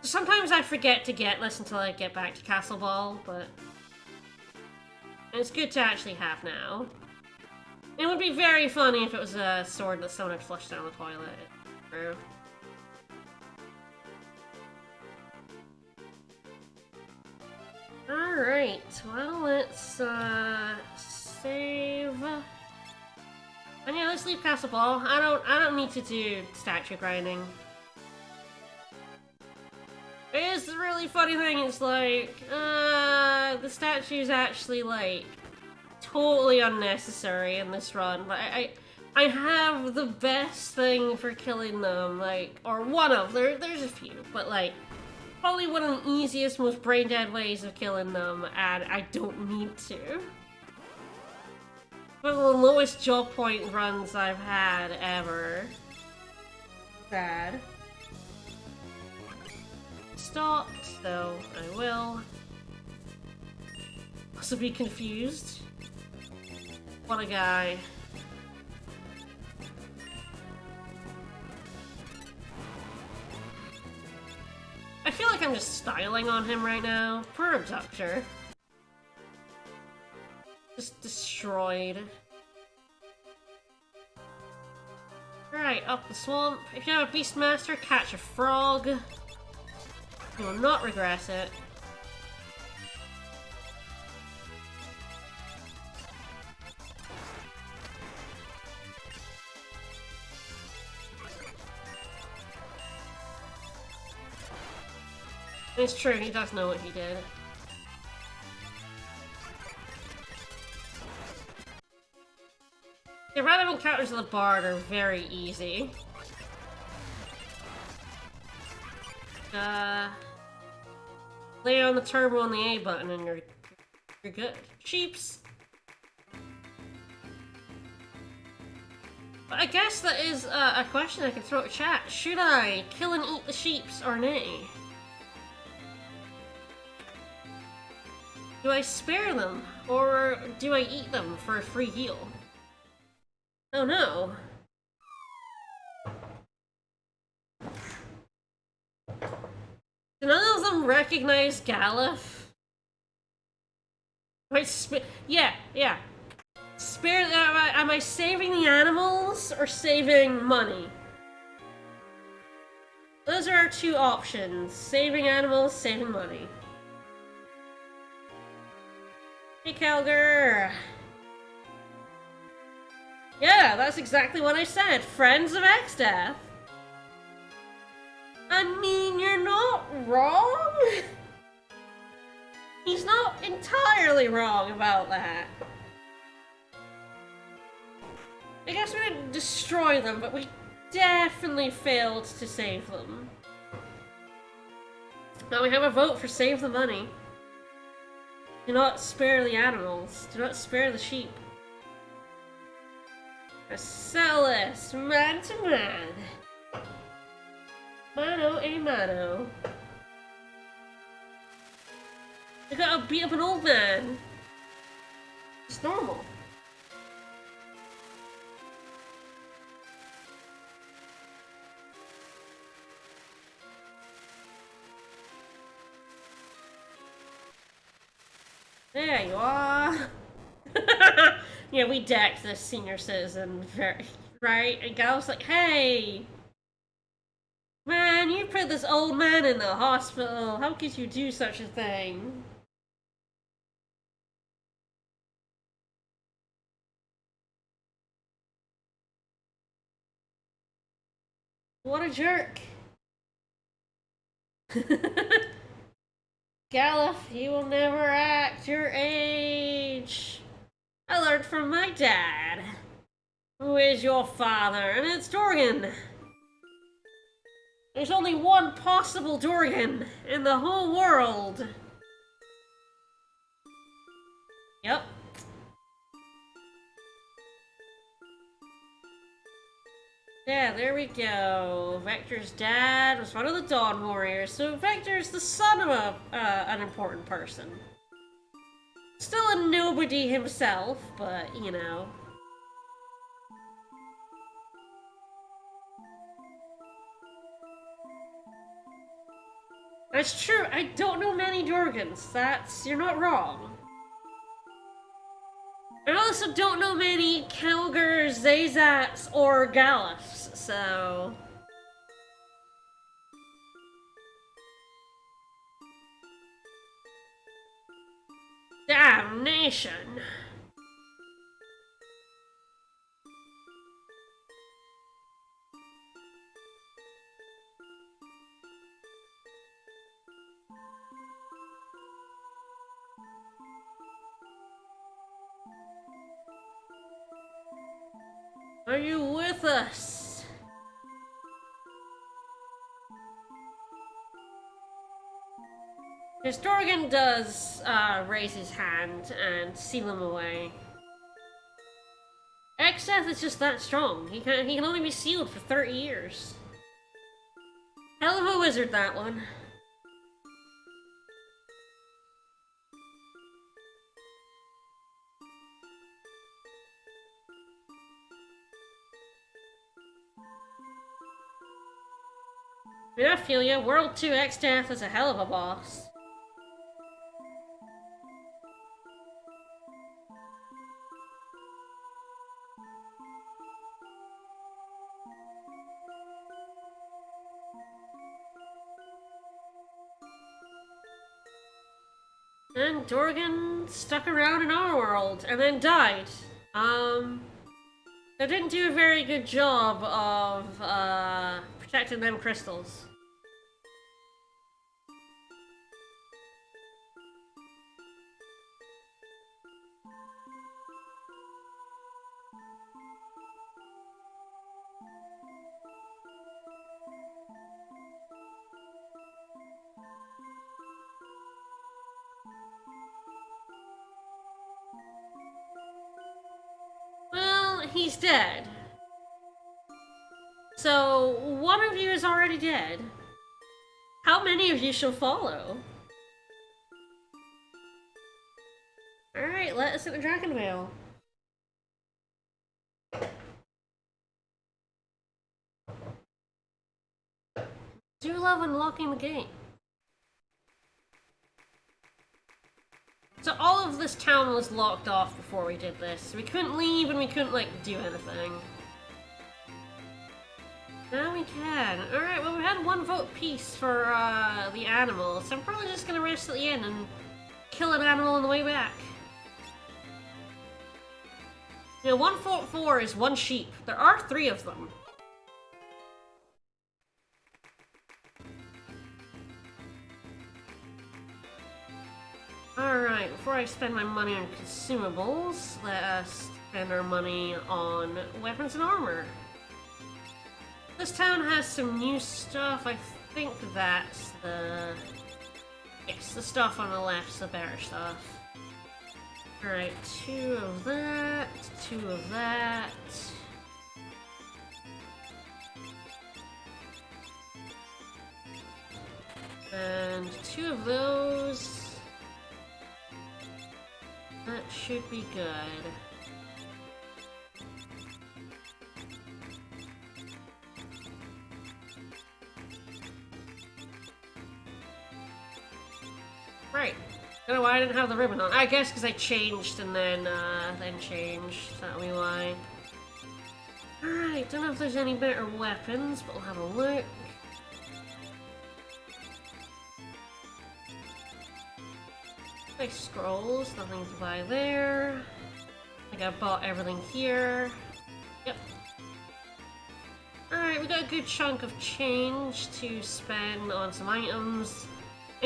Sometimes I forget to get this until I get back to Castle Ball, but it's good to actually have now. It would be very funny if it was a sword that someone had flushed down the toilet. True. Alright, well, let's save. And yeah, let's leave Castle Ball. I don't need to do statue grinding. It is the really funny thing, it's like, the statue's actually, like, totally unnecessary in this run. Like, I have the best thing for killing them, like, or one of, there's a few, but like, probably one of the easiest, most brain-dead ways of killing them, and I don't need to. One of the lowest job point runs I've had ever. Sad. Stop, so I will. Also be confused. What a guy. I feel like I'm just styling on him right now. Poor Abductor. Just destroyed. Alright, up the swamp. If you have a Beastmaster, catch a frog. You will not regret it. It's true, he does know what he did. The random encounters of the Bard are very easy. Lay on the turbo and the A button and you're good. Sheeps! But I guess that is a question I can throw at chat. Should I kill and eat the sheeps or nay? Do I spare them, or do I eat them for a free heal? Oh no. Do none of them recognize Galuf? Wait, yeah. Spare, am I saving the animals, or saving money? Those are our two options. Saving animals, saving money. Hey, Calgar! Yeah, that's exactly what I said. Friends of X-Death. I mean, you're not wrong. He's not entirely wrong about that. I guess we didn't destroy them, but we definitely failed to save them. Now we have a vote for save the money. Do not spare the animals. Do not spare the sheep. Marcellus, man to man. Mano a mano. I gotta beat up an old man. It's normal. There you are. Yeah, we decked this senior citizen very right, and Gal's like, hey, man, you put this old man in the hospital. How could you do such a thing? What a jerk. Galuf, you will never act your age. I learned from my dad. Who is your father? And it's Dorgan! There's only one possible Dorgan in the whole world! Yep. Yeah, there we go. Vector's dad was one of the Dawn Warriors, so Vector's the son of an important person. Still a nobody himself, but, you know. That's true, I don't know many Dorgans. You're not wrong. I also don't know many Kalgers, Zazats, or Gallifs, so... Damnation! Are you with us? Because Dorgan does raise his hand and seal him away. Exeth is just that strong. He can only be sealed for 30 years. Hell of a wizard, that one. I mean, I feel ya. World 2 X-Death is a hell of a boss. And Dorgan stuck around in our world, and then died. They didn't do a very good job of, protecting them crystals. Well, he's dead. So, one of you is already dead. How many of you shall follow? Alright, let us in the Dragon Veil. Do love unlocking the game. So all of this town was locked off before we did this. We couldn't leave and we couldn't, like, do anything. Now we can. Alright, well we had one vote piece for, the animal, so I'm probably just gonna rest at the inn and kill an animal on the way back. You know, 144 is one sheep. There are 3 of them. Alright, before I spend my money on consumables, let us spend our money on weapons and armor. This town has some new stuff. I think that's the... Yes, the stuff on the left's the better stuff. Alright, 2 of that, 2 of that. And 2 of those. That should be good. Right. Don't know why I didn't have the ribbon on. I guess because I changed and then changed. That'll be why. Alright, don't know if there's any better weapons, but we'll have a look. Nice scrolls, nothing to buy there. I think I bought everything here. Yep. Alright, we got a good chunk of change to spend on some items.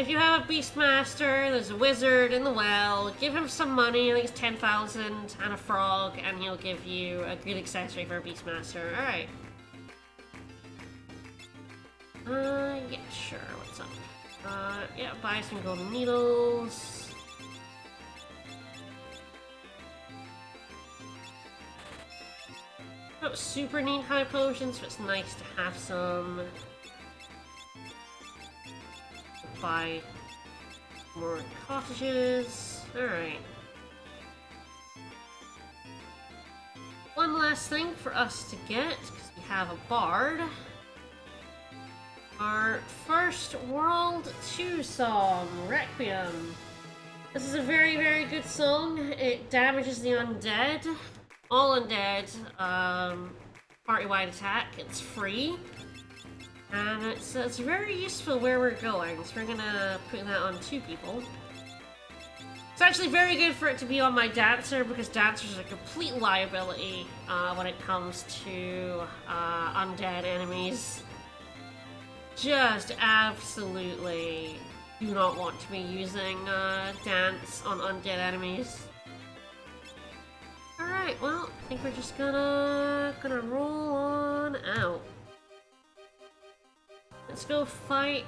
If you have a Beastmaster, there's a wizard in the well, give him some money, I think it's 10,000, and a frog, and he'll give you a good accessory for a Beastmaster. Alright. Yeah, sure, what's up? Yeah, buy some golden needles. Not super neat high potions, but it's nice to have some. Buy more cottages. Alright. One last thing for us to get, because we have a bard. Our first World 2 song, Requiem. This is a very, very good song. It damages the undead. All undead. Party-wide attack. It's free. And it's very useful where we're going, so we're gonna put that on 2 people. It's actually very good for it to be on my Dancer, because Dancers are a complete liability when it comes to undead enemies. Just absolutely do not want to be using Dance on undead enemies. Alright, well, I think we're just gonna roll on out. Let's go fight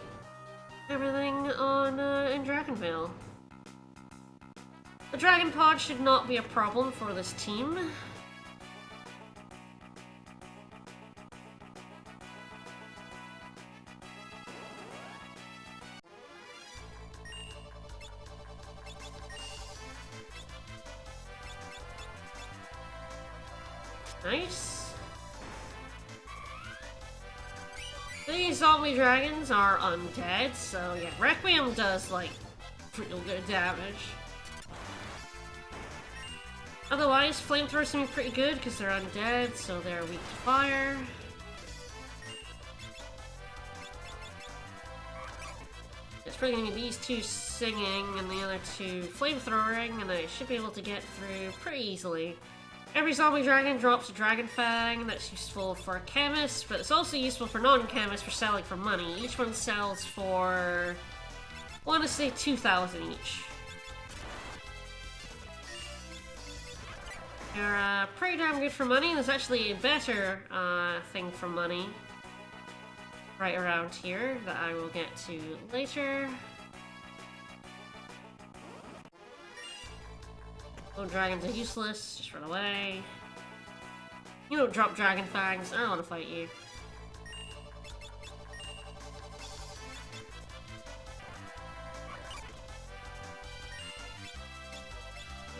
everything on in Dragonvale. The Dragon Pod should not be a problem for this team. Nice. These zombie dragons are undead, so yeah, Requiem does, like, pretty good damage. Otherwise, flamethrowers can be pretty good because they're undead, so they're weak to fire. It's probably gonna be these 2 singing and the other 2 flamethrowing, and I should be able to get through pretty easily. Every zombie dragon drops a dragon fang. That's useful for a chemist, but it's also useful for non-chemists for selling for money. Each one sells for, I want to say 2,000 each. They're pretty damn good for money. There's actually a better thing for money right around here that I will get to later. Oh, dragons are useless. Just run away. You don't drop dragon fangs. I don't want to fight you.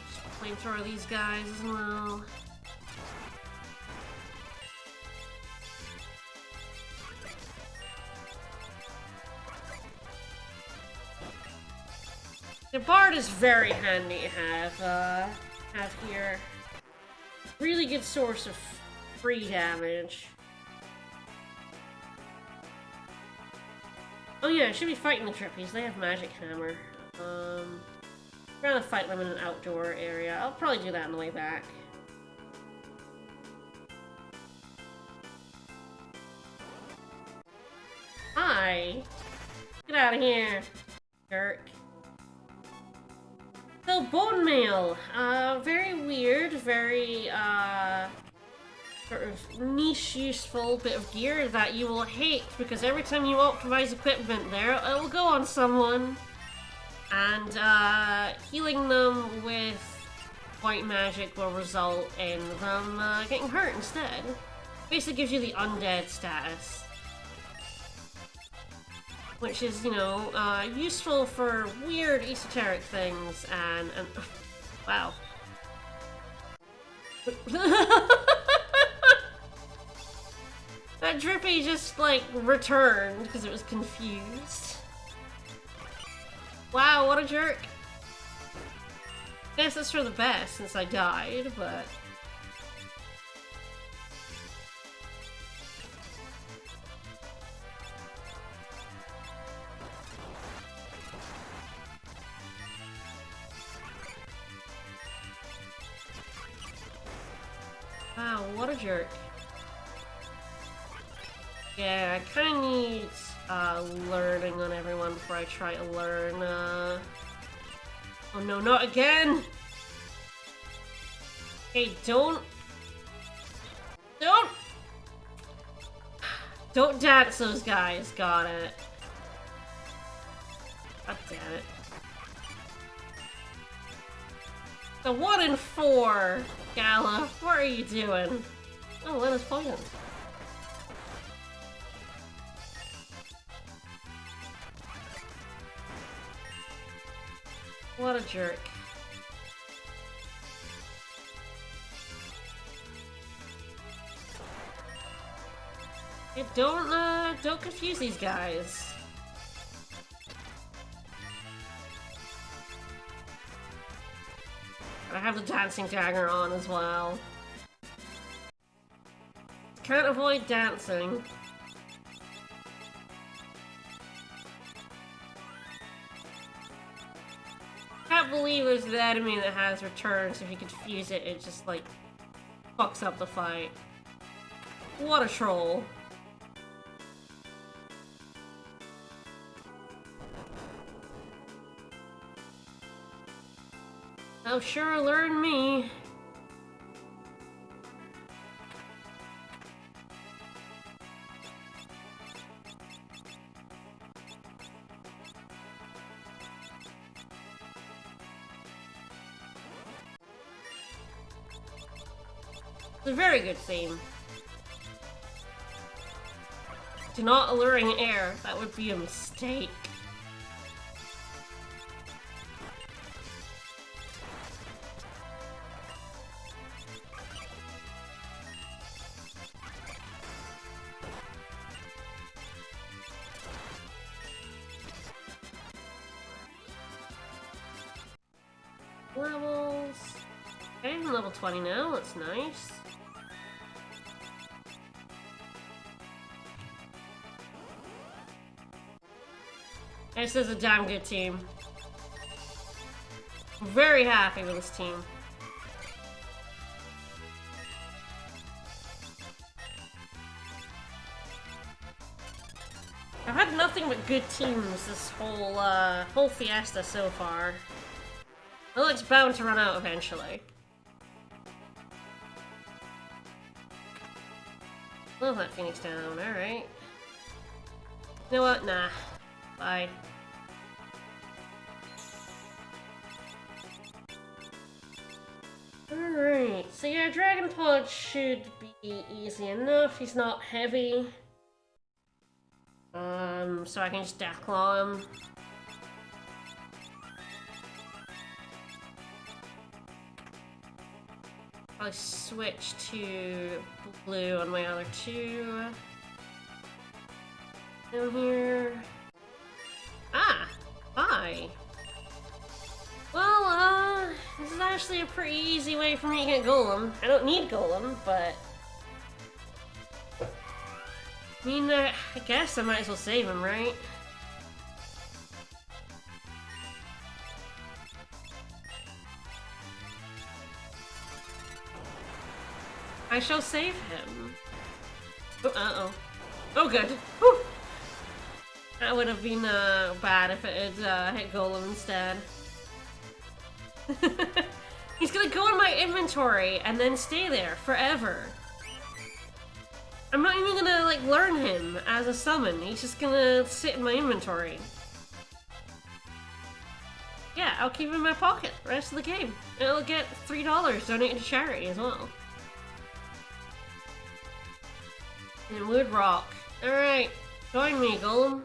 Just flamethrower these guys as well. The bard is very handy to have here. Really good source of free damage. Oh yeah, I should be fighting the Trippies. They have magic hammer. I'd rather fight them in an outdoor area. I'll probably do that on the way back. Hi! Get out of here, jerk. So, bone mail. Very weird, very, sort of niche, useful bit of gear that you will hate because every time you optimize equipment there, it will go on someone. And, healing them with white magic will result in them, getting hurt instead. Basically gives you the undead status. Which is, you know, useful for weird esoteric things and wow. That Drippy just, like, returned because it was confused. Wow, what a jerk. Guess that's for the best since I died, but... Wow, what a jerk. Yeah, I kinda need learning on everyone before I try to learn, Oh no, not again! Hey, don't dance those guys, got it. God damn it. The 1 in 4, Gala, what are you doing? Oh, Lena's poison. What a jerk. Hey, don't confuse these guys. I have the dancing dagger on as well. Can't avoid dancing. Can't believe there's an enemy that has returns. If you confuse it, it just like fucks up the fight. What a troll. Oh, sure, learn me. It's a very good theme. Do not alluring air. That would be a mistake. Levels. Okay, I'm level 20 now. That's nice. This is a damn good team. I'm very happy with this team. I've had nothing but good teams this whole fiesta so far. Well, it's bound to run out eventually. Love that Phoenix down, alright. You know what? Nah. Bye. Alright, so yeah, Dragon Pod should be easy enough. He's not heavy. So I can just Deathclaw him. I'll switch to blue on my other two. Down here. Ah! Hi! Well, this is actually a pretty easy way for me to get Golem. I don't need Golem, but... I mean, I guess I might as well save him, right? I shall save him. Oh, uh-oh. Oh, good. Whew. That would have been bad if it had hit Golem instead. He's gonna go in my inventory and then stay there forever. I'm not even gonna, like, learn him as a summon. He's just gonna sit in my inventory. Yeah, I'll keep him in my pocket the rest of the game. And I'll get $3 donated to charity as well. And Wood Rock. Alright, join me, Golem.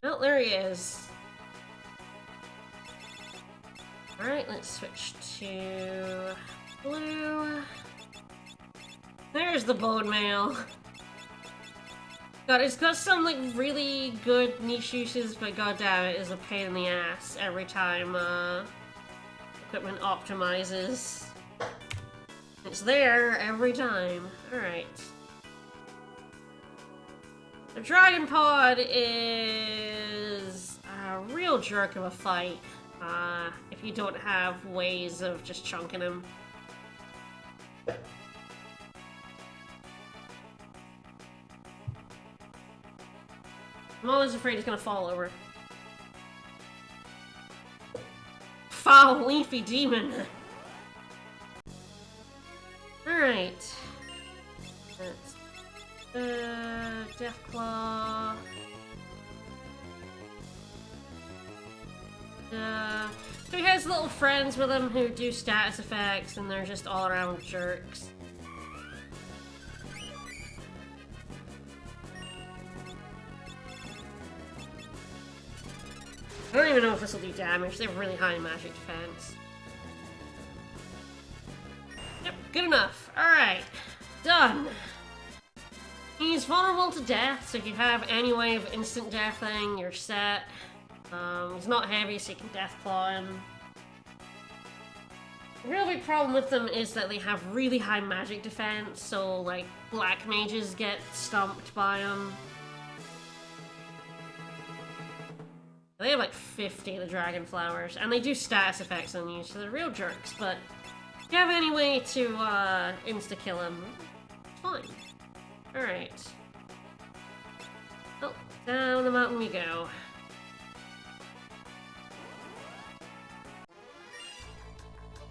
Oh, there he is. Alright, let's switch to blue. There's the bone mail. God, it's got some like really good niche uses, but goddamn it is a pain in the ass every time equipment optimizes. It's there every time. Alright. The Dragon Pod is a real jerk of a fight if you don't have ways of just chunking him. I'm always afraid he's gonna fall over. Foul leafy demon! Alright. That's... Deathclaw... So he has little friends with him who do status effects, and they're just all-around jerks. I don't even know if this will do damage. They have really high magic defense. Yep, good enough. Alright, done. He's vulnerable to death, so if you have any way of instant deathing, you're set. He's not heavy, so you can Deathclaw him. The real big problem with them is that they have really high magic defense, so, like, black mages get stumped by them. They have, like, 50 of the Dragon Flowers, and they do status effects on you, so they're real jerks, but if you have any way to, insta-kill him, it's fine. Alright. Oh, down the mountain we go.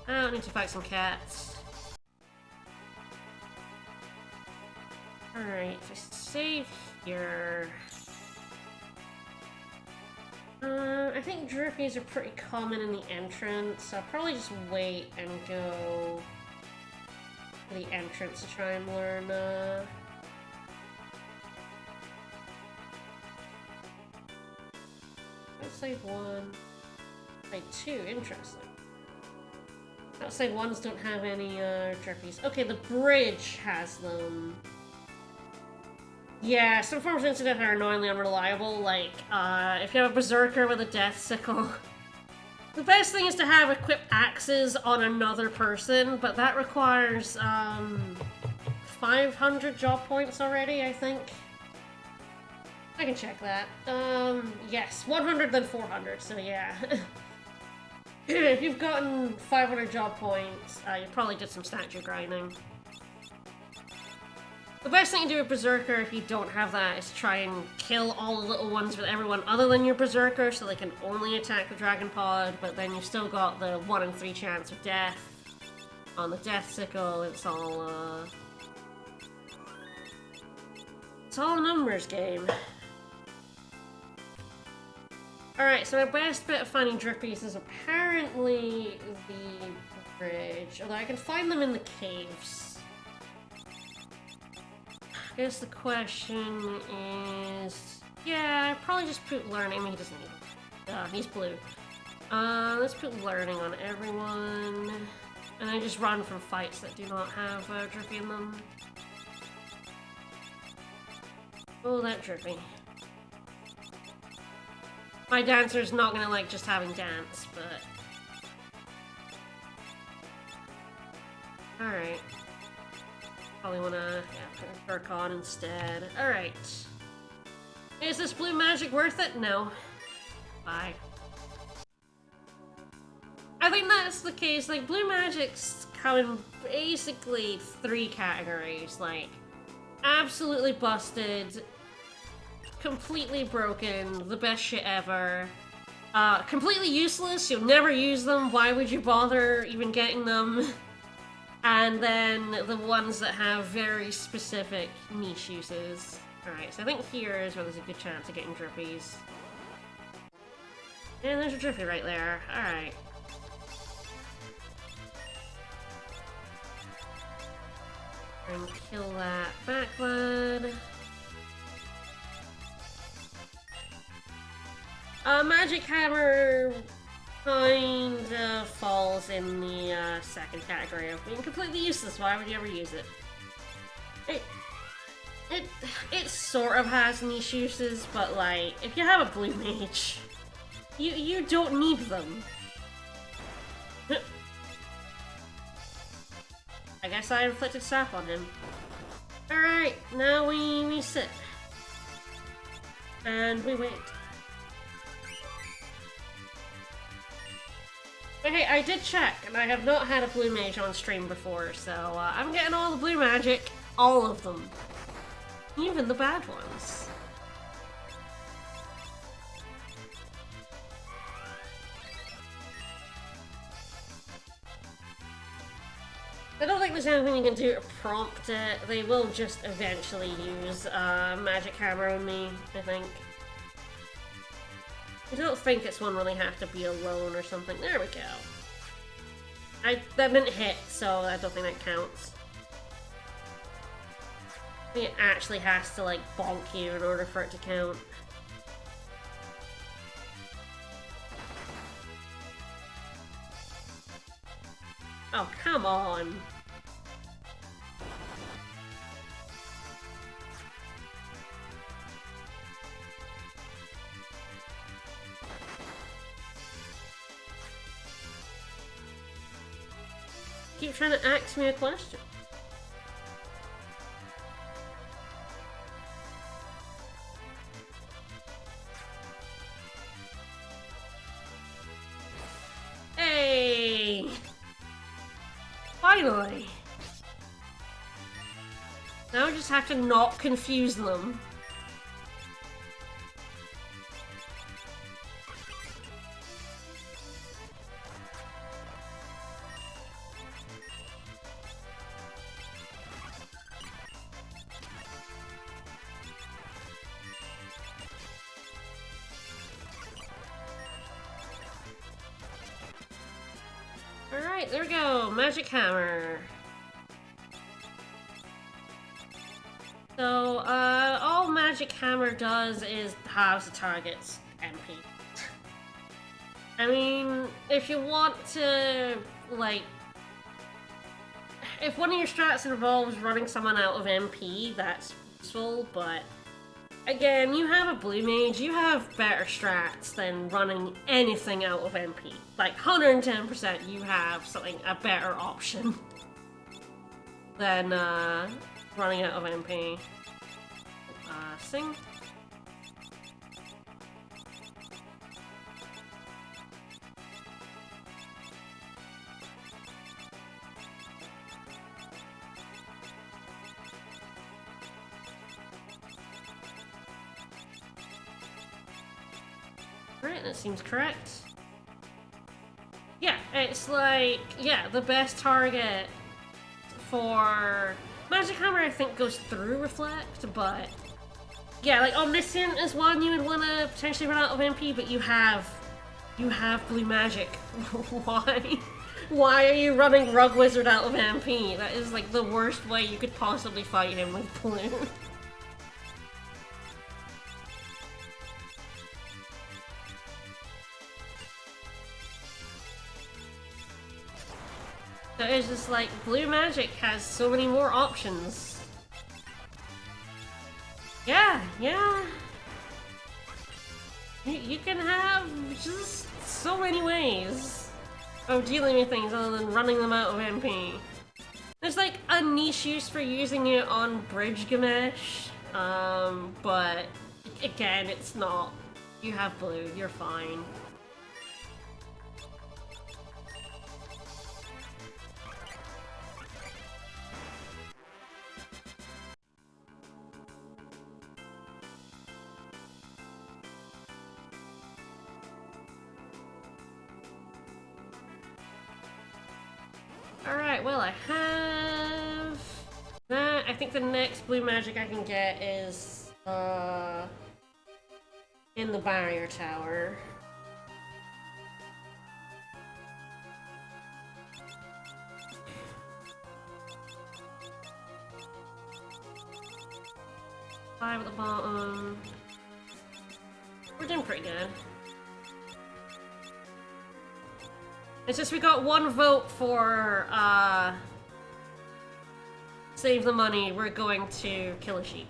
I need to fight some cats. Alright, if I save here... I think Drippies are pretty common in the entrance, so I'll probably just wait and go to the entrance to try and learn, I'll save one. Save two, interesting. Outside ones don't have any, Drippies. Okay, the bridge has them. Yeah, some forms of incident are annoyingly unreliable, like, if you have a Berserker with a Death Sickle. The best thing is to have equipped axes on another person, but that requires, 500 job points already, I think. I can check that. Yes, 100 then 400, so yeah. If you've gotten 500 job points, you probably did some statue grinding. The best thing to do with Berserker if you don't have that is try and kill all the little ones with everyone other than your Berserker so they can only attack the Dragon Pod, but then you've still got the 1 in 3 chance of death. On the Death Sickle, it's all a numbers game. Alright, so my best bit of finding Drippies is apparently the bridge, although I can find them in the caves. I guess the question is... Yeah, I probably just put learning. I mean, he doesn't need it. He's blue. Let's put learning on everyone. And I just run from fights that do not have Drippy in them. Oh, that Drippy. My dancer's not gonna like just having dance, but... Alright. Probably wanna, put Burk on instead. Alright. Is this blue magic worth it? No. Bye. I think that's the case. Like, blue magic's come in basically 3 categories. Like, absolutely busted, completely broken, the best shit ever, completely useless, you'll never use them, why would you bother even getting them? And then the ones that have very specific niche uses. Alright, so I think here is where there's a good chance of getting Drippies. And there's a Drippy right there. Alright. And kill that backlad. Magic Hammer kinda falls in the second category of being completely useless. Why would you ever use it? It sort of has niche uses, but like, if you have a blue mage, you don't need them. I guess I inflicted sap on him. Alright, now we sit. And we wait. But hey, I did check, and I have not had a blue mage on stream before, so I'm getting all the blue magic. All of them. Even the bad ones. there's anything you can do to prompt it. They will just eventually use Magic Hammer on me, I think. I don't think it's one where they have to be alone or something. There we go. That didn't hit, so I don't think that counts. I think it actually has to, like, bonk you in order for it to count. Oh, come on! Keep trying to ask me a question. Hey! Finally! Now I just have to not confuse them. Alright, there we go. Magic Hammer. So, all Magic Hammer does is halves the target's MP. I mean, if you want to, like... If one of your strats involves running someone out of MP, that's useful, but... Again, you have a Blue Mage, you have better strats than running anything out of MP. Like, 110% you have a better option than, running out of MP. Sing. Alright, that seems correct. Yeah, it's like, yeah, the best target for... Magic Hammer, I think, goes through Reflect, but... Yeah, like, Omniscient is one you would want to potentially run out of MP, but you have Blue Magic. Why? Why are you running Rug Wizard out of MP? That is, like, the worst way you could possibly fight him with Blue. So it's just like, Blue Magic has so many more options. Yeah. You can have just so many ways of dealing with things other than running them out of MP. There's like a niche use for using it on Bridge Gamesh, but again, it's not. You have Blue, you're fine. Alright, well I have that. I think the next Blue Magic I can get is in the Barrier Tower. Five at the bottom. We're doing pretty good. It's just we got one vote for, save the money, we're going to kill a sheep.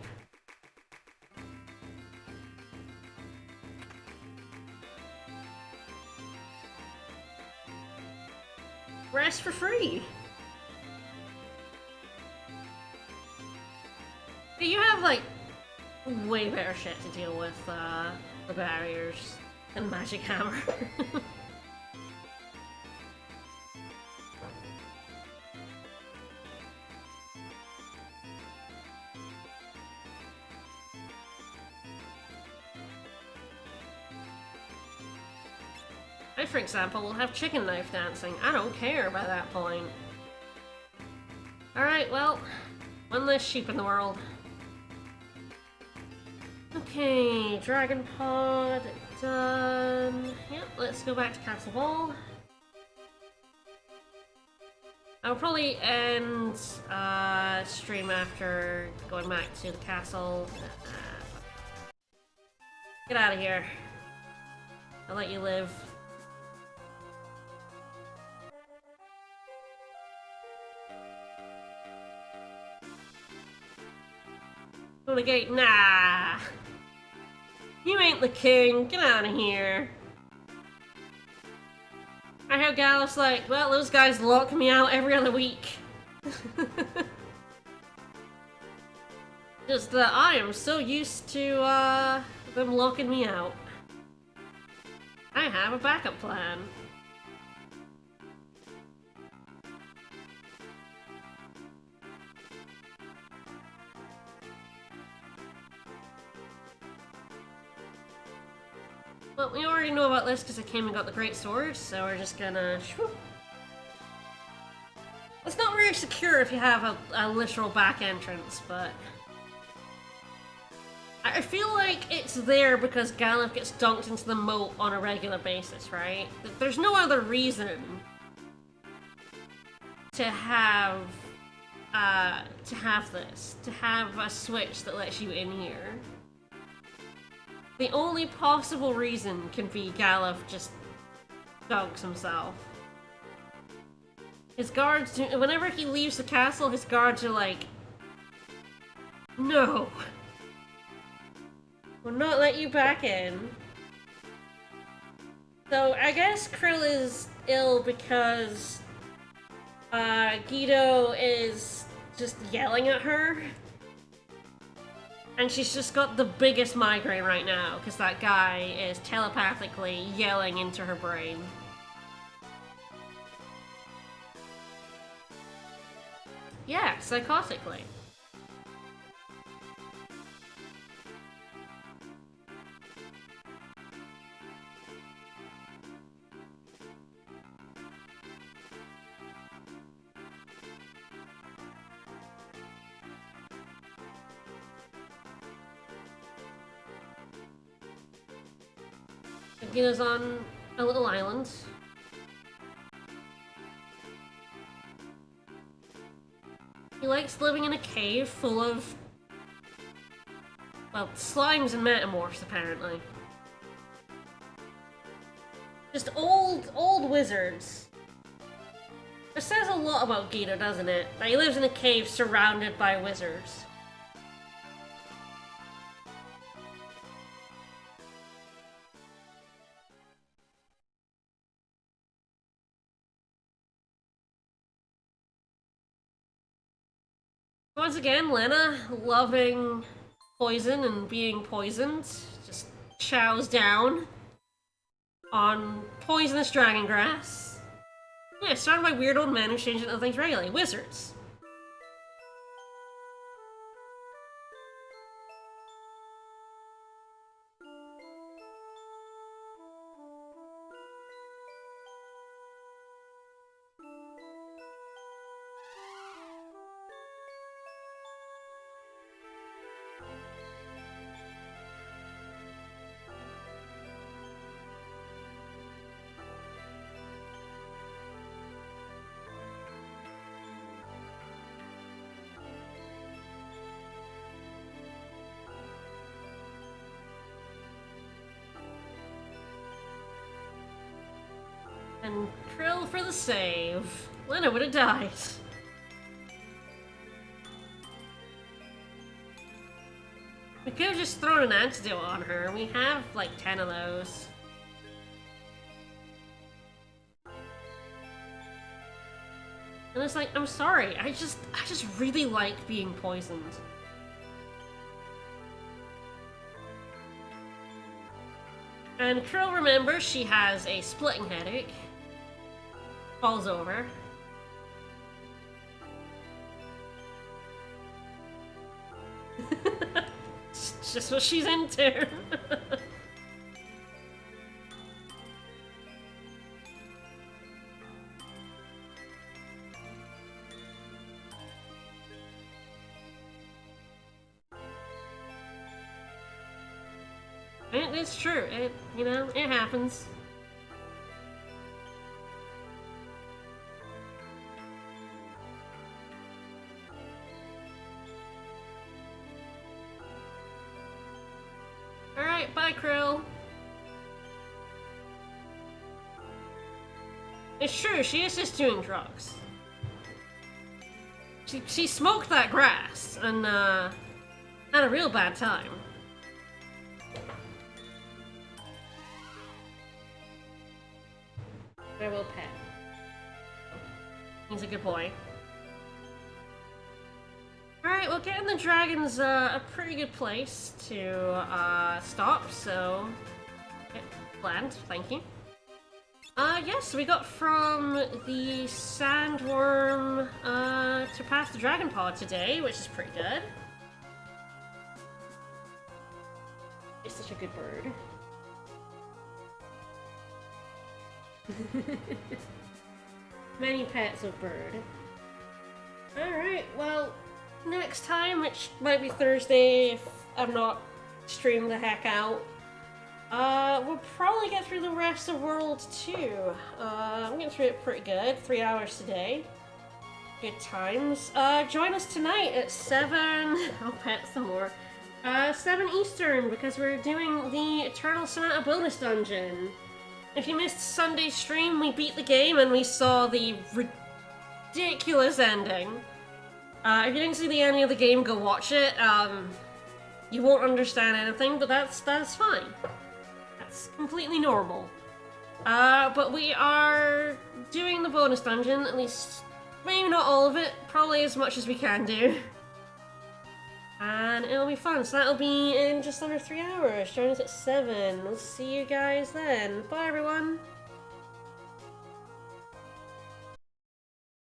Rest for free! You have, like, way better shit to deal with, the barriers than Magic Hammer. I, for example, will have chicken knife dancing. I don't care by that point. Alright, well, one less sheep in the world. Okay, Dragon Pod done. Yep, let's go back to Castle Ball. I'll probably end stream after going back to the castle. Get out of here. I'll let you live. Go to the gate. Nah! You ain't the king. Get out of here. I heard Gallus like, well, those guys lock me out every other week. Just that I am so used to, them locking me out. I have a backup plan. Well, we already know about this because I came and got the great sword, so we're just gonna... It's not very secure if you have a literal back entrance, but... I feel like it's there because Galuf gets dunked into the moat on a regular basis, right? There's no other reason to have this. To have a switch that lets you in here. The only possible reason can be Galuf just dunks himself. His guards, whenever he leaves the castle, his guards are like, no! We'll not let you back in. So I guess Krill is ill because Guido is just yelling at her. And she's just got the biggest migraine right now, because that guy is telepathically yelling into her brain. Yeah, psychotically. Guido's on a little island. He likes living in a cave full of, well, slimes and metamorphs, apparently. Just old wizards. It says a lot about Guido, doesn't it? That he lives in a cave surrounded by wizards. Once again, Lena, loving poison and being poisoned, just chows down on poisonous dragon grass. Yeah, surrounded by weird old men who change into things regularly. Wizards. And Krill for the save. Lena would have died. We could have just thrown an antidote on her. We have like 10 of those. And it's like, I'm sorry, I just really like being poisoned. And Krill remembers she has a splitting headache. Falls over. It's just what she's into. It's true. You know, it happens. Alright, bye, Krill. It's true, she is just doing drugs. She smoked that grass and had a real bad time. I will pet. He's a good boy. Alright, well, getting the dragon's a pretty good place to stop, so... Yeah, land, thank you. Yes, we got from the sandworm to pass the dragon pod today, which is pretty good. It's such a good bird. Many pets of bird. Alright, well, next time, which might be Thursday if I'm not streaming the heck out, we'll probably get through the rest of World 2. I'm getting through it pretty good. 3 hours today. Good times. Join us tonight at 7... I'll pet some more. 7 Eastern, because we're doing the Eternal Sonata bonus dungeon. If you missed Sunday's stream, we beat the game and we saw the ridiculous ending. If you didn't see the ending of the game, go watch it. You won't understand anything, but that's fine. That's completely normal. But we are doing the bonus dungeon, at least, maybe not all of it, probably as much as we can do. And it'll be fun, so that'll be in just under 3 hours. Join us at 7. We'll see you guys then. Bye, everyone!